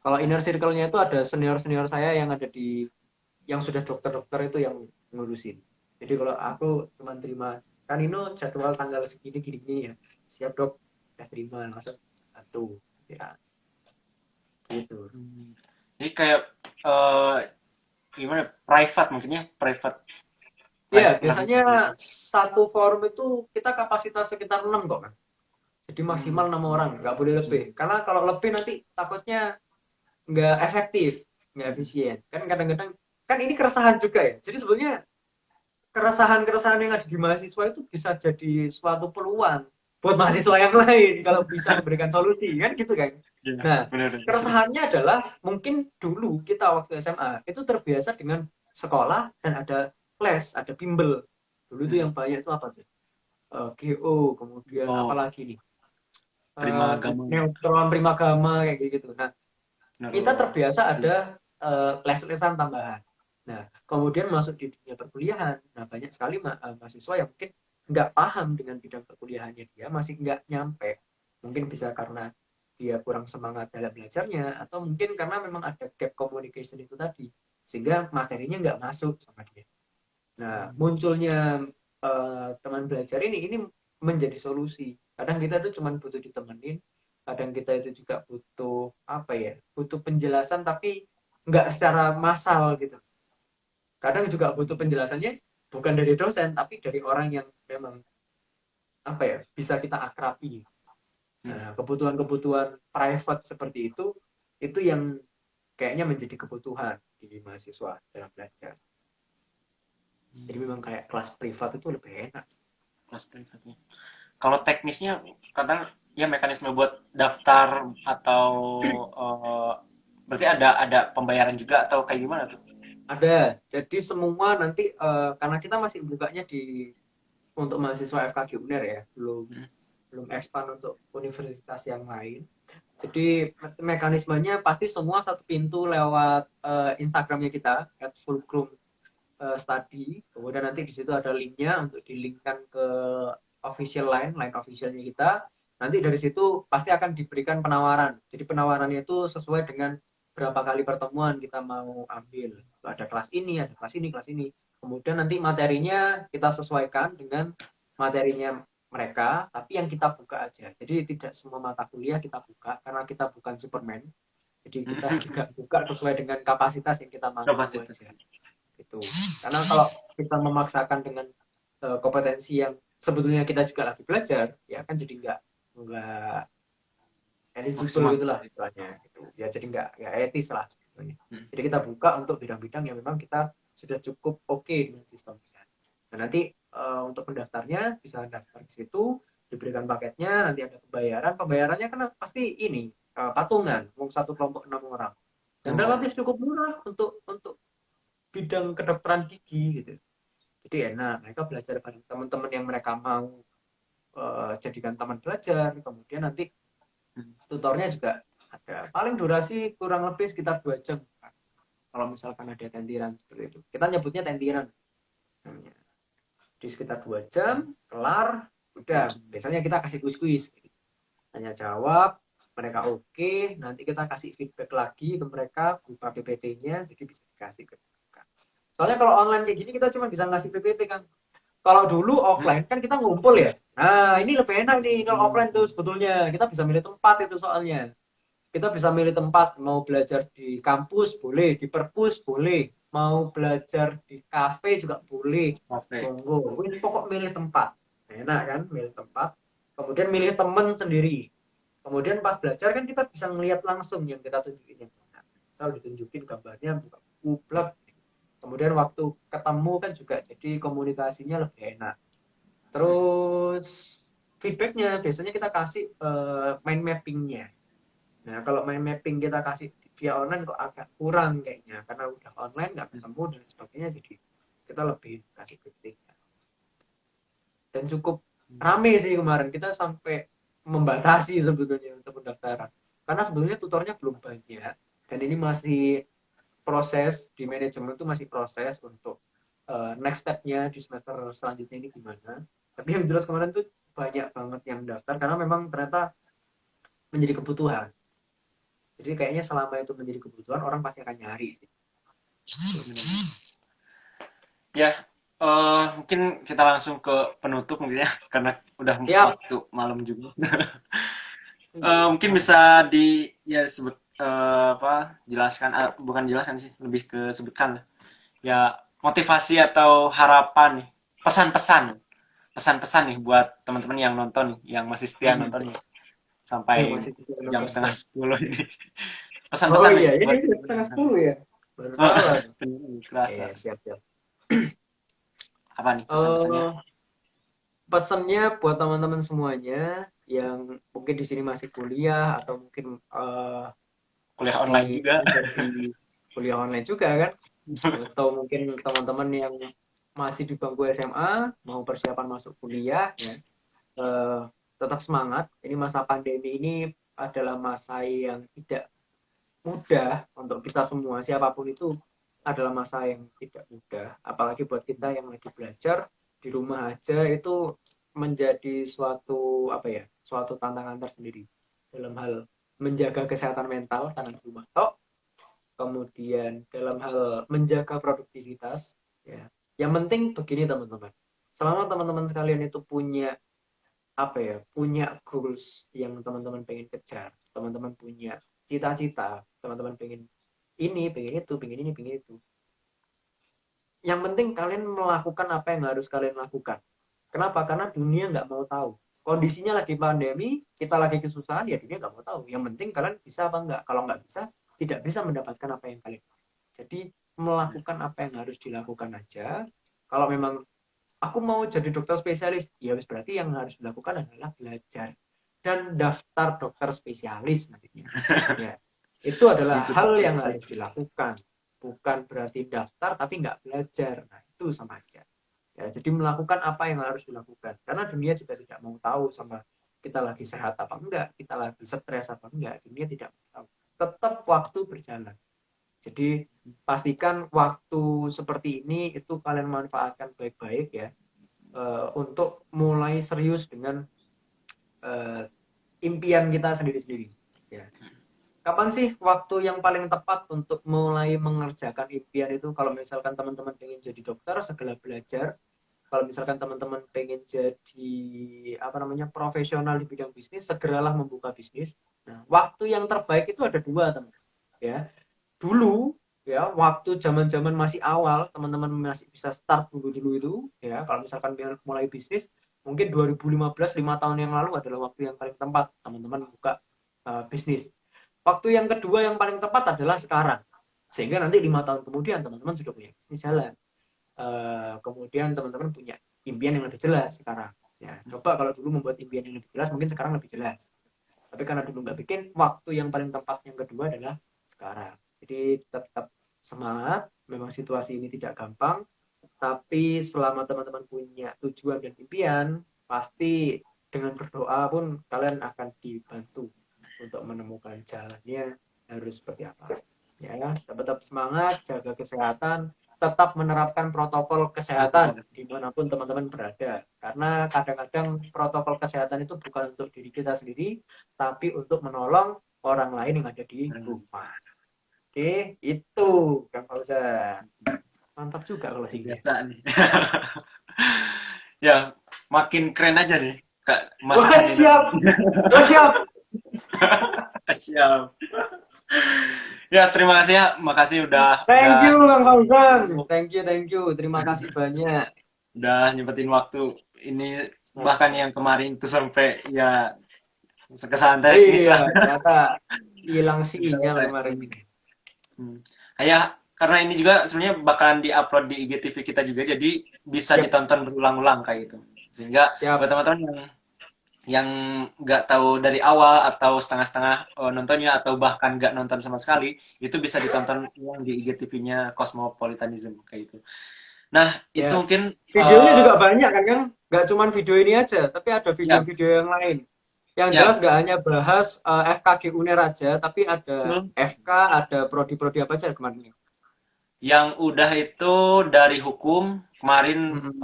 B: Kalau inner circle-nya itu ada senior-senior saya yang ada di, yang sudah dokter-dokter itu yang ngurusin. Jadi kalau aku cuma terima, kan ini jadwal tanggal segini gini ya, siap dok, saya terima langsung satu ya gitu.
A: Jadi kayak gimana? Private mungkin ya, private
B: Iya,
A: private
B: biasanya
A: learning.
B: satu forum itu kita kapasitas sekitar 6 kok kan. Jadi maksimal 6 orang, nggak boleh lebih. Karena kalau lebih nanti takutnya nggak efektif, nggak efisien. Kan kadang-kadang, kan ini keresahan juga ya. Jadi sebenarnya keresahan-keresahan yang ada di mahasiswa itu bisa jadi suatu peluang buat mahasiswa yang lain kalau bisa memberikan solusi, kan gitu kan.
A: Iya,
B: Nah,
A: benar.
B: keresahannya adalah mungkin dulu kita waktu SMA itu terbiasa dengan sekolah dan ada les, ada bimbel. Dulu tuh yang banyak itu apa tuh? GO, kemudian
A: Oh,
B: apalagi nih?
A: prima agama.
B: Neutron, primagama kayak gitu. Nah, kita
A: Benar.
B: terbiasa ada les-lesan tambahan. Nah, kemudian masuk di dunia perkuliahan. Nah, banyak sekali mahasiswa yang mungkin nggak paham dengan bidang perkuliahannya, dia masih nggak nyampe. Mungkin bisa karena dia kurang semangat dalam belajarnya, atau mungkin karena memang ada gap communication itu tadi, sehingga materinya nggak masuk sama dia. Nah, munculnya teman belajar ini menjadi solusi. Kadang kita tuh cuma butuh ditemenin, kadang kita itu juga butuh apa ya, butuh penjelasan tapi nggak secara massal gitu. Kadang juga butuh penjelasannya bukan dari dosen, tapi dari orang yang memang apa ya, bisa kita akrabi. Nah, kebutuhan-kebutuhan private seperti itu yang kayaknya menjadi kebutuhan di mahasiswa dalam belajar. Jadi memang kayak kelas privat itu lebih enak.
A: Kelas privatnya. Kalau teknisnya kadang ya mekanisme buat daftar atau eh, berarti ada pembayaran juga atau kayak gimana tuh?
B: Ada. Jadi semua nanti karena kita masih bukanya di untuk mahasiswa FKG UNER ya, belum
A: Hmm.
B: belum expand untuk universitas yang lain. Jadi mekanismenya pasti semua satu pintu lewat Instagramnya kita @fulcrum study. Kemudian nanti di situ ada linknya untuk dilinkkan ke official line officialnya kita. Nanti dari situ pasti akan diberikan penawaran. Jadi penawarannya itu sesuai dengan berapa kali pertemuan kita mau ambil. Ada kelas ini, ada kelas ini, kelas ini. Kemudian nanti materinya kita sesuaikan dengan materinya mereka, tapi yang kita buka aja. Jadi tidak semua mata kuliah kita buka, karena kita bukan Superman. Jadi kita juga buka sesuai dengan kapasitas yang kita mampu
A: Kapasitas.
B: aja gitu. Karena kalau kita memaksakan dengan kompetensi yang sebetulnya kita juga lagi belajar, ya kan jadi nggak eligible
A: Maksimal.
B: gitulah istilahnya gitu. Ya jadi nggak etis lah sebetulnya.
A: Hmm.
B: Jadi kita buka untuk bidang-bidang yang memang kita sudah cukup oke dengan sistemnya. Nah, nanti untuk pendaftarnya bisa daftar di situ, diberikan paketnya, nanti ada pembayaran. Pembayarannya kan pasti ini patungan, satu kelompok 6 orang. dan relatif cukup murah untuk bidang kedokteran gigi gitu. Jadi enak, mereka belajar bareng teman-teman yang mereka mau jadikan teman belajar. Kemudian nanti tutornya juga ada. Paling durasi kurang lebih sekitar 2 jam. Kalau misalkan ada tentiran seperti itu. Kita nyebutnya tentiran namanya. Di sekitar 2 jam, kelar, udah. Biasanya kita kasih kuis-kuis. Tanya jawab, mereka oke, nanti kita kasih feedback lagi ke mereka berupa PPT-nya, jadi bisa dikasih ke mereka. Soalnya kalau online kayak gini kita cuma bisa ngasih PPT kan. Kalau dulu offline kan kita ngumpul ya. Nah, ini lebih enak nih kalau offline tuh sebetulnya. Kita bisa milih tempat itu soalnya. Kita bisa milih tempat, mau belajar di kampus boleh, di perpus boleh, mau belajar di kafe juga boleh.
A: Oke.
B: Monggo. Ini pokok milih tempat. Enak kan, milih tempat. Kemudian milih temen sendiri. Kemudian pas belajar kan kita bisa ngelihat langsung yang kita tunjukin yang mana. Kalau ditunjukin gambarnya buka buku, blog. Kemudian waktu ketemu kan juga jadi komunikasinya lebih enak. Terus feedbacknya biasanya kita kasih mind mappingnya. Nah kalau mind mapping kita kasih via online kok agak kurang kayaknya karena udah online nggak ketemu dan sebagainya, jadi kita lebih kasih feedbacknya. Dan cukup rame sih kemarin, kita sampai membatasi sebetulnya untuk pendaftaran karena sebetulnya tutornya belum banyak dan ini masih proses di manajemen itu, masih proses untuk next step-nya di semester selanjutnya ini gimana. Tapi yang jelas kemarin tuh banyak banget yang daftar karena memang ternyata menjadi kebutuhan. Jadi kayaknya selama itu menjadi kebutuhan orang pasti akan nyari sih.
A: Ya, mungkin kita langsung ke penutup mungkin ya, karena udah
B: Siap.
A: waktu malam juga. Mungkin bisa ya sebut apa jelaskan, bukan jelaskan sih, lebih ke sebutkan lah. Ya motivasi atau harapan nih, pesan-pesan, pesan-pesan nih buat teman-teman yang nonton nih, yang masih setia nonton nih
B: Yang
A: sampai
B: masih bisa
A: jam
B: nonton.
A: setengah 10 ini.
B: Oh
A: Pesan-pesan nih
B: iya, ini
A: buat
B: setengah 10 ya. Baru
A: oh,
B: salah.
A: kerasa.
B: Siap siap.
A: Apa nih pesan-pesannya?
B: Uh, Pesannya buat teman-teman semuanya yang mungkin di sini masih kuliah atau mungkin
A: Kuliah
B: masih
A: online juga.
B: ada di kuliah online juga kan, atau mungkin teman-teman yang masih di bangku SMA mau persiapan masuk kuliah ya, eh, tetap semangat. Ini masa pandemi ini adalah masa yang tidak mudah untuk kita semua, siapapun itu adalah masa yang tidak mudah, apalagi buat kita yang lagi belajar di rumah aja itu menjadi suatu apa ya, suatu tantangan tersendiri dalam hal menjaga kesehatan mental karena di rumah tok, kemudian dalam hal menjaga produktivitas ya. Yang penting begini teman-teman, selama teman-teman sekalian itu punya apa ya, punya goals yang teman-teman pengen kejar, teman-teman punya cita-cita, teman-teman pengen ini, pengen itu, pengen ini, pengen itu. Yang penting kalian melakukan apa yang harus kalian lakukan. Kenapa? Karena dunia nggak mau tahu. Kondisinya lagi pandemi, kita lagi kesusahan, ya dunia nggak mau tahu. Yang penting kalian bisa apa enggak. Kalau nggak bisa, tidak bisa mendapatkan apa yang kalian. Jadi melakukan apa yang harus dilakukan aja. Kalau memang aku mau jadi dokter spesialis, ya berarti yang harus dilakukan adalah belajar dan daftar dokter spesialis nantinya. Ya, itu adalah
A: Itu
B: hal
A: pasti
B: yang
A: betul.
B: harus dilakukan. Bukan berarti daftar tapi nggak belajar. Nah, itu sama aja. Ya, jadi melakukan apa yang harus dilakukan. Karena dunia juga tidak mau tahu sama kita lagi sehat apa enggak, kita lagi stres apa enggak. Dunia tidak mau tahu. Tetap waktu berjalan. Jadi pastikan waktu seperti ini itu kalian manfaatkan baik-baik ya, untuk mulai serius dengan uh, impian kita sendiri-sendiri. Ya. Kapan sih waktu yang paling tepat untuk mulai mengerjakan impian itu? Kalau misalkan teman-teman pengen jadi dokter, segera belajar. Kalau misalkan teman-teman pengen jadi apa namanya profesional di bidang bisnis, segeralah membuka bisnis. Nah, waktu yang terbaik itu ada dua, teman. Ya, dulu ya waktu zaman-zaman masih awal teman-teman masih bisa start dulu itu ya, kalau misalkan mulai bisnis mungkin 2015, 5 tahun yang lalu adalah waktu yang paling tepat teman-teman buka bisnis. Waktu yang kedua yang paling tepat adalah sekarang, sehingga nanti 5 tahun kemudian teman-teman sudah punya bisnis jalan. Kemudian teman-teman punya impian yang lebih jelas sekarang ya. Coba kalau dulu membuat impian yang lebih jelas, mungkin sekarang lebih jelas, tapi karena dulu nggak bikin, waktu yang paling tepat yang kedua adalah sekarang. Jadi tetap semangat. Memang situasi ini tidak gampang, tapi selama teman-teman punya tujuan dan impian, pasti dengan berdoa pun kalian akan dibantu untuk menemukan jalannya harus seperti apa. Ya, tetap semangat, jaga kesehatan, tetap menerapkan protokol kesehatan dimanapun teman-teman berada. Karena kadang-kadang protokol kesehatan itu bukan untuk diri kita sendiri, tapi untuk menolong orang lain yang ada di rumah. Oke, itu Kang Fauzan. Mantap juga kalau singnya.
A: Biasa nih. Ya, makin keren aja nih, Kak Mas
B: Wah,
A: Canino.
B: siap. Wah, siap.
A: Siap. Ya, terima kasih ya. Makasih
B: Thank you, Kang Fauzan. Thank you. Terima kasih banyak.
A: udah nyempetin waktu. Ini bahkan yang kemarin itu sampai ya kesan teknis
B: Iya,
A: lah.
B: ternyata hilang sinyal kemarin ini.
A: Ya, karena ini juga sebenarnya bakalan di-upload di IGTV kita juga, jadi bisa
B: Siap.
A: ditonton berulang-ulang kayak gitu. Sehingga
B: Siap.
A: buat teman-teman yang nggak tahu dari awal atau setengah-setengah nontonnya atau bahkan nggak nonton sama sekali, itu bisa ditonton yang di IGTV-nya Cosmopolitanism kayak gitu. Nah, itu
B: Ya.
A: mungkin
B: Videonya juga banyak kan, Kang? Nggak cuma video ini aja, tapi ada
A: ya,
B: video-video yang lain. Yang jelas
A: ya,
B: nggak hanya bahas FKG UNER aja, tapi ada
A: betul.
B: FK, ada prodi-prodi apa aja kemarin.
A: Yang udah itu dari hukum kemarin
B: Mm-mm.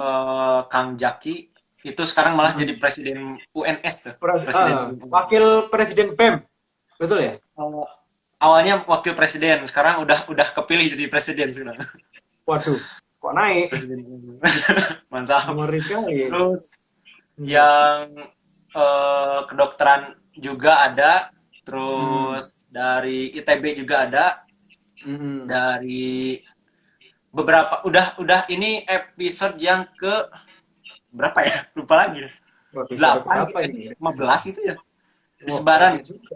A: Kang Jaki itu sekarang malah jadi
B: Mm-mm.
A: presiden UNS tuh, presiden UNS.
B: Wakil Presiden PEM, betul ya?
A: Eh, awalnya wakil presiden, sekarang udah kepilih jadi presiden sekarang.
B: Waduh, kok naik?
A: Presiden. Mantap.
B: Ngeri sekali.
A: Terus
B: Hmm.
A: yang kedokteran juga ada,
B: Hmm.
A: terus dari ITB juga ada,
B: Hmm.
A: dari beberapa udah ini episode yang ke berapa ya? Lupa lagi.
B: Wah, episode
A: 8
B: berapa
A: gitu ya.
B: ini?
A: 15 itu ya. Di
B: Wah,
A: Sebaran.
B: banyak juga.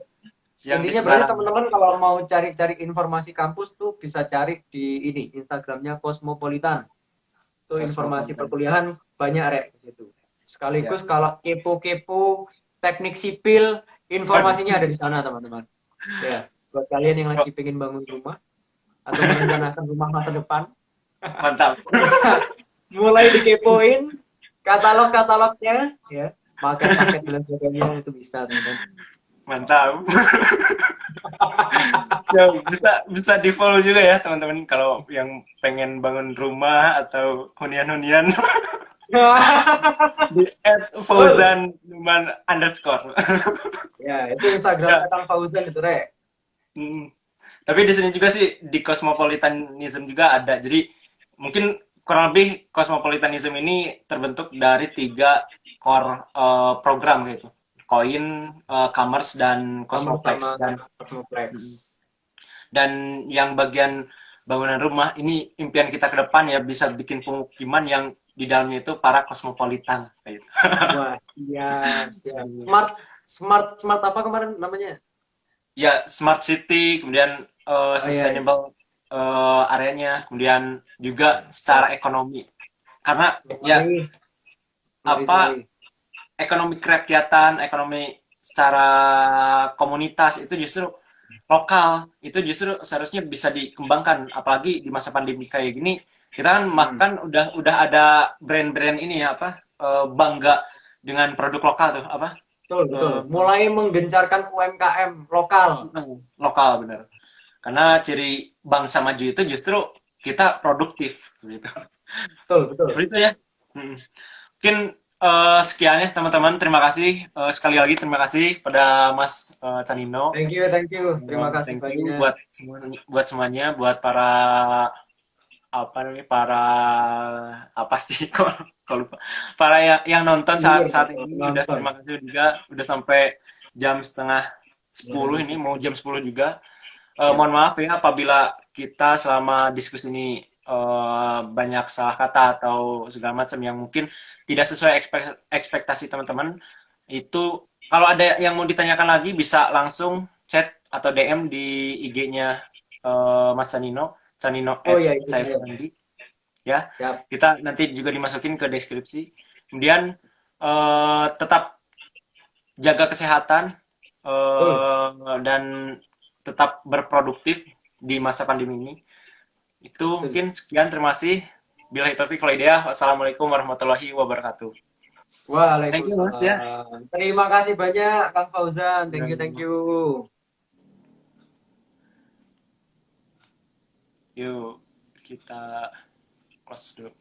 A: Yang di
B: Intinya berarti
A: Sebaran.
B: teman-teman kalau mau cari-cari informasi kampus tuh bisa cari di ini Instagramnya Cosmopolitan. Itu informasi
A: Cosmopolitan.
B: perkuliahan banyak rek gitu.
A: Ya.
B: Sekaligus kalau kepo-kepo teknik sipil,
A: Waduh.
B: informasinya ada di sana teman-teman. Ya, buat kalian yang lagi pengen bangun rumah atau merencanakan rumah masa depan,
A: Mantap.
B: bisa mulai dikepoin katalog-katalognya, ya, paket-paket dan sebagainya itu bisa teman-teman.
A: Mantap. Ya, bisa di follow juga ya teman-teman kalau yang pengen bangun rumah atau hunian-hunian di @fauzan_.
B: Ya, itu Instagramnya
A: Ya.
B: Kang Fauzan itu, Rek.
A: Hmm. Tapi di sini juga sih di Cosmopolitanism juga ada. Jadi mungkin kurang lebih Cosmopolitanism ini terbentuk dari 3 core program gitu. Koin, Commerce, dan
B: Sama
A: Cosmoplex.
B: sama
A: Dan
B: Cosmoplex.
A: dan yang bagian bangunan rumah ini impian kita ke depan ya bisa bikin pemukiman yang di dalamnya itu para kosmopolitan kayak gitu.
B: Wah, siap. Smart apa kemarin namanya?
A: Ya, smart city, kemudian
B: Oh iya, iya.
A: sustainable areanya, kemudian juga secara
B: Siap.
A: ekonomi. Karena ya
B: Ngeri, ngeri sekali.
A: apa ekonomi kerakyatan, ekonomi secara komunitas itu justru lokal, itu justru seharusnya bisa dikembangkan. Apalagi di masa pandemi kayak gini, kita kan
B: Hmm.
A: makan udah ada brand-brand ini ya apa bangga dengan produk lokal tuh apa
B: Betul. Mulai menggencarkan UMKM lokal.
A: lokal bener. Karena ciri bangsa maju itu justru kita produktif gitu.
B: Betul.
A: Seperti itu ya. Hmm. Mungkin sekian ya teman-teman. Terima kasih sekali lagi terima kasih pada Mas Canino.
B: Thank you. Terima kasih
A: Thank you
B: banyak.
A: buat semuanya, buat para apa namanya para apa sih kalau lupa para yang nonton
B: Viewer
A: saat
B: atau
A: ini udah
B: penonton.
A: terima kasih juga udah sampai jam setengah
B: Ya,
A: 10 ini mau jam 10 juga.
B: siap.
A: Mohon maaf ya apabila kita selama diskusi ini banyak salah kata atau segala macam yang mungkin tidak sesuai ekspektasi teman-teman. Itu kalau ada yang mau ditanyakan lagi bisa langsung chat atau DM di IG-nya Mas Sanino, Sanino
B: Oh
A: at
B: iya, itu
A: saya
B: saya.
A: Sarandi. Ya,
B: Siap.
A: kita nanti juga dimasukin ke deskripsi. Kemudian tetap jaga kesehatan
B: Betul.
A: dan tetap berproduktif di masa pandemi ini. Itu
B: Betul.
A: mungkin sekian, terima kasih. Billahi taufiq wal hidayah. Wassalamualaikum warahmatullahi wabarakatuh. Thank you Mas ya.
B: Waalaikumsalam. Terima kasih banyak Kang Fauzan. Thank you, thank you.
A: Yuk kita close dulu.